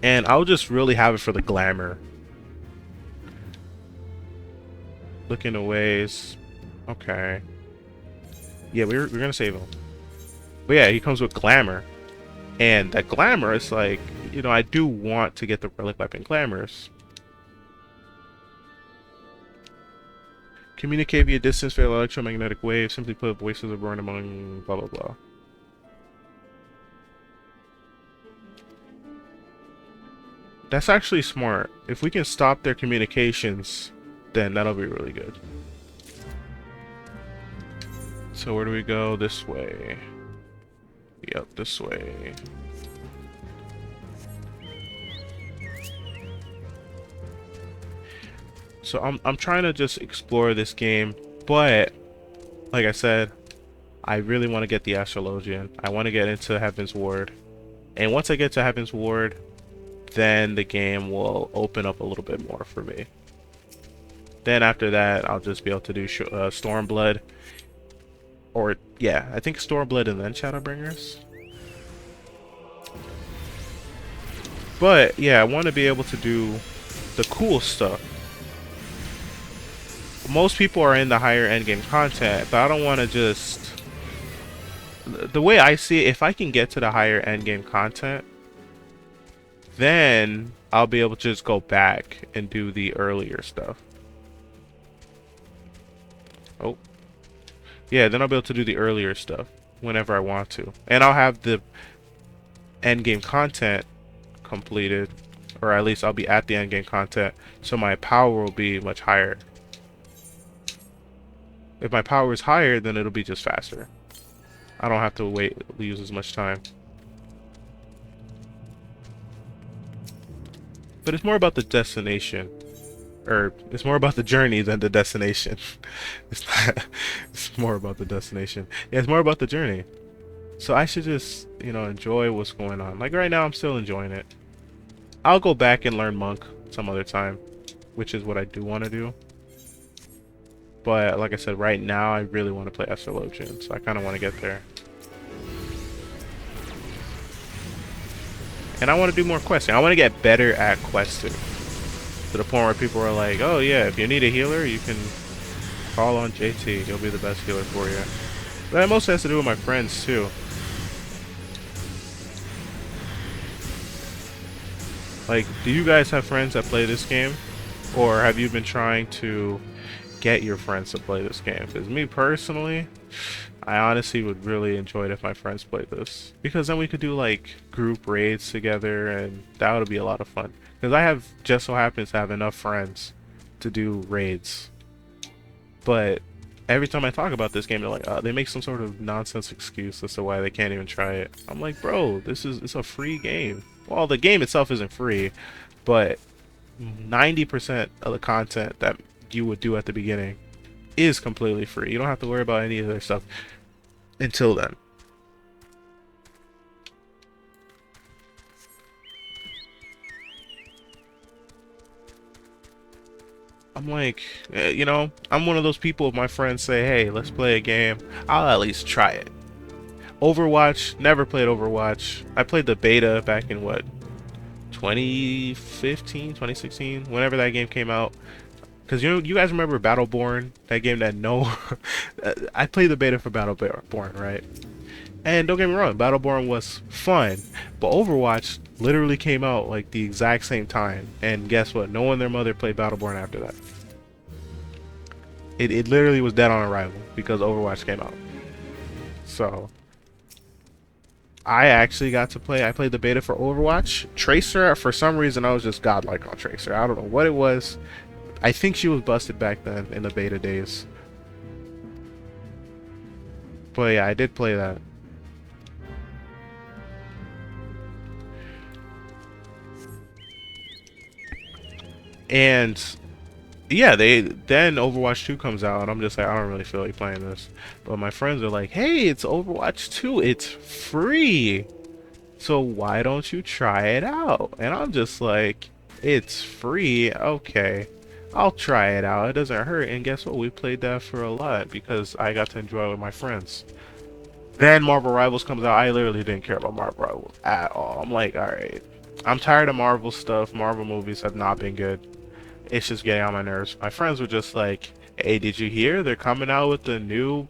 And I'll just really have it for the glamour. Looking away. Okay. Yeah, we're gonna save him. But yeah, he comes with glamour. And that glamour is like, you know, I do want to get the relic weapon glamours. Communicate via distance via electromagnetic waves. Simply put, voices are born among blah blah blah. That's actually smart. If we can stop their communications, then that'll be really good. So where do we go? This way. Yep, this way. So I'm trying to just explore this game, but like I said, I really want to get the Astrologian. I want to get into Heaven's Ward. And once I get to Heaven's Ward, then the game will open up a little bit more for me. Then after that, I'll just be able to do Stormblood. Or, yeah, I think Stormblood and then Shadowbringers. But, yeah, I want to be able to do the cool stuff. Most people are in the higher endgame content, but I don't want to just... The way I see it, if I can get to the higher endgame content, then I'll be able to just go back and do the earlier stuff. Oh. Yeah, then I'll be able to do the earlier stuff whenever I want to. And I'll have the endgame content completed, or at least I'll be at the endgame content, so my power will be much higher. If my power is higher, then it'll be just faster. I don't have to use as much time. But it's more about the destination. Or, it's more about the journey than the destination. It's more about the destination. Yeah, it's more about the journey. So I should just, you know, enjoy what's going on. Like right now, I'm still enjoying it. I'll go back and learn Monk some other time, which is what I do want to do. But like I said, right now I really want to play Astrologian, so I kind of want to get there. And I want to do more questing. I want to get better at questing. To the point where people are like, oh yeah, if you need a healer, you can call on JT. He'll be the best healer for you. But that mostly has to do with my friends too. Like, do you guys have friends that play this game? Or have you been trying to get your friends to play this game? Because me personally, I honestly would really enjoy it if my friends played this. Because then we could do like group raids together, and that would be a lot of fun. Because I have, just so happens to have enough friends to do raids. But every time I talk about this game, they're like, they make some sort of nonsense excuse as to why they can't even try it. I'm like, bro, it's a free game. Well, the game itself isn't free, but 90% of the content that you would do at the beginning is completely free. You don't have to worry about any of their stuff until then. I'm like, you know, I'm one of those people. If my friends say, "Hey, let's play a game," I'll at least try it. Overwatch, never played Overwatch. I played the beta back in what, 2015, 2016, whenever that game came out. Because you guys remember Battleborn, that game that no, I played the beta for Battleborn, right? And don't get me wrong, Battleborn was fun, but Overwatch literally came out like the exact same time. And guess what? No one and their mother played Battleborn after that. It literally was dead on arrival because Overwatch came out. So I actually got to play. I played the beta for Overwatch. Tracer, for some reason, I was just godlike on Tracer. I don't know what it was. I think she was busted back then in the beta days. But yeah, I did play that. And yeah, then Overwatch 2 comes out, and I'm just like, I don't really feel like playing this. But my friends are like, hey, it's Overwatch 2. It's free. So why don't you try it out? And I'm just like, it's free. Okay. I'll try it out. It doesn't hurt. And guess what? We played that for a lot because I got to enjoy it with my friends. Then Marvel Rivals comes out. I literally didn't care about Marvel Rivals at all. I'm like, alright. I'm tired of Marvel stuff. Marvel movies have not been good. It's just getting on my nerves. My friends were just like, hey, did you hear? They're coming out with the new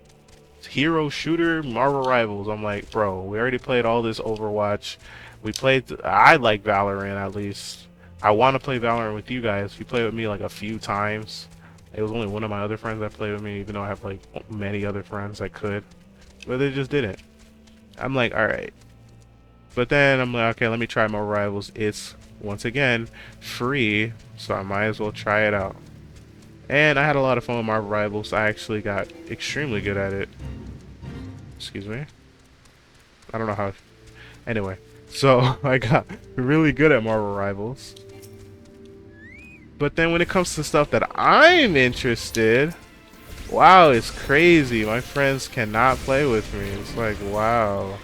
hero shooter Marvel Rivals. I'm like, bro, we already played all this Overwatch. We played, I like Valorant at least. I want to play Valorant with you guys. You played with me like a few times. It was only one of my other friends that played with me, even though I have like many other friends that could. But they just didn't. I'm like, alright. But then I'm like, okay, let me try Marvel Rivals. It's, once again, free, so I might as well try it out. And I had a lot of fun with Marvel Rivals. I actually got extremely good at it. Excuse me. I don't know how. Anyway, so I got really good at Marvel Rivals. But then when it comes to stuff that I'm interested, wow, it's crazy. My friends cannot play with me. It's like, wow.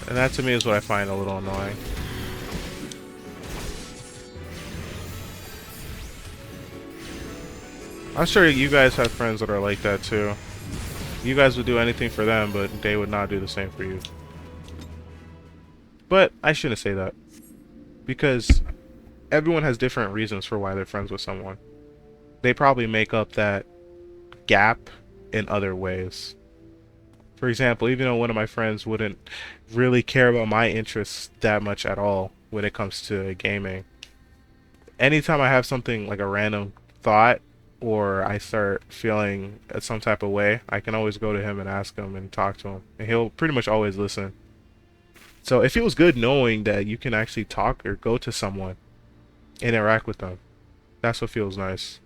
And that to me is what I find a little annoying. I'm sure you guys have friends that are like that too. You guys would do anything for them, but they would not do the same for you. But I shouldn't say that. Because everyone has different reasons for why they're friends with someone. They probably make up that gap in other ways. For example, even though one of my friends wouldn't really care about my interests that much at all when it comes to gaming, anytime I have something like a random thought or I start feeling some type of way, I can always go to him and ask him and talk to him. And he'll pretty much always listen. So it feels good knowing that you can actually talk or go to someone and interact with them. That's what feels nice.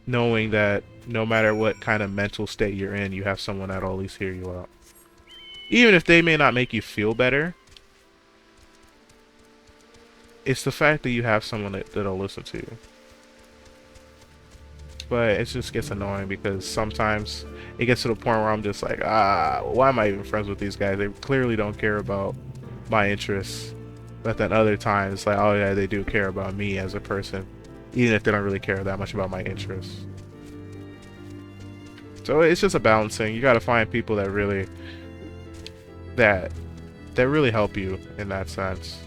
Knowing that no matter what kind of mental state you're in, you have someone that'll at least hear you out. Even if they may not make you feel better, it's the fact that you have someone that'll listen to you. But it just gets annoying because sometimes it gets to the point where I'm just like, why am I even friends with these guys? They clearly don't care about my interests. But then other times, it's like, oh yeah, they do care about me as a person, even if they don't really care that much about my interests. So it's just a balancing. You gotta find people that really help you in that sense.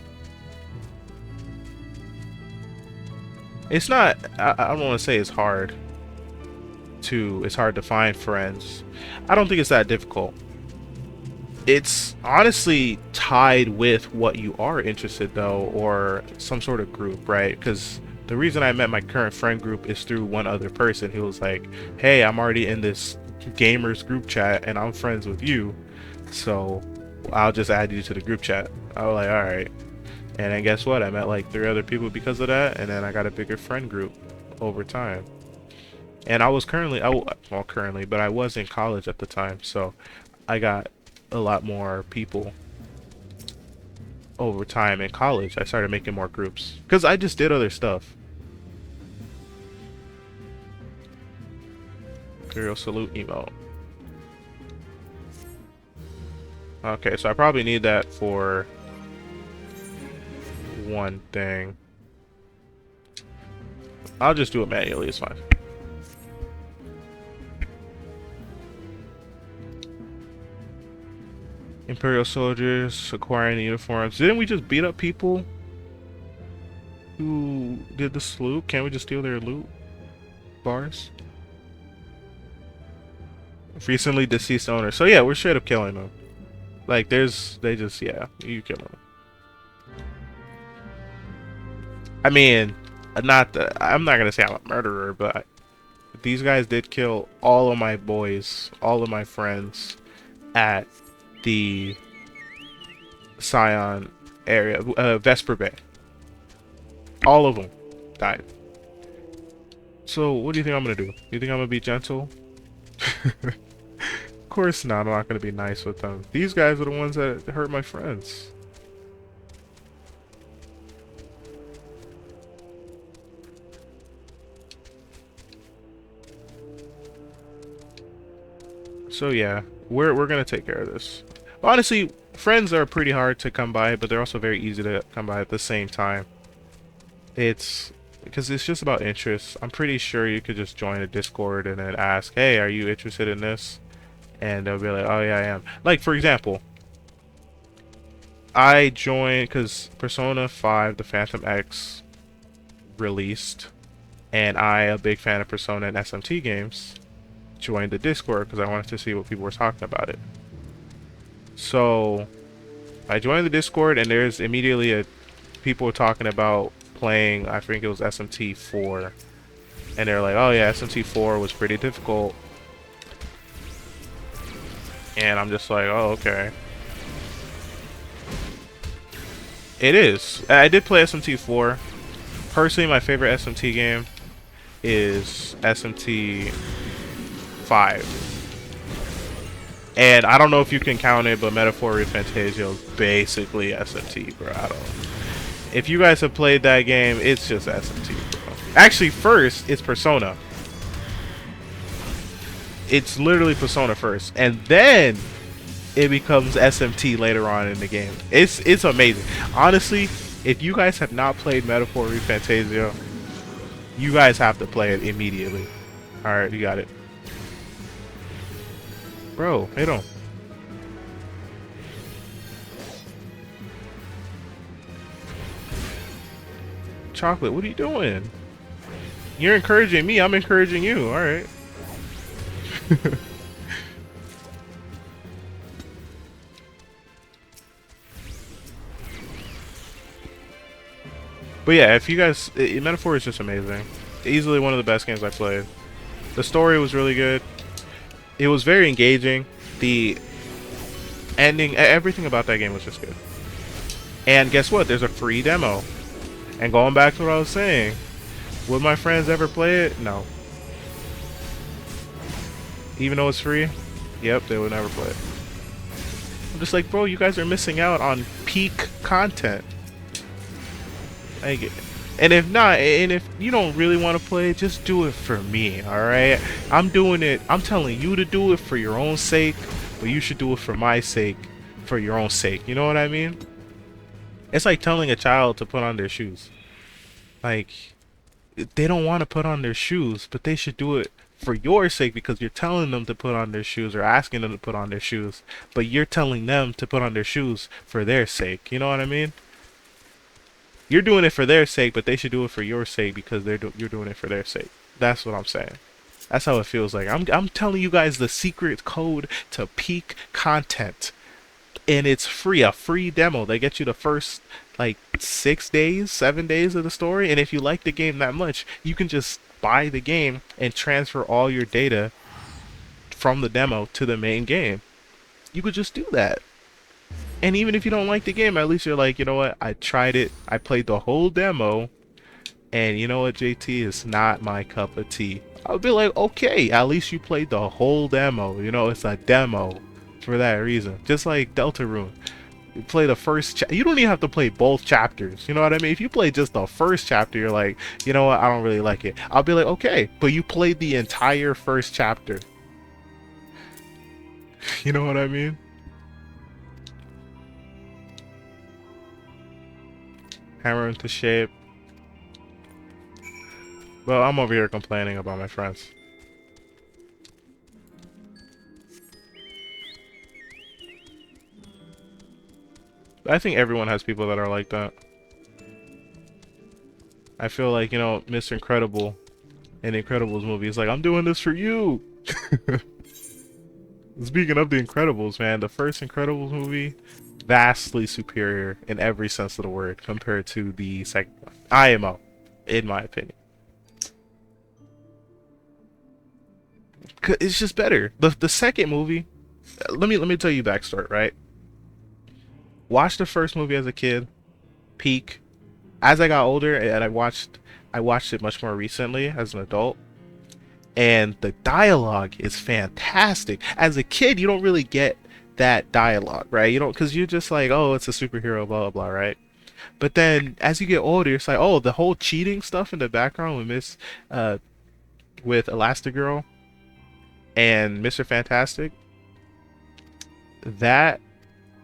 It's not, I don't want to say it's hard to find friends. I don't think it's that difficult. It's honestly tied with what you are interested though, or some sort of group, right? Because the reason I met my current friend group is through one other person who was like, hey, I'm already in this gamers group chat and I'm friends with you, so I'll just add you to the group chat. I was like, alright. And then guess what? I met like 3 other people because of that, and then I got a bigger friend group over time. And I was but I was in college at the time, so I got a lot more people over time in college. I started making more groups because I just did other stuff. Imperial salute emote. Okay, so I probably need that for one thing. I'll just do it manually, it's fine. Imperial soldiers acquiring uniforms. Didn't we just beat up people who did this loot? Can't we just steal their loot bars? Recently deceased owner. So yeah, we're straight up killing them. Like they just, yeah, you kill them. I mean, I'm not gonna say I'm a murderer, but these guys did kill all of my boys, all of my friends at the Scion area, Vesper Bay. All of them died. So what do you think I'm gonna do? You think I'm gonna be gentle? Of course not. I'm not gonna be nice with them. These guys are the ones that hurt my friends. So yeah, we're gonna take care of this. Honestly, friends are pretty hard to come by, but they're also very easy to come by at the same time. It's because it's just about interests. I'm pretty sure you could just join a Discord and then ask, hey, are you interested in this? And they'll be like, oh yeah, I am. Like, for example, I joined because Persona 5, the Phantom X released, and I, a big fan of Persona and SMT games, joined the Discord because I wanted to see what people were talking about it. So I joined the Discord, and there's immediately people talking about playing, I think it was SMT4, and they're like, oh yeah, SMT4 was pretty difficult, and I'm just like, oh okay. It is. I did play SMT4. Personally, my favorite SMT game is SMT5. And I don't know if you can count it, but Metaphor Fantasia is basically SMT, bro. I don't know. If you guys have played that game, it's just SMT, bro. Actually, first, it's Persona. It's literally Persona first. And then it becomes SMT later on in the game. It's amazing. Honestly, if you guys have not played Metaphor Fantasia, you guys have to play it immediately. Alright, you got it. Bro, hit him. Chocolate, what are you doing? You're encouraging me, I'm encouraging you. Alright. But yeah, if you guys, Metaphor is just amazing. Easily one of the best games I played. The story was really good. It was very engaging. The ending, everything about that game was just good. And guess what? There's a free demo. And going back to what I was saying, would my friends ever play it? No. Even though it's free? Yep, they would never play it. I'm just like, bro, you guys are missing out on peak content. And if not, and if you don't really want to play, just do it for me, alright? I'm doing it, I'm telling you to do it for your own sake, but you should do it for my sake, for your own sake, you know what I mean? It's like telling a child to put on their shoes. Like, they don't want to put on their shoes, but they should do it for your sake because you're telling them to put on their shoes or asking them to put on their shoes, but you're telling them to put on their shoes for their sake, you know what I mean? You're doing it for their sake, but they should do it for your sake because you're doing it for their sake. That's what I'm saying. That's how it feels like. I'm telling you guys the secret code to peak content. And it's free, a free demo. They get you the first, like, 6 days, 7 days of the story. And if you like the game that much, you can just buy the game and transfer all your data from the demo to the main game. You could just do that. And even if you don't like the game, at least you're like, you know what, I tried it, I played the whole demo, and you know what, JT, it's not my cup of tea. I'll be like, okay, at least you played the whole demo, you know, it's a demo for that reason. Just like Deltarune, you play the first you don't even have to play both chapters, you know what I mean? If you play just the first chapter, you're like, you know what, I don't really like it. I'll be like, okay, but you played the entire first chapter. You know what I mean? Hammer into shape. Well, I'm over here complaining about my friends. I think everyone has people that are like that. I feel like, you know, Mr. Incredible in the Incredibles movie is like, I'm doing this for you. Speaking of the Incredibles, man, the first Incredibles movie, vastly superior in every sense of the word compared to the second one. IMO, in my opinion. It's just better. The second movie, let me tell you backstory, right? Watched the first movie as a kid, peak. As I got older, and I watched it much more recently as an adult, and the dialogue is fantastic. As a kid, you don't really get that dialogue, right? You don't, because you're just like, oh, it's a superhero, blah blah blah, right? But then as you get older, it's like, oh, the whole cheating stuff in the background with Elastigirl and Mr. Fantastic, that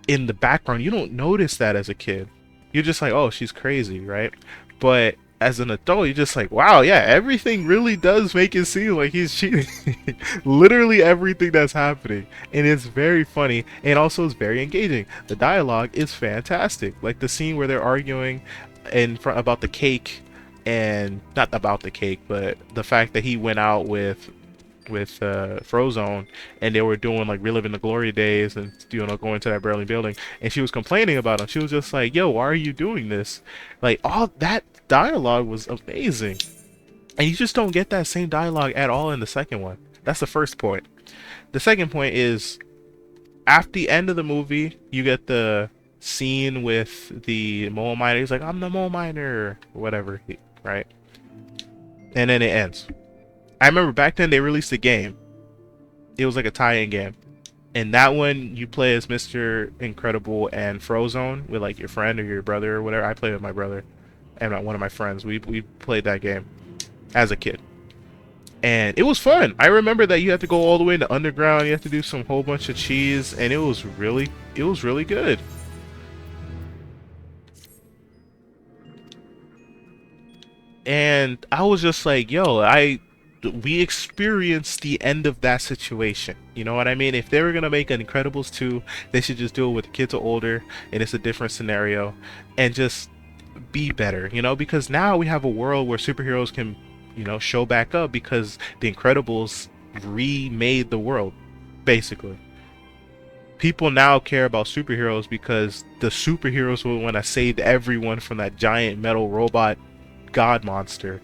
in the background, you don't notice that as a kid. You're just like, oh, she's crazy, right? But as an adult, you're just like, wow, yeah, everything really does make it seem like he's cheating. Literally everything that's happening. And it's very funny, and also it's very engaging. The dialogue is fantastic. Like the scene where they're arguing in front about the cake, and not about the cake, but the fact that he went out with Frozone, and they were doing like reliving the glory days, and you know, going to that Berlin building, and she was complaining about him. She was just like, yo, why are you doing this? Like, all that dialogue was amazing, and you just don't get that same dialogue at all in the second one. That's the first point. The second point is, after the end of the movie, you get the scene with the mole miner. He's like, I'm the mole miner, or whatever, right? And then it ends. I remember back then they released a game. It was like a tie-in game. And that one, you play as Mr. Incredible and Frozone with like your friend or your brother or whatever. I played with my brother and one of my friends. We played that game as a kid. And it was fun. I remember that you had to go all the way in the underground. You had to do some whole bunch of cheese, and it was really good. And I was just like, yo, we experienced the end of that situation. You know what I mean? If they were gonna make an Incredibles 2, they should just do it with the kids are older and it's a different scenario, and just be better, you know, because now we have a world where superheroes can, you know, show back up because the Incredibles remade the world, basically. People now care about superheroes because the superheroes will want to save everyone from that giant metal robot god monster.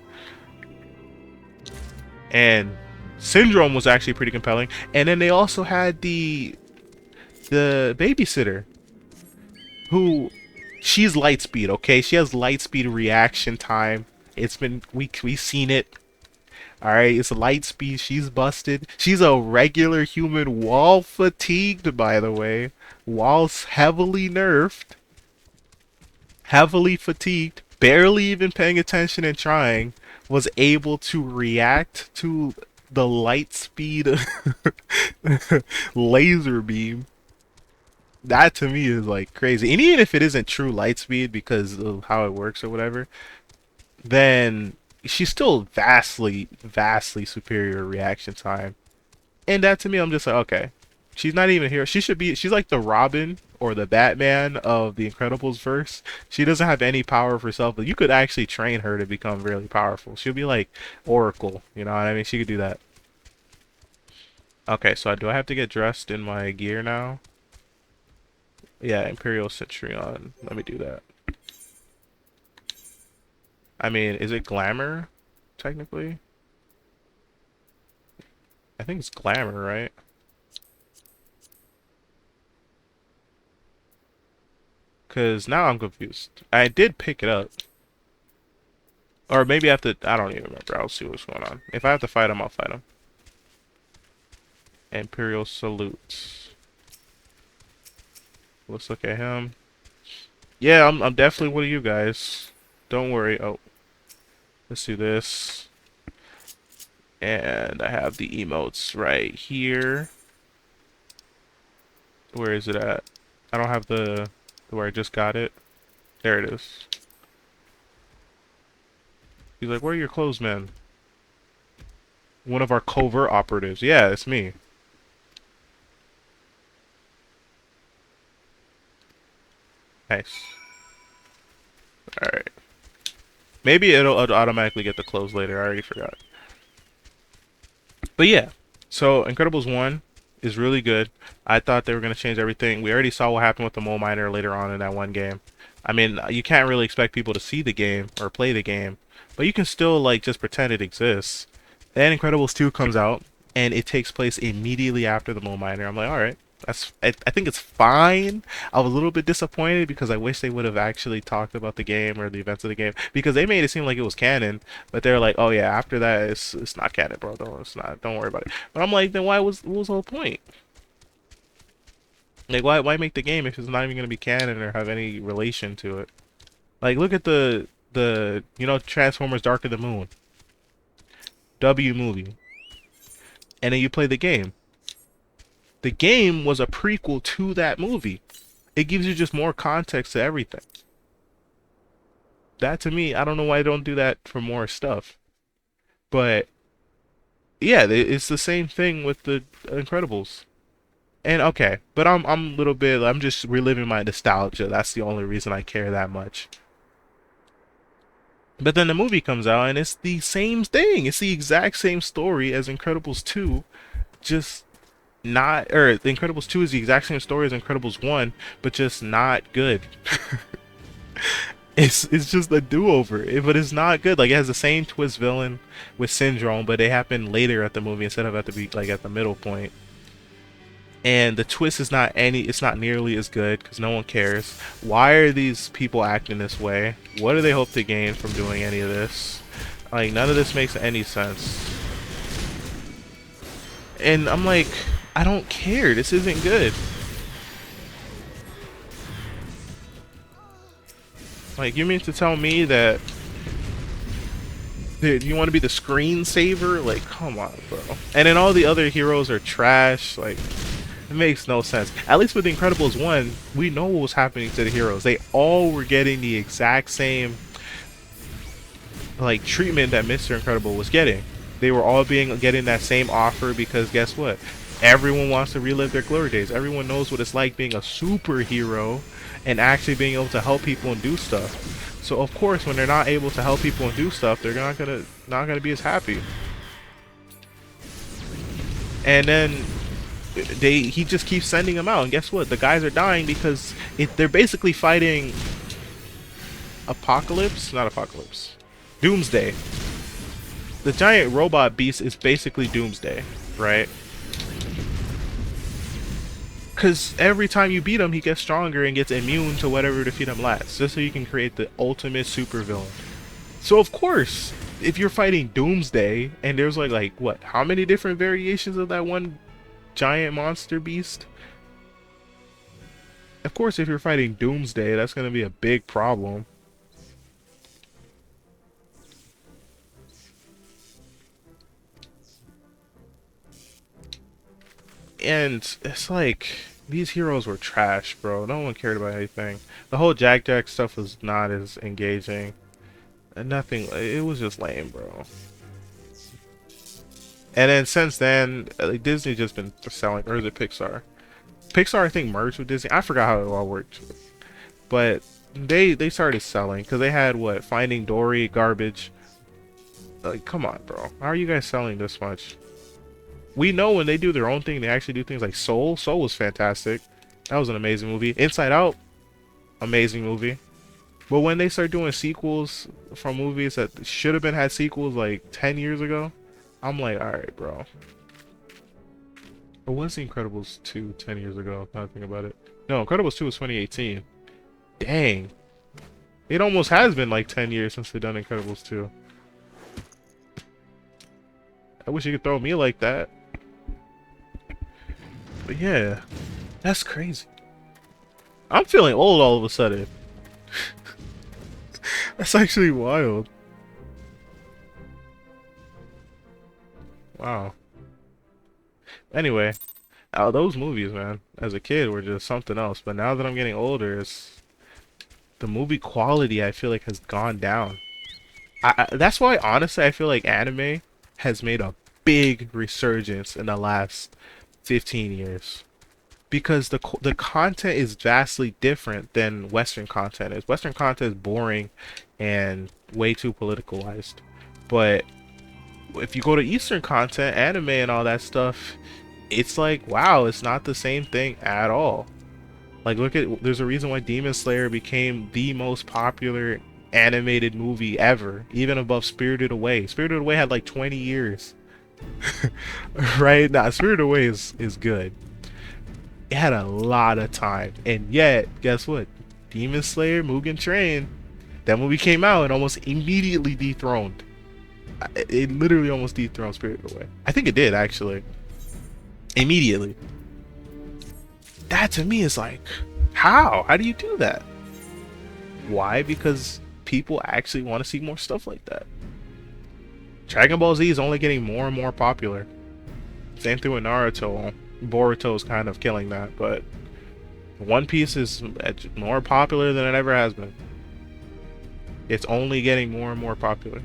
And Syndrome was actually pretty compelling. And then they also had the babysitter, who, she's light speed, okay? She has light speed reaction time. It's been, we've seen it. Alright, it's light speed. She's busted. She's a regular human, wall fatigued, by the way. Wall's heavily nerfed. Heavily fatigued. Barely even paying attention and trying. Was able to react to the light speed laser beam. That to me is like crazy. And even if it isn't true light speed because of how it works or whatever, then she's still vastly superior reaction time. And that to me, I'm just like, okay, she's not even here. She's like the Robin or the Batman of the Incredibles verse. She doesn't have any power of herself, but you could actually train her to become really powerful. She'll be like Oracle, you know what I mean? She could do that. Okay, so do I have to get dressed in my gear now? Yeah, Imperial Centurion. Let me do that. I mean, is it glamour, technically? I think it's glamour, right? Because now I'm confused. I did pick it up. Or maybe I have to... I don't even remember. I'll see what's going on. If I have to fight him, I'll fight him. Imperial Salute. Let's look at him. Yeah, I'm definitely one of you guys. Don't worry. Oh. Let's do this. And I have the emotes right here. Where is it at? I don't have the... where I just got it. There it is. He's like, where are your clothes, man? One of our covert operatives. Yeah, it's me. Nice. Alright. Maybe it'll automatically get the clothes later. I already forgot. But yeah. So, Incredibles 1 is really good. I thought they were going to change everything. We already saw what happened with the mole miner later on in that one game. I mean, you can't really expect people to see the game or play the game, but you can still like just pretend it exists. Then Incredibles 2 comes out, and it takes place immediately after the mole miner. I'm like, all right, I think it's fine. I was a little bit disappointed because I wish they would have actually talked about the game or the events of the game, because they made it seem like it was canon, but they're like, oh yeah, after that it's not canon, bro. Don't worry about it. But I'm like, then what was the whole point? Like, why make the game if it's not even gonna be canon or have any relation to it? Like, look at the Transformers Dark of the Moon W movie, and then you play the game. The game was a prequel to that movie. It gives you just more context to everything. That, to me, I don't know why I don't do that for more stuff. But yeah, it's the same thing with the Incredibles. And okay, but I'm a little bit, I'm just reliving my nostalgia. That's the only reason I care that much. But then the movie comes out and it's the same thing. It's the exact same story as Incredibles 2, just not, or The Incredibles 2 is the exact same story as Incredibles 1, but just not good. It's just a do-over, but it's not good. Like, it has the same twist villain with Syndrome, but it happened later at the movie instead of at the middle point. And the twist is it's not nearly as good because no one cares. Why are these people acting this way? What do they hope to gain from doing any of this? Like, none of this makes any sense. And I'm like, I don't care. This isn't good. Like, you mean to tell me that you want to be the screensaver? Like, come on, bro. And then all the other heroes are trash. Like, it makes no sense. At least with The Incredibles 1, we know what was happening to the heroes. They all were getting the exact same, like, treatment that Mr. Incredible was getting. They were all getting that same offer because guess what? Everyone wants to relive their glory days. Everyone knows what it's like being a superhero and actually being able to help people and do stuff. So of course, when they're not able to help people and do stuff, they're not gonna be as happy. And then he just keeps sending them out, and guess what? The guys are dying because they're basically fighting Doomsday. The giant robot beast is basically Doomsday, right? Because every time you beat him, he gets stronger and gets immune to whatever defeat him last, just so you can create the ultimate supervillain. So of course, if you're fighting Doomsday, and there's like what? How many different variations of that one giant monster beast? Of course, if you're fighting Doomsday, that's going to be a big problem. And it's like, these heroes were trash, bro. No one cared about anything. The whole Jack stuff was not as engaging. And nothing, it was just lame, bro. And then since then, like, Disney just been selling, or is it Pixar? Pixar, I think, merged with Disney. I forgot how it all worked. But they started selling, because they had, what, Finding Dory, garbage. Like, come on, bro. How are you guys selling this much? We know when they do their own thing, they actually do things like Soul. Soul was fantastic. That was an amazing movie. Inside Out, amazing movie. But when they start doing sequels from movies that should have had sequels like 10 years ago, I'm like, alright, bro. But was The Incredibles 2 10 years ago? Now I think about it. No, Incredibles 2 was 2018. Dang. It almost has been like 10 years since they've done Incredibles 2. I wish you could throw me like that. But yeah, that's crazy. I'm feeling old all of a sudden. That's actually wild. Wow. Anyway, those movies, man, as a kid were just something else. But now that I'm getting older, the movie quality, I feel like, has gone down. That's why, honestly, I feel like anime has made a big resurgence in the last 15 years. Because the content is vastly different than Western content is. Western content is boring and way too politicalized. But if you go to Eastern content, anime and all that stuff, it's like, wow, it's not the same thing at all. Like, look at, there's a reason why Demon Slayer became the most popular animated movie ever, even above Spirited Away. Spirited Away had like 20 years. Right? Nah, Spirited Away is good. It had a lot of time, and yet, guess what? Demon Slayer, Mugen Train, that movie came out and almost immediately dethroned. It literally almost dethroned Spirited Away. I think it did, actually. Immediately. That to me is like, how? How do you do that? Why? Because people actually want to see more stuff like that. Dragon Ball Z is only getting more and more popular. Same thing with Naruto. Boruto is kind of killing that, but One Piece is more popular than it ever has been. It's only getting more and more popular.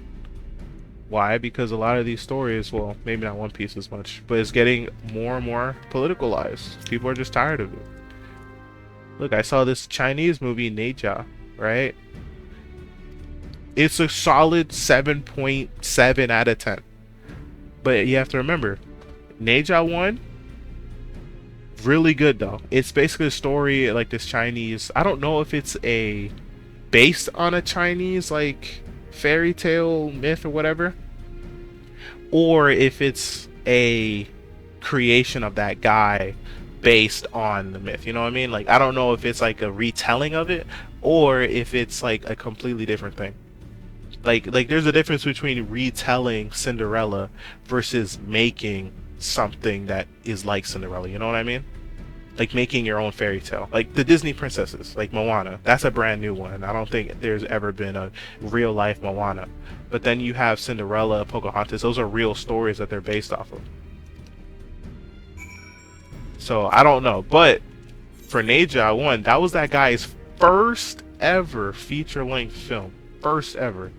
Why? Because a lot of these stories, well, maybe not One Piece as much, but it's getting more and more politicalized. People are just tired of it. Look, I saw this Chinese movie, Neja, right? It's a solid 7.7 out of 10. But you have to remember, Neja 1, really good though. It's basically a story like this Chinese, I don't know if it's based on a Chinese like fairy tale myth or whatever, or if it's a creation of that guy based on the myth, you know what I mean? Like, I don't know if it's like a retelling of it or if it's like a completely different thing. Like there's a difference between retelling Cinderella versus making something that is like Cinderella, you know what I mean? Like making your own fairy tale, like the Disney princesses, like Moana. That's a brand new one. I don't think there's ever been a real life Moana. But then you have Cinderella, Pocahontas. Those are real stories that they're based off of. So I don't know, but for Neja 1, that was that guy's first ever feature-length film, first ever,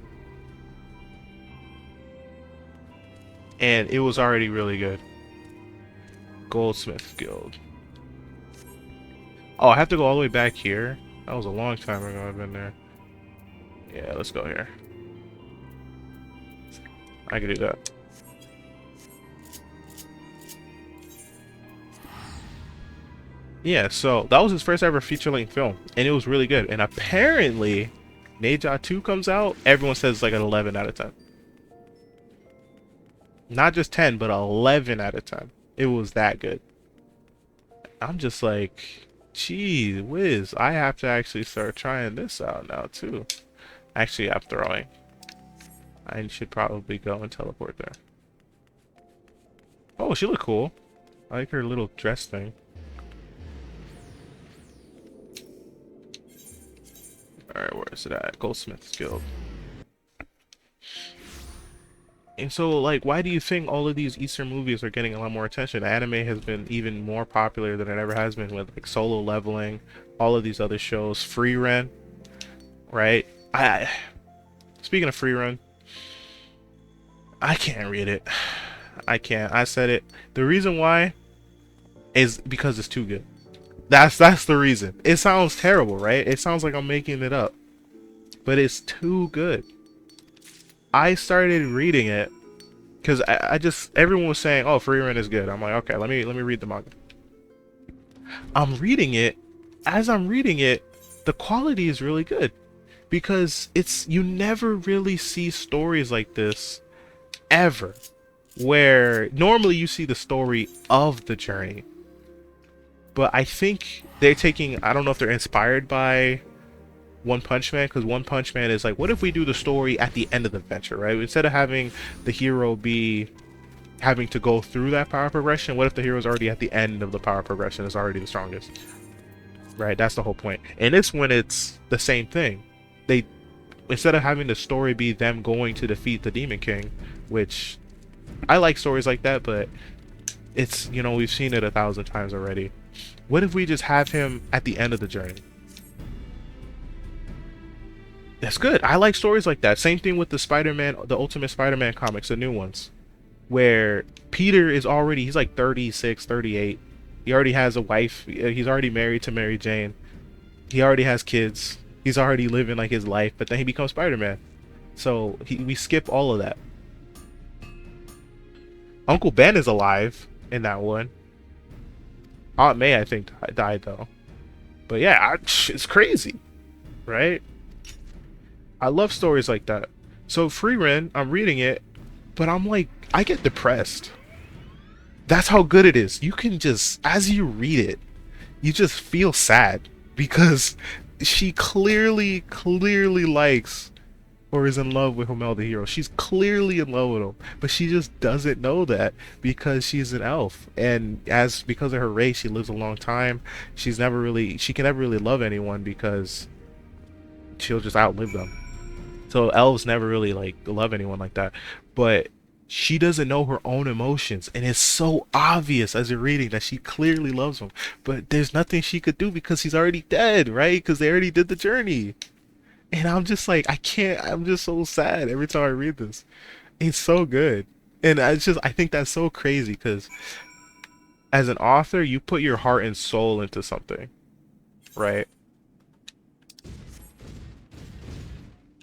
and it was already really good. Goldsmith Guild. Oh, I have to go all the way back here. That was a long time ago I've been there. Yeah, let's go here. I can do that. Yeah, so that was his first ever feature-length film, and it was really good. And apparently, Neja 2 comes out, everyone says it's like an 11 out of 10. Not just 10, but 11 out of 10. It was that good. I'm just like, gee whiz, I have to actually start trying this out now too. Actually, I'm throwing. I should probably go and teleport there. Oh, she looked cool. I like her little dress thing. Alright, where is it at? Goldsmith's Guild. And so, like, why do you think all of these Eastern movies are getting a lot more attention? Anime has been even more popular than it ever has been, with like Solo Leveling, all of these other shows, Free Run, right? Speaking of Free Run, I can't read it. I can't. I said it. The reason why is because it's too good. That's the reason. It sounds terrible, right? It sounds like I'm making it up, but it's too good. I started reading it because I just, everyone was saying, "Oh, Free Run is good." I'm like, okay, let me read the manga. I'm reading it. As I'm reading it, the quality is really good because you never really see stories like this ever, where normally you see the story of the journey. But I think they're taking, I don't know if they're inspired by One Punch Man, because One Punch Man is like, what if we do the story at the end of the adventure, right? Instead of having the hero be having to go through that power progression, what if the hero's already at the end of the power progression, is already the strongest? Right, that's the whole point. And it's when it's the same thing. They, instead of having the story be them going to defeat the Demon King, which I like stories like that, but it's, you know, we've seen it 1,000 times already. What if we just have him at the end of the journey? That's good. I like stories like that. Same thing with the Spider-Man, the Ultimate Spider-Man comics, the new ones, where Peter is already, he's like 36, 38. He already has a wife. He's already married to Mary Jane. He already has kids. He's already living like his life, but then he becomes Spider-Man. So we skip all of that. Uncle Ben is alive in that one. Aunt May, I think, died though. But yeah, it's crazy, right? I love stories like that. So Frieren, I'm reading it, but I'm like, I get depressed. That's how good it is. You can just, as you read it, you just feel sad because she clearly likes or is in love with Hummel the hero. She's clearly in love with him, but she just doesn't know that because she's an elf, and because of her race, she lives a long time. She can never really love anyone because she'll just outlive them. So elves never really like love anyone like that, but she doesn't know her own emotions, and it's so obvious as you're reading that she clearly loves him, but there's nothing she could do because he's already dead, right? Because they already did the journey. And I'm just like, I can't, I'm just so sad every time I read this. It's so good. And I think that's so crazy because as an author, you put your heart and soul into something, right?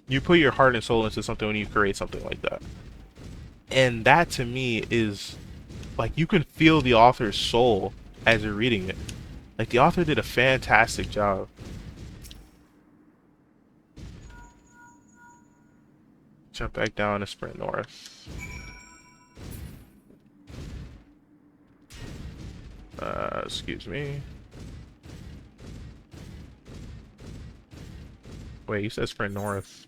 You put your heart and soul into something when you create something like that. And that to me is like, you can feel the author's soul as you're reading it. Like, the author did a fantastic job. Jump back down and sprint north. Excuse me. Wait, you said sprint north.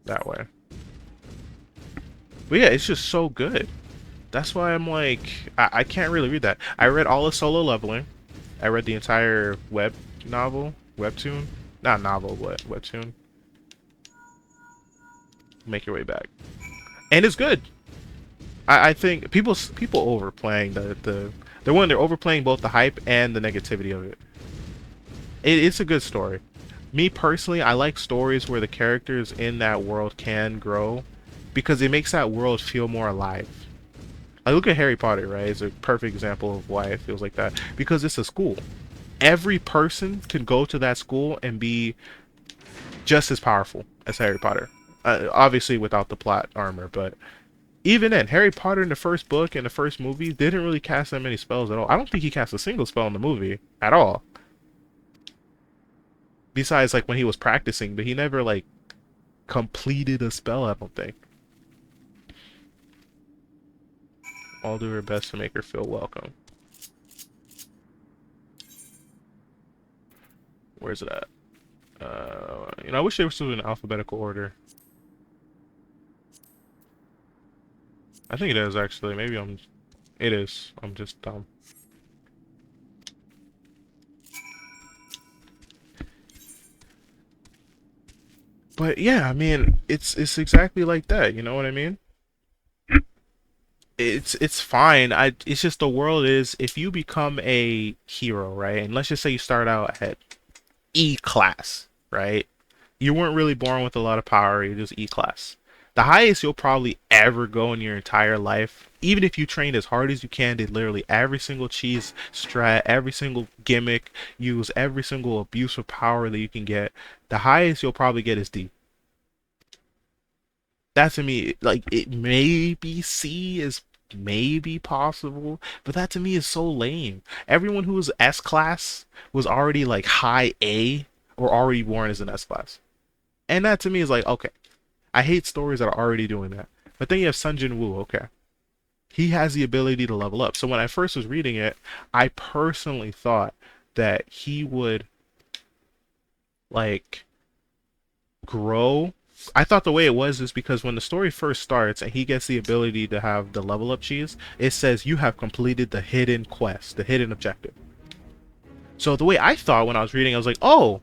That way. But yeah, it's just so good. That's why I'm like, I can't really read that. I read all of Solo Leveling. I read the entire webtoon. Not novel, but webtoon. Make your way back, and it's good. I think people overplaying they're overplaying both the hype and the negativity of it. It's a good story. Me personally, I like stories where the characters in that world can grow because it makes that world feel more alive. I look at Harry Potter, right? It's a perfect example of why it feels like that, because it's a school. Every person can go to that school and be just as powerful as Harry Potter. Obviously without the plot armor, but even then, Harry Potter in the first book and the first movie didn't really cast that many spells at all. I don't think he cast a single spell in the movie at all. Besides, like, when he was practicing, but he never, like, completed a spell, I don't think. All do her best to make her feel welcome. Where's it at? I wish they were still in alphabetical order. I think it is, actually. Maybe it is. I'm just dumb. But yeah, I mean, it's exactly like that, you know what I mean? It's fine. It's just the world is, if you become a hero, right? And let's just say you start out at E class, right? You weren't really born with a lot of power, you're just E class. The highest you'll probably ever go in your entire life, even if you trained as hard as you can, did literally every single cheese strat, every single gimmick, use every single abuse of power that you can get, the highest you'll probably get is D. That to me, like, it maybe C is maybe possible, but that to me is so lame. Everyone who was S class was already like high A or already born as an S class. And that to me is like, okay. I hate stories that are already doing that. But then you have Sun Jin Woo, okay. He has the ability to level up. So when I first was reading it, I personally thought that he would, like, grow. I thought the way it was is because when the story first starts and he gets the ability to have the level up cheese, it says you have completed the hidden quest, the hidden objective. So the way I thought when I was reading, I was like, oh,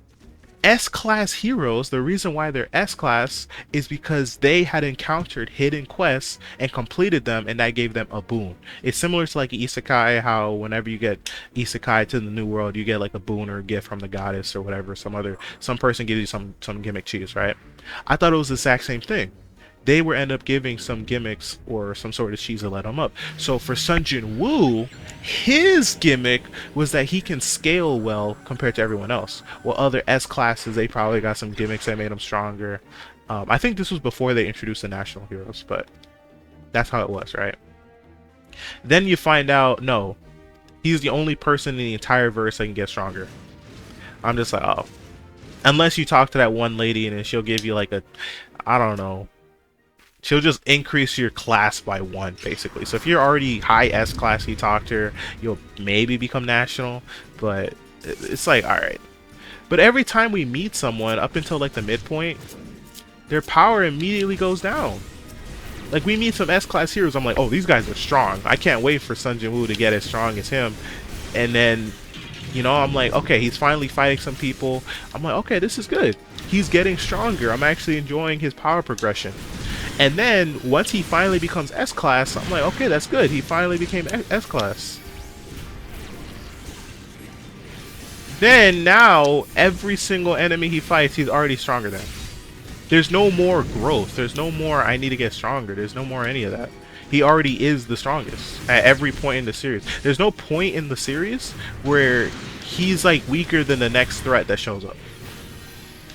S-class heroes, the reason why they're S-class is because they had encountered hidden quests and completed them, and that gave them a boon. It's similar to like isekai, how whenever you get isekai to the new world, you get like a boon or a gift from the goddess or whatever, some person gives you some gimmick cheese, right? I thought it was the exact same thing. They were end up giving some gimmicks or some sort of cheese to let them up. So for Sun Jin Woo, his gimmick was that he can scale well compared to everyone else. While other S classes, they probably got some gimmicks that made them stronger. I think this was before they introduced the national heroes, but that's how it was, right? Then you find out, no, he's the only person in the entire verse that can get stronger. I'm just like, oh. Unless you talk to that one lady and then she'll give you like a, I don't know, she'll just increase your class by 1, basically. So if you're already high S class, you talk to her, you'll maybe become national, but it's like, alright. But every time we meet someone, up until like the midpoint, their power immediately goes down. Like, we meet some S class heroes, I'm like, oh, these guys are strong. I can't wait for Sun Jin Woo to get as strong as him. And then, you know, I'm like, okay, he's finally fighting some people. I'm like, okay, this is good. He's getting stronger. I'm actually enjoying his power progression. And then once he finally becomes S-class, I'm like, okay, that's good. He finally became S-class. Then now, every single enemy he fights, he's already stronger than. There's no more growth. There's no more, I need to get stronger. There's no more any of that. He already is the strongest at every point in the series. There's no point in the series where he's like weaker than the next threat that shows up.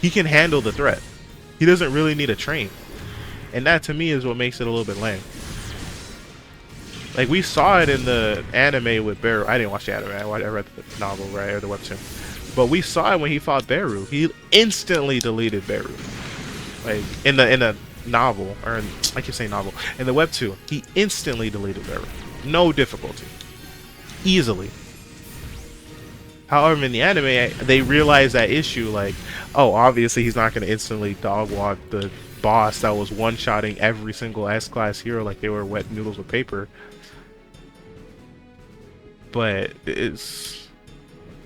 He can handle the threat. He doesn't really need to train. And that to me is what makes it a little bit lame. Like, we saw it in the anime with Beru. I didn't watch the anime. I read the novel, right, or the webtoon. But we saw it when he fought Beru. He instantly deleted Beru. Like, in the novel, or I keep saying novel, in the webtoon, he instantly deleted Beru. No difficulty. Easily. However, in the anime, they realized that issue, like, oh, obviously he's not going to instantly dog walk the boss that was one-shotting every single S-class hero like they were wet noodles with paper. But it's,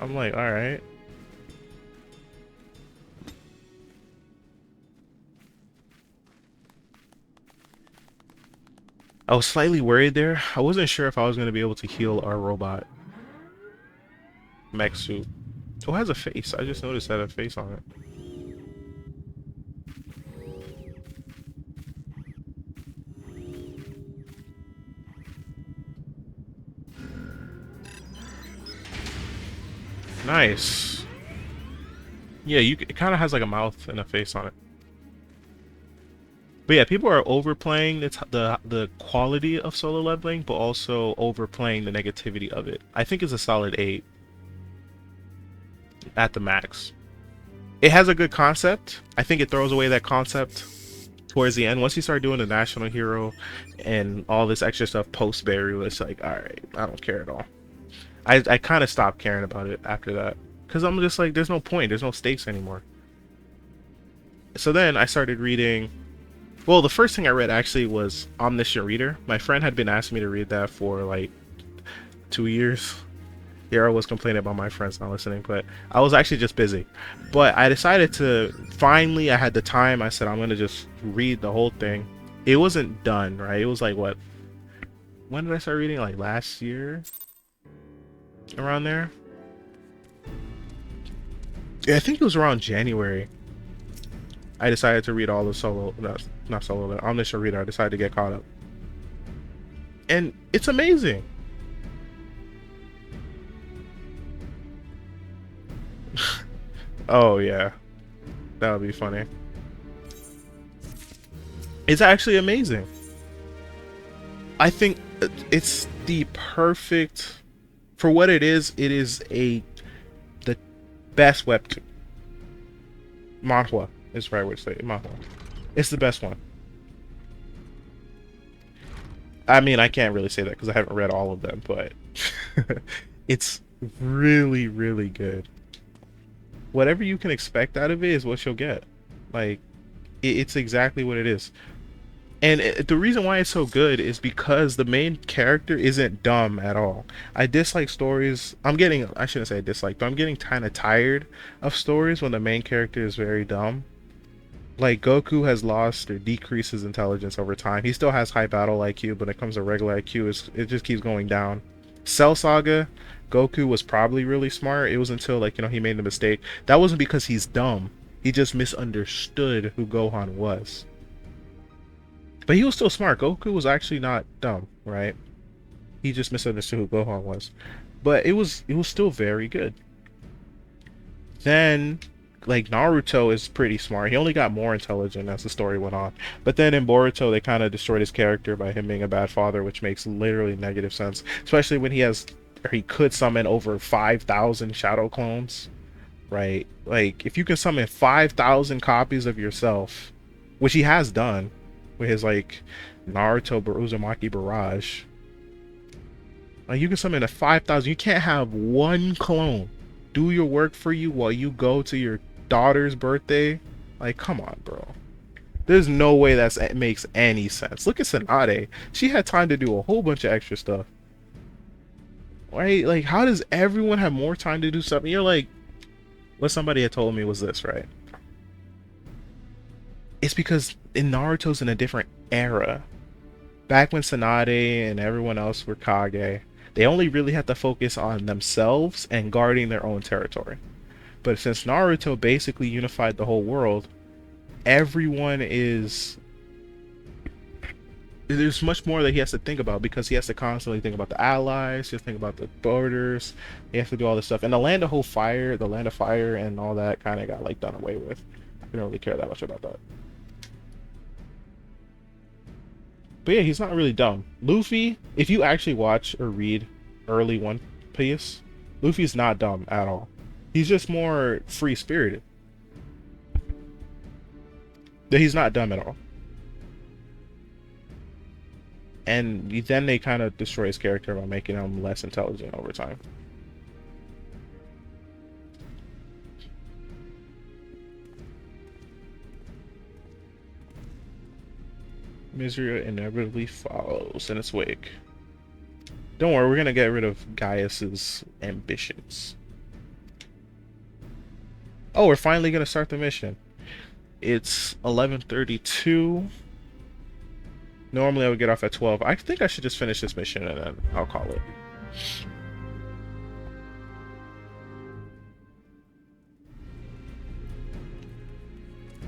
I'm like, alright. I was slightly worried there. I wasn't sure if I was going to be able to heal our robot mech suit. Oh, it has a face. I just noticed that a face on it. Nice. Yeah, it kind of has like a mouth and a face on it. But yeah, people are overplaying the quality of solo leveling, but also overplaying the negativity of it. I think it's a solid 8 at the max. It has a good concept. I think it throws away that concept towards the end. Once you start doing the national hero and all this extra stuff post Beru, it's like, all right, I don't care at all. I kind of stopped caring about it after that, because I'm just like, there's no point, there's no stakes anymore. So then I started reading. Well, the first thing I read actually was Omniscient Reader. My friend had been asking me to read that for like 2 years. Here I was complaining about my friends not listening, but I was actually just busy. But I decided to, finally I had the time, I said I'm gonna just read the whole thing. It wasn't done, right? It was like, what, when did I start reading? Like last year? Around there? Yeah, I think it was around January. I decided to read all the solo, not solo, the Omniscient Reader. I decided to get caught up. And it's amazing. Oh yeah, that would be funny. It's actually amazing. I think it's the perfect, for what it is the best webtoon. Manhwa is the right way to say it. Manhwa. It's the best one. I mean, I can't really say that because I haven't read all of them, but it's really, really good. Whatever you can expect out of it is what you'll get. Like, it's exactly what it is. And the reason why it's so good is because the main character isn't dumb at all. I dislike stories. I shouldn't say I dislike, but I'm getting kind of tired of stories when the main character is very dumb. Like, Goku has lost or decreased his intelligence over time. He still has high battle IQ, but when it comes to regular IQ, it just keeps going down. Cell Saga, Goku was probably really smart. It was until, like, he made the mistake. That wasn't because he's dumb. He just misunderstood who Gohan was. But he was still smart. Goku was actually not dumb, right? He just misunderstood who Gohan was. But it was still very good. Then, like, Naruto is pretty smart. He only got more intelligent as the story went on. But then in Boruto, they kind of destroyed his character by him being a bad father, which makes literally negative sense. Especially when he could summon over 5,000 shadow clones, right? Like, if you can summon 5,000 copies of yourself, which he has done with his, like, Naruto Uzumaki Barrage, like, you can summon a 5,000. You can't have one clone do your work for you while you go to your daughter's birthday. Like, come on, bro. There's no way that makes any sense. Look at Tsunade. She had time to do a whole bunch of extra stuff, right? Like, how does everyone have more time to do something? You're like, what somebody had told me was this, right? It's because in Naruto's in a different era. Back when Tsunade and everyone else were Kage, they only really had to focus on themselves and guarding their own territory. But since Naruto basically unified the whole world, everyone is... There's much more that he has to think about, because he has to constantly think about the allies, he has to think about the borders, he has to do all this stuff. And the Land of Fire and all that kind of got, like, done away with. I didn't really care that much about that. But yeah, he's not really dumb. Luffy, if you actually watch or read early One Piece, Luffy's not dumb at all. He's just more free-spirited. He's not dumb at all. And then they kind of destroy his character by making him less intelligent over time. Misery inevitably follows in its wake. Don't worry, we're gonna get rid of Gaius's ambitions. Oh, we're finally gonna start the mission. It's 11:32. Normally I would get off at 12. I think I should just finish this mission and then I'll call it.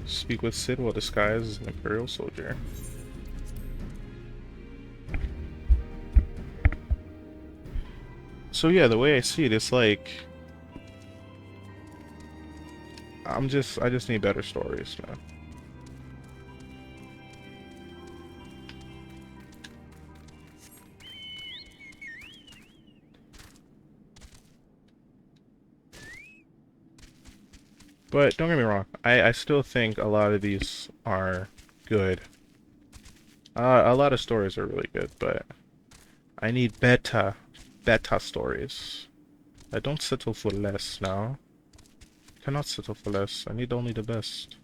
Speak with Sid while disguised as an Imperial soldier. So yeah, the way I see it, it's like I just need better stories, man. But don't get me wrong, I still think a lot of these are good. A lot of stories are really good, but I need better stories. I don't settle for less now. Cannot settle for less. I need only the best.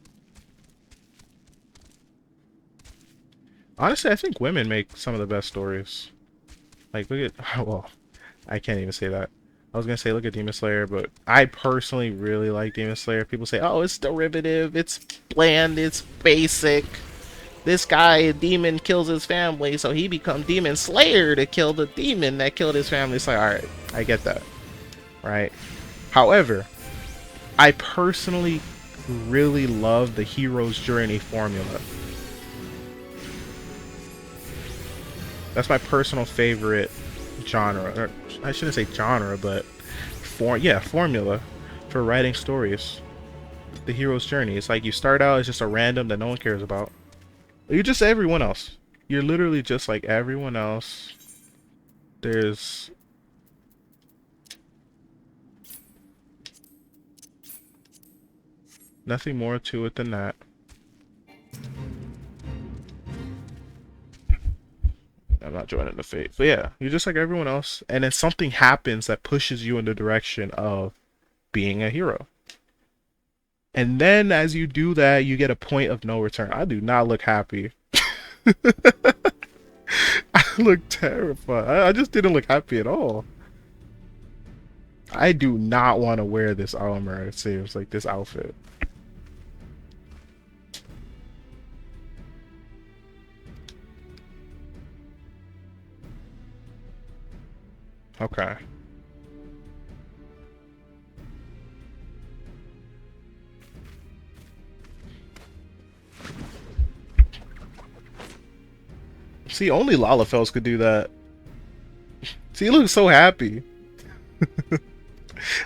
Honestly, I think women make some of the best stories. Like, look at... Well, I can't even say that. I was gonna say look at Demon Slayer, but I personally really like Demon Slayer. People say, oh, it's derivative, it's bland, it's basic. This guy, a demon, kills his family, so he becomes Demon Slayer to kill the demon that killed his family. It's like, alright, I get that. Right? However, I personally really love the hero's journey formula. That's my personal favorite genre. Or, I shouldn't say genre, but formula for writing stories. The hero's journey. It's like you start out as just a random that no one cares about. You're just everyone else. You're literally just like everyone else. There's nothing more to it than that. I'm not joining the fate. But yeah, you're just like everyone else. And then something happens that pushes you in the direction of being a hero. And then as you do that, you get a point of no return. I do not look happy I look terrified. I just didn't look happy at all. I do not want to wear this armor. It seems like this outfit. Okay. See, only Lalafels could do that. See, he looks so happy.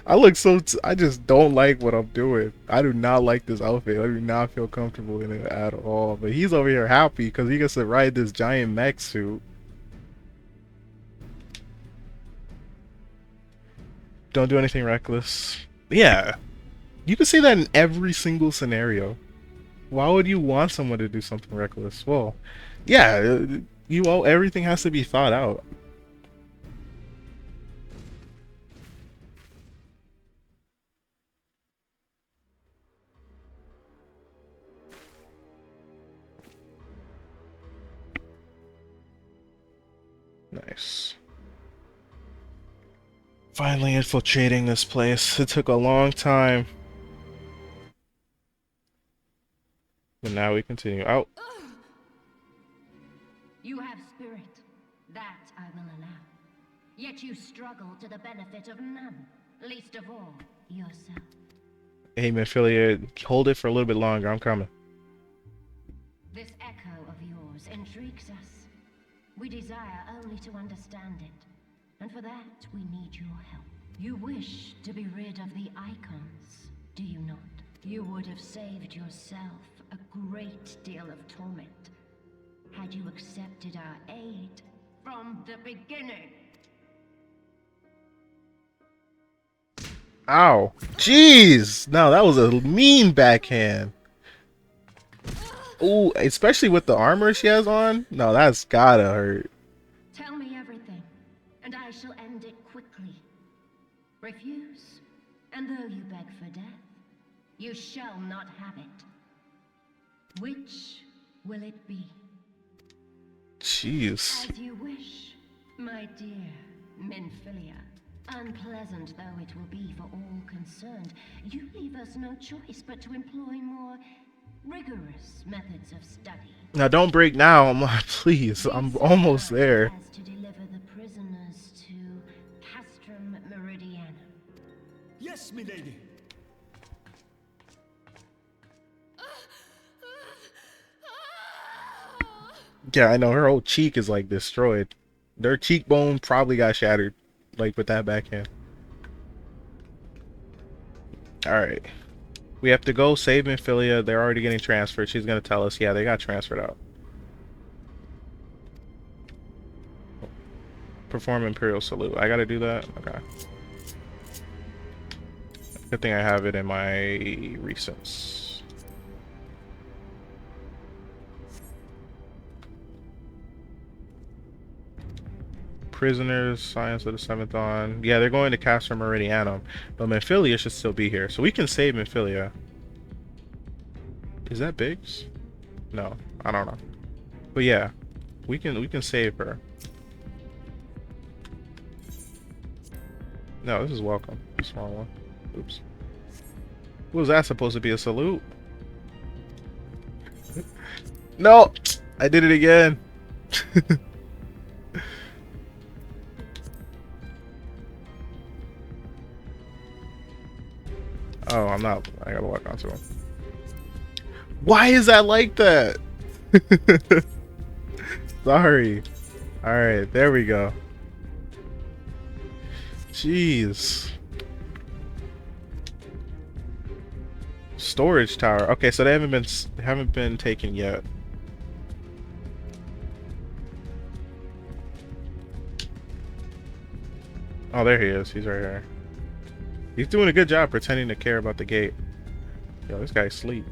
I look so... I just don't like what I'm doing. I do not like this outfit. I do not feel comfortable in it at all. But he's over here happy because he gets to ride this giant mech suit. Don't do anything reckless. Yeah. You can say that in every single scenario. Why would you want someone to do something reckless? Well, yeah, everything has to be thought out. Nice. Finally infiltrating this place. It took a long time. But now we continue. Out. You have spirit. That I will allow. Yet you struggle to the benefit of none, least of all yourself. Hey, Mephilia, hold it for a little bit longer. I'm coming. This echo of yours intrigues us. We desire only to understand it. And for that, we need your help. You wish to be rid of the icons, do you not? You would have saved yourself a great deal of torment had you accepted our aid from the beginning. Ow. Jeez. No, that was a mean backhand. Ooh, especially with the armor she has on. No, that's gotta hurt. Tell me everything, and I shall end it quickly. Refuse, and though you beg for death, you shall not have it. Which will it be? Jeez. As you wish, my dear Minfilia. Unpleasant though it will be for all concerned, you leave us no choice but to employ more rigorous methods of study. Now don't break now, please. I'm almost there. As to deliver the prisoners to Castrum Meridianum. Yes, milady. Yeah, I know her whole cheek is like destroyed. Their cheekbone probably got shattered, like with that backhand. Alright. We have to go save Minfilia. They're already getting transferred. She's gonna tell us, yeah, they got transferred out. Perform Imperial Salute. I gotta do that? Okay. Good thing I have it in my recents. Prisoners, Science of the Seventh Dawn. Yeah, they're going to Castrum Meridianum, but Minfilia should still be here, so we can save Minfilia. Is that Biggs? No, I don't know. But yeah, we can save her. No, this is welcome. Small one. Oops. Was that supposed to be a salute? No, I did it again. Oh, I'm not. I gotta walk onto him. Why is that like that? Sorry. Alright, there we go. Jeez. Storage tower. Okay, so they haven't been taken yet. Oh, there he is. He's right here. He's doing a good job pretending to care about the gate. Yo, this guy's asleep.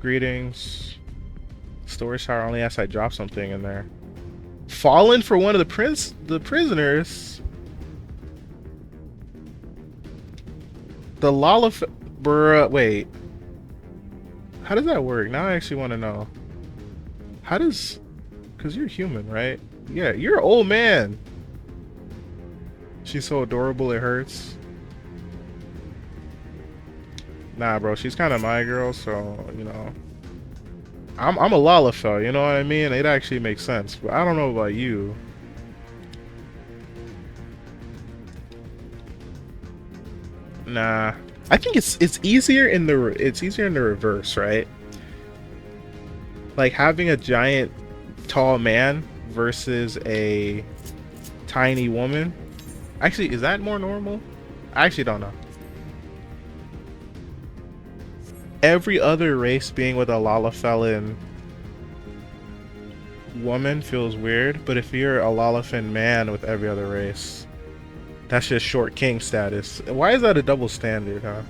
Greetings. Storage tower only asks I drop something in there. Fallen for one of the prisoners. The Bruh, wait. How does that work? Now I actually want to know. How does... Because you're human, right? Yeah, you're an old man. She's so adorable, it hurts. Nah, bro, she's kind of my girl, so, you know. I'm a Lalafell, you know what I mean? It actually makes sense, but I don't know about you. Nah. I think it's easier in the reverse, right? Like having a giant tall man versus a tiny woman. Actually, is that more normal? I actually don't know. Every other race being with a Lalafellin woman feels weird, but if you're a Lalafin man with every other race, that's just short king status. Why is that a double standard, huh?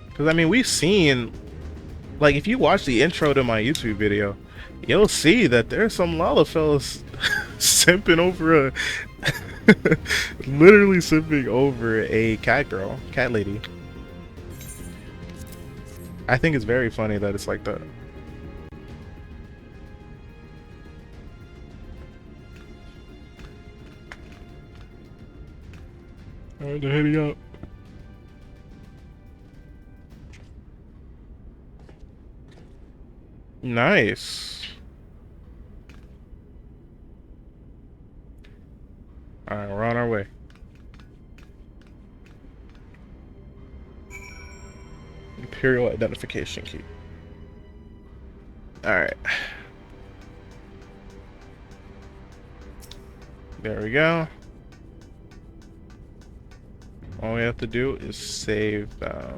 Because, I mean, we've seen... Like, if you watch the intro to my YouTube video, you'll see that there's some Lalafellas simping over a... literally simping over a cat girl. Cat lady. I think it's very funny that it's like that. Alright, they're heading up. Nice. Alright, we're on our way. Imperial identification key. Alright. There we go. All we have to do is save oh.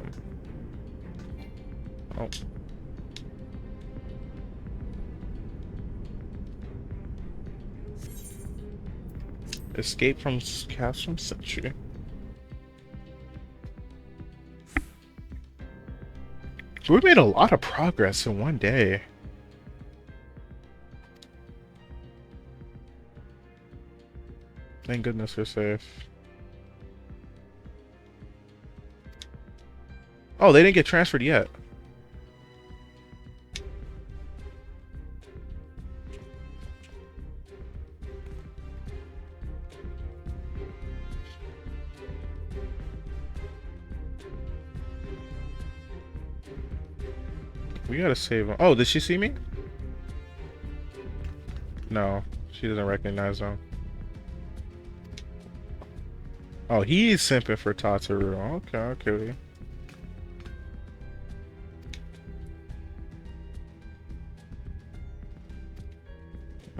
Escape from Castrum Century. We made a lot of progress in one day. Thank goodness we're safe. Oh, they didn't get transferred yet. We gotta save him. Oh, did she see me? No, she doesn't recognize him. Oh, he's simping for Tataru. Okay, okay.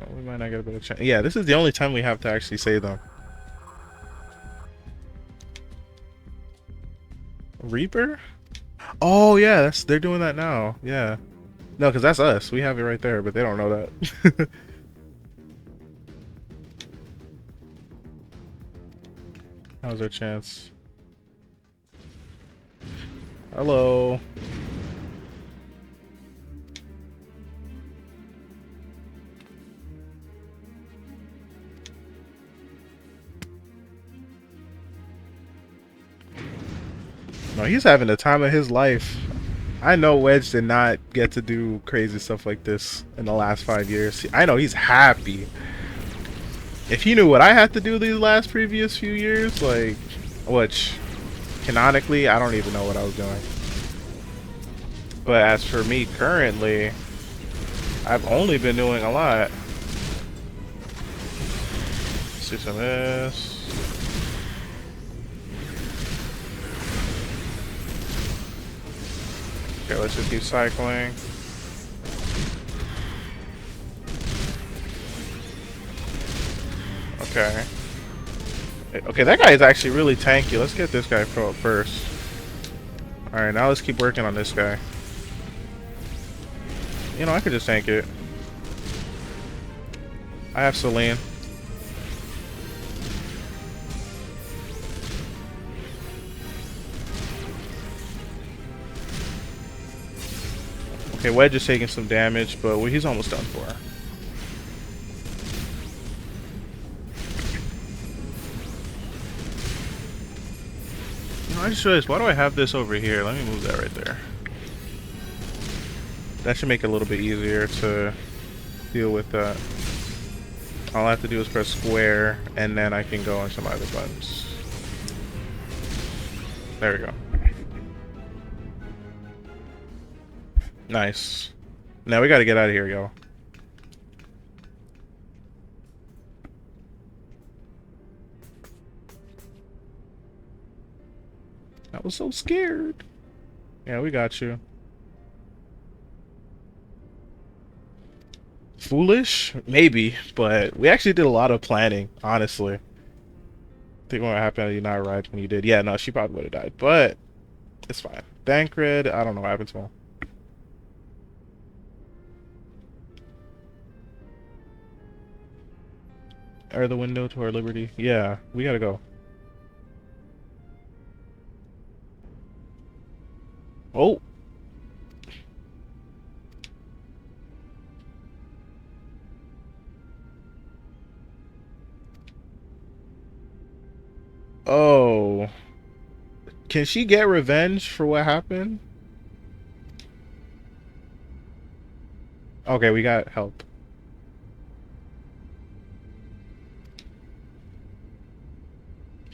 Oh, we might not get a better chance. Yeah, this is the only time we have to actually save them. Reaper? Oh yeah, they're doing that now. Yeah. No, because that's us. We have it right there, but they don't know that. How's our chance? Hello. No, he's having the time of his life. I know Wedge did not get to do crazy stuff like this in the last 5 years. I know he's happy. If he knew what I had to do these last previous few years, like, which canonically, I don't even know what I was doing. But as for me currently, I've only been doing a lot. Let's do some of this. Okay, let's just keep cycling. Okay. Okay, that guy is actually really tanky. Let's get this guy up first. Alright, now let's keep working on this guy. You know, I could just tank it. I have Celine. Okay, Wedge is taking some damage, but he's almost done for. I just realized, why do I have this over here? Let me move that right there. That should make it a little bit easier to deal with that. All I have to do is press square, and then I can go on some other buttons. There we go. Nice. Now we gotta get out of here, y'all. I was so scared. Yeah, we got you. Foolish? Maybe, but we actually did a lot of planning, honestly. I think what happened had you not arrived when you did. Yeah, no, she probably would have died, but it's fine. Thancred, I don't know what happened to him. Or the window to our liberty. Yeah, we gotta go. Oh! Oh. Can she get revenge for what happened? Okay, we got help.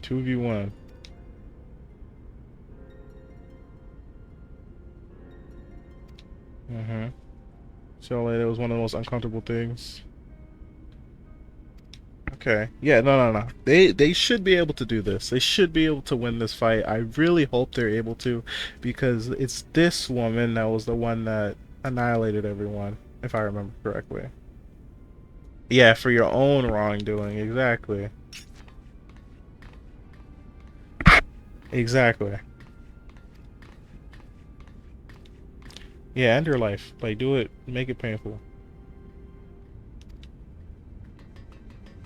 Two v one. So like, that was one of the most uncomfortable things. Okay. Yeah, no. They should be able to do this. They should be able to win this fight. I really hope they're able to, because it's this woman that was the one that annihilated everyone, if I remember correctly. Yeah, for your own wrongdoing, exactly. Exactly. Yeah, end her life. Like, do it, make it painful.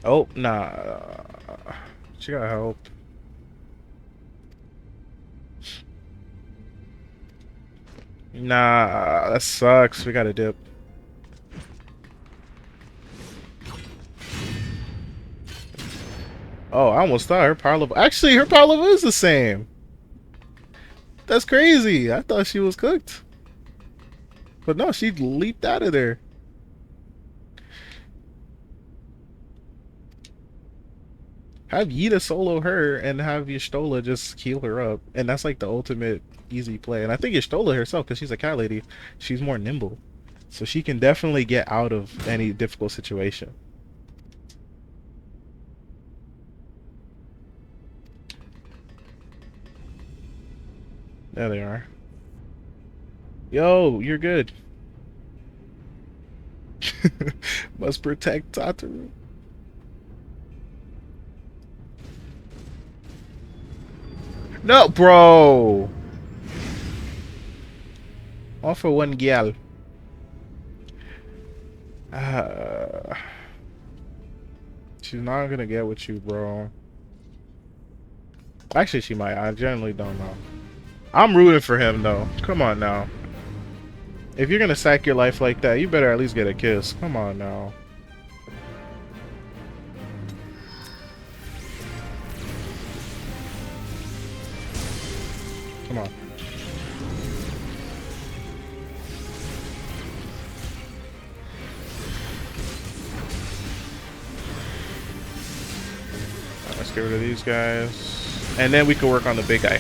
Oh, nah. She got help. Nah, that sucks. We gotta dip. Oh, I almost thought her power level... Actually, her power level is the same. That's crazy. I thought she was cooked. But no, she leaped out of there. Have Yida solo her and have Y'shtola just heal her up. And that's like the ultimate easy play. And I think Y'shtola herself, because she's a cat lady, she's more nimble. So she can definitely get out of any difficult situation. There they are. Yo, you're good. Must protect Tataru. No, bro. All for one gyal. She's not gonna get with you, bro. Actually, she might. I generally don't know. I'm rooting for him, though. Come on now. If you're gonna sack your life like that, you better at least get a kiss. Come on now. Come on. Let's get rid of these guys. And then we can work on the big guy.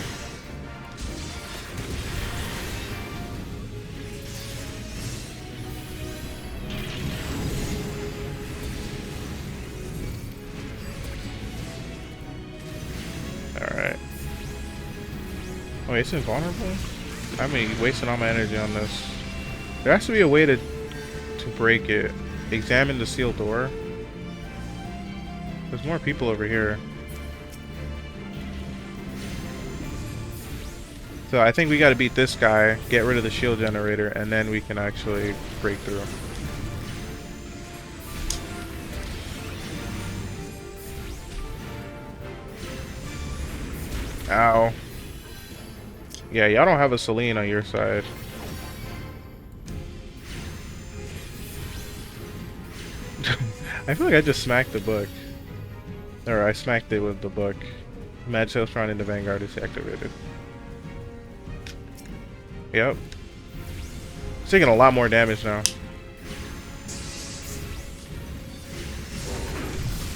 Alright. Oh, it's invulnerable? I mean, wasting all my energy on this. There has to be a way to break it. Examine the sealed door. There's more people over here. So I think we gotta beat this guy, get rid of the shield generator, and then we can actually break through. Ow. Yeah, y'all don't have a Celine on your side. I feel like I just smacked the book. Or I smacked it with the book. Mad Tailsprong in the Vanguard is activated. Yep. It's taking a lot more damage now.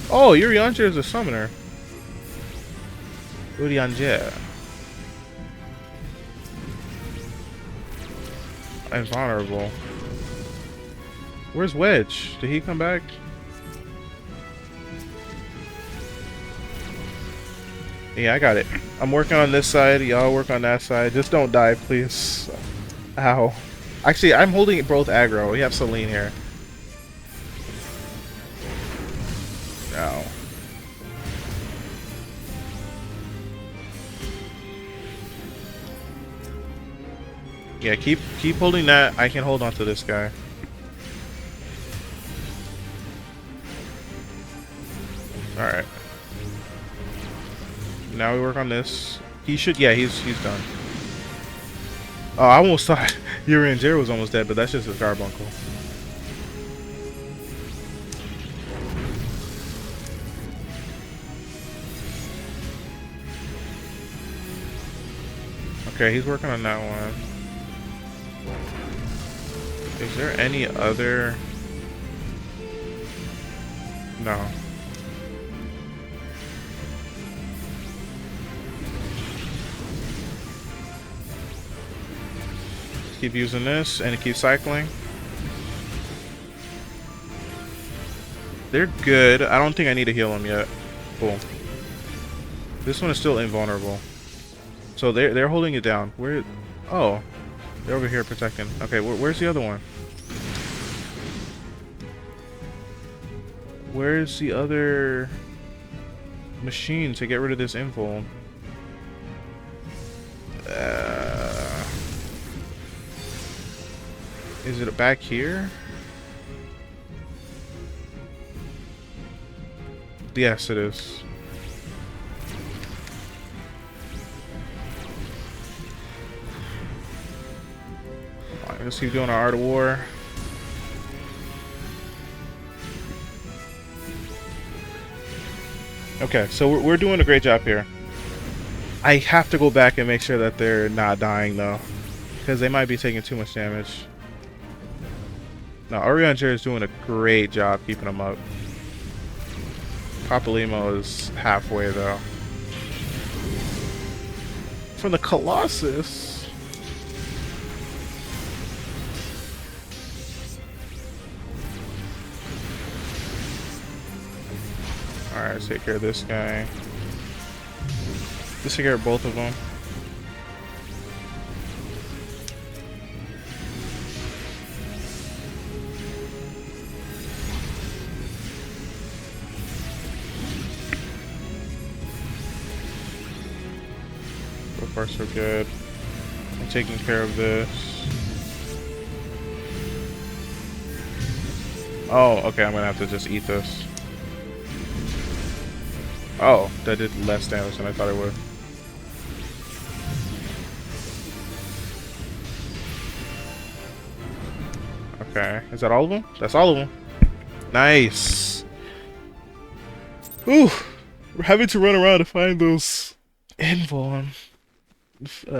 Oh, Urianger is a summoner. Urianger. Invulnerable. Where's Wedge? Did he come back? Yeah, I got it. I'm working on this side. Y'all work on that side. Just don't die, please. Ow. Actually, I'm holding both aggro. We have Celine here. Ow. Yeah, keep holding that. I can hold on to this guy. Alright. Now we work on this. He should, yeah, he's done. Oh, I almost thought Urianger was almost dead, but that's just a carbuncle. Okay, he's working on that one. Is there any other? No. Keep using this and keep cycling. They're good. I don't think I need to heal them yet. Cool. This one is still invulnerable. So they're holding it down. Where? Oh, they're over here protecting. Okay, where's the other one? Where's the other machine to get rid of this invul? Is it back here? Yes, it is. Alright, let's keep doing our Art of War. Okay, so we're doing a great job here. I have to go back and make sure that they're not dying though, because they might be taking too much damage. No, Urianger is doing a great job keeping them up. Papalymo is halfway though. From the Colossus. Alright, let's take care of this guy. Let's take care of both of them. So far so good. I'm taking care of this. Oh, okay, I'm gonna have to just eat this. Oh, that did less damage than I thought it would. Okay, is that all of them? That's all of them. Nice. Ooh, we're having to run around to find those invuln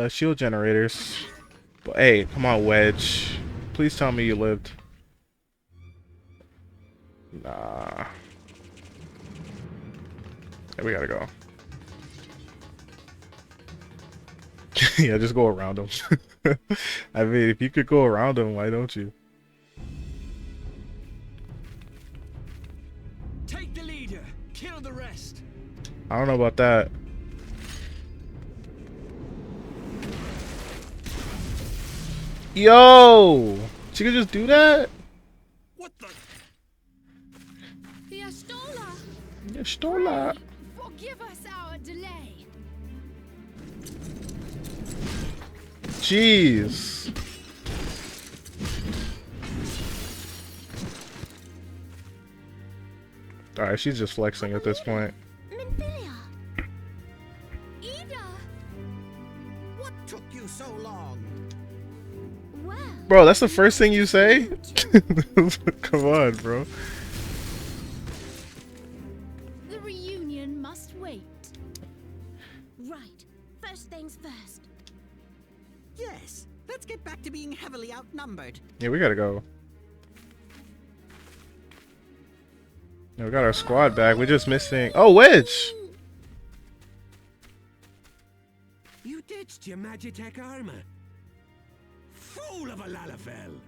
shield generators. But hey, come on, Wedge. Please tell me you lived. Nah. Yeah, we gotta go. Yeah, just go around them. I mean, if you could go around them, why don't you? Take the leader, kill the rest. I don't know about that. Yo! She could just do that? What the? The Ashtola! Yeah, Stola. Forgive us our delay. Jeez. Alright, she's just flexing at this point. Minfilia! Ida! What took you so long? Well, Bro, that's the first thing you say? Come on, bro. the reunion must wait. back to being heavily outnumbered. Yeah, we gotta go. Yeah, we got our squad back. We're just missing. Oh, Wedge! You ditched your Magitech armor. Fool of a Lalafell!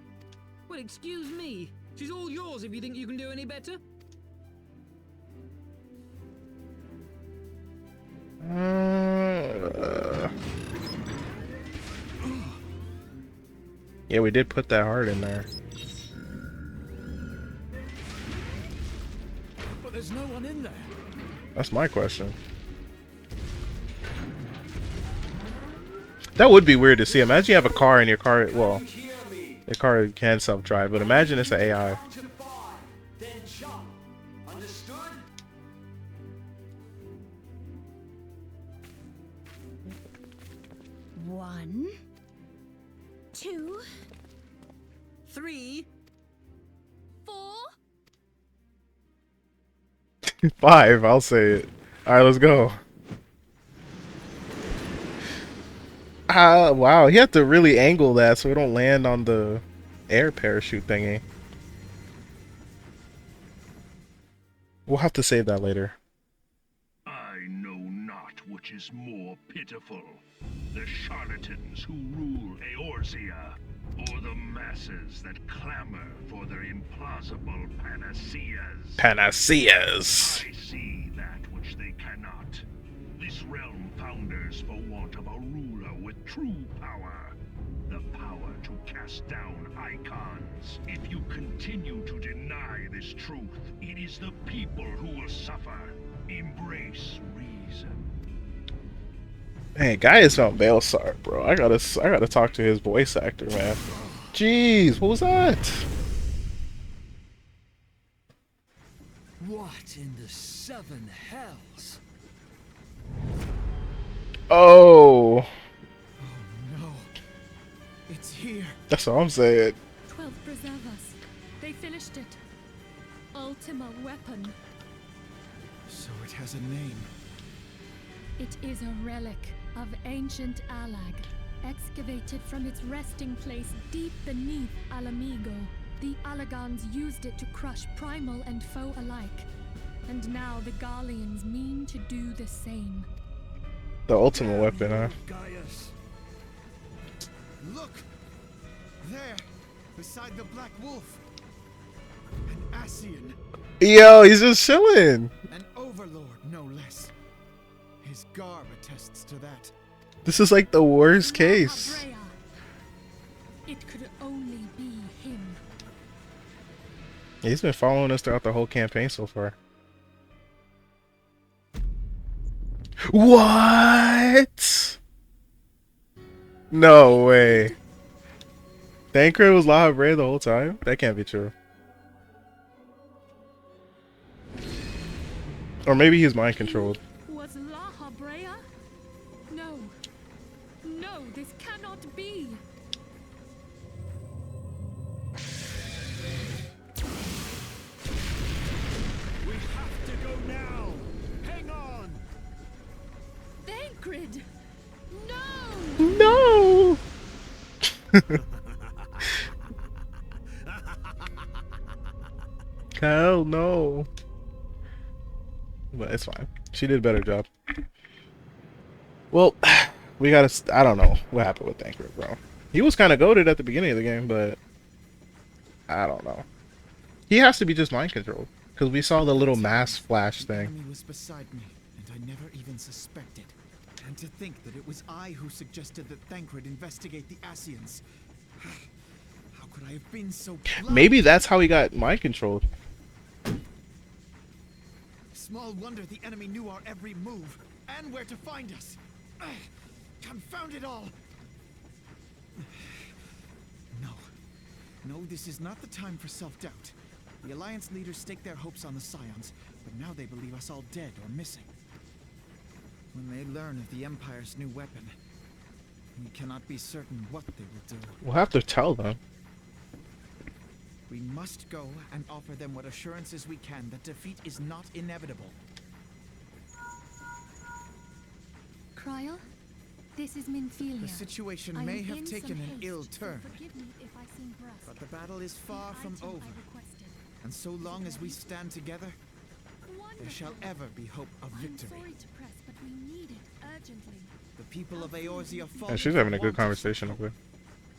Well, excuse me. She's all yours if you think you can do any better. Yeah, we did put that heart in there. But there's no one in there. That's my question. That would be weird to see. Imagine you have a car and your car, well, your car can self-drive, but imagine it's an AI. Then jump. Understood? One, two, 3. 4. 5, I'll say it. Alright, let's go. Wow, he had to really angle that so it don't land on the air parachute thingy. We'll have to save that later. I know not which is more pitiful, the charlatans who rule Eorzea, or the masses that clamor for their implausible panaceas. Panaceas! I see that which they cannot. This realm founders for want of a ruler with true power. The power to cast down icons. If you continue to deny this truth, it is the people who will suffer. Embrace reason. Hey, guy is on Baelsar, bro. I gotta talk to his voice actor, man. Jeez, what was that? What in the 7 hells? Oh, No. It's here. that's what I'm saying. 12 preservers. They finished it. Ultima weapon. So it has a name. It is a relic of ancient Alag, excavated from its resting place deep beneath Alamigo. The Alagans used it to crush primal and foe alike, and now the Garleans mean to do the same. The ultimate weapon, huh? Gaius. Look! There, beside the Black Wolf. An Ascian. Yo, he's just chilling. An overlord, no less. His garb attests to that. This is like the worst case. Mahabrea. It could only be him. He's been following us throughout the whole campaign so far. What? No way. Thancred was La Habrea the whole time? That can't be true. Or maybe he's mind controlled. Was La Habrea? No. No, this cannot be. We have to go now. Hang on. Thancred! No! No! Hell no. But it's fine. She did a better job. Well, we gotta... I don't know what happened with Thancred, bro. He was kind of goated at the beginning of the game, but... I don't know. He has to be just mind controlled. Because we saw the little mass flash The thing. enemy was beside me, and I never even suspected. And to think that it was I who suggested that Thancred investigate the Ascians. How could I have been so blind? Maybe that's how he got mind controlled. Small wonder the enemy knew our every move, and where to find us. Confound it all! No. No, this is not the time for self-doubt. The Alliance leaders staked their hopes on the Scions, but now they believe us all dead or missing. When they learn of the Empire's new weapon, we cannot be certain what they will do. We'll have to tell them. We must go and offer them what assurances we can that defeat is not inevitable. Kryl? This is Minfilia. The situation I may am have in taken some an haste, ill so turn, forgive me if I seem brusque. but the battle is far The from item I over. requested. And so long as we stand together, there shall ever be hope of victory. I'm sorry to press, but we need it urgently. The people of Eorzea fall. Yeah, she's having a good conversation over there.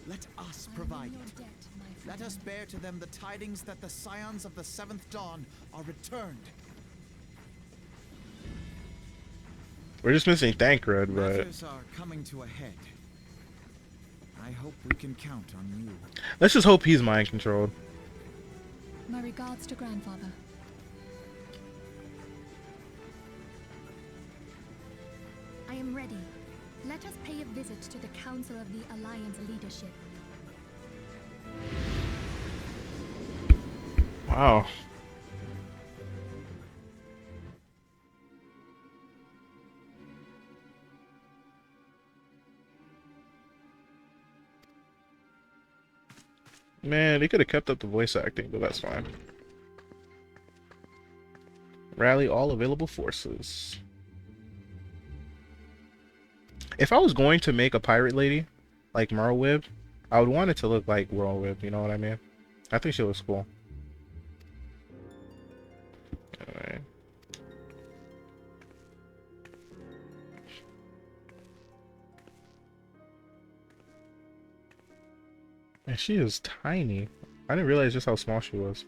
Let us I am provide in your it. debt, my Let friend. us bear to them the tidings that the scions of the Seventh Dawn are returned. We're just missing Thancred, but Matters are coming to a head. I hope we can count on you. let's just hope he's mind controlled. My regards to grandfather. I am ready. Let us pay a visit to the Council of the Alliance leadership. Wow. Man, they could have kept up the voice acting, but that's fine. Rally all available forces. If I was going to make a pirate lady, like Merlwyb, I would want it to look like Merlwyb, you know what I mean? I think she looks cool. Alright. And she is tiny. I didn't realize just how small she was.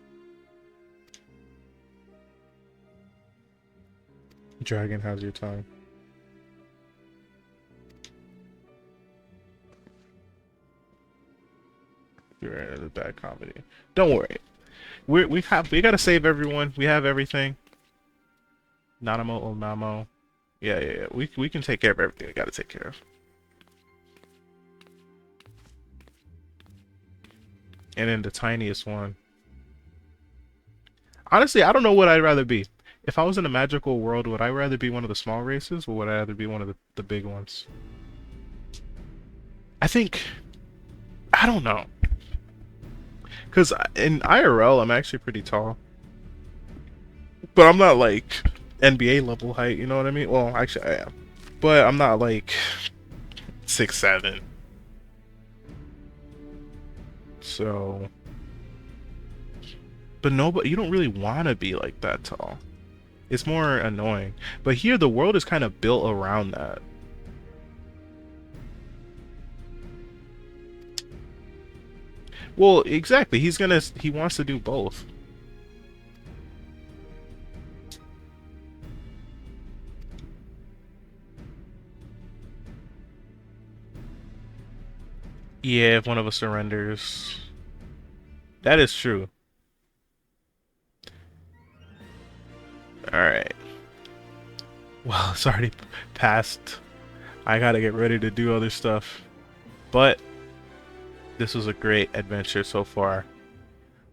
Dragon has your tongue. You're in a bad comedy. Don't worry. We gotta save everyone. We have everything. Nanamo Onamo. Yeah. We can take care of everything we gotta take care of. And then the tiniest one. Honestly, I don't know what I'd rather be. If I was in a magical world, would I rather be one of the small races or would I rather be one of the big ones? I think... I don't know. Because in IRL, I'm actually pretty tall. But I'm not like NBA level height, you know what I mean? Well, actually I am. But I'm not like 6'7". So... But nobody, you don't really want to be like that tall. It's more annoying. But here the world is kind of built around that. Well, exactly. He wants to do both. Yeah, if one of us surrenders. That is true. Alright. Well, it's already past. I gotta get ready to do other stuff. But this was a great adventure so far.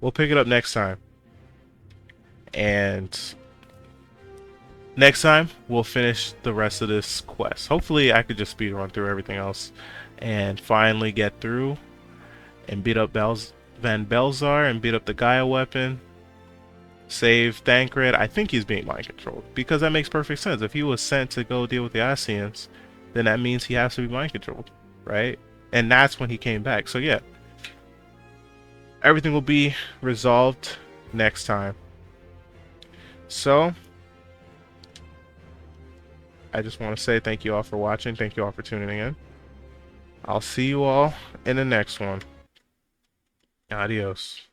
We'll pick it up next time. And next time, we'll finish the rest of this quest. Hopefully, I could just speed run through everything else and finally get through and beat up Van Belzar and beat up the Gaia weapon. Save Thancred. I think he's being mind controlled because that makes perfect sense. If he was sent to go deal with the Ascians, then that means he has to be mind controlled, right? And that's when he came back. So yeah, everything will be resolved next time. So I just want to say thank you all for watching. Thank you all for tuning in. I'll see you all in the next one. Adios.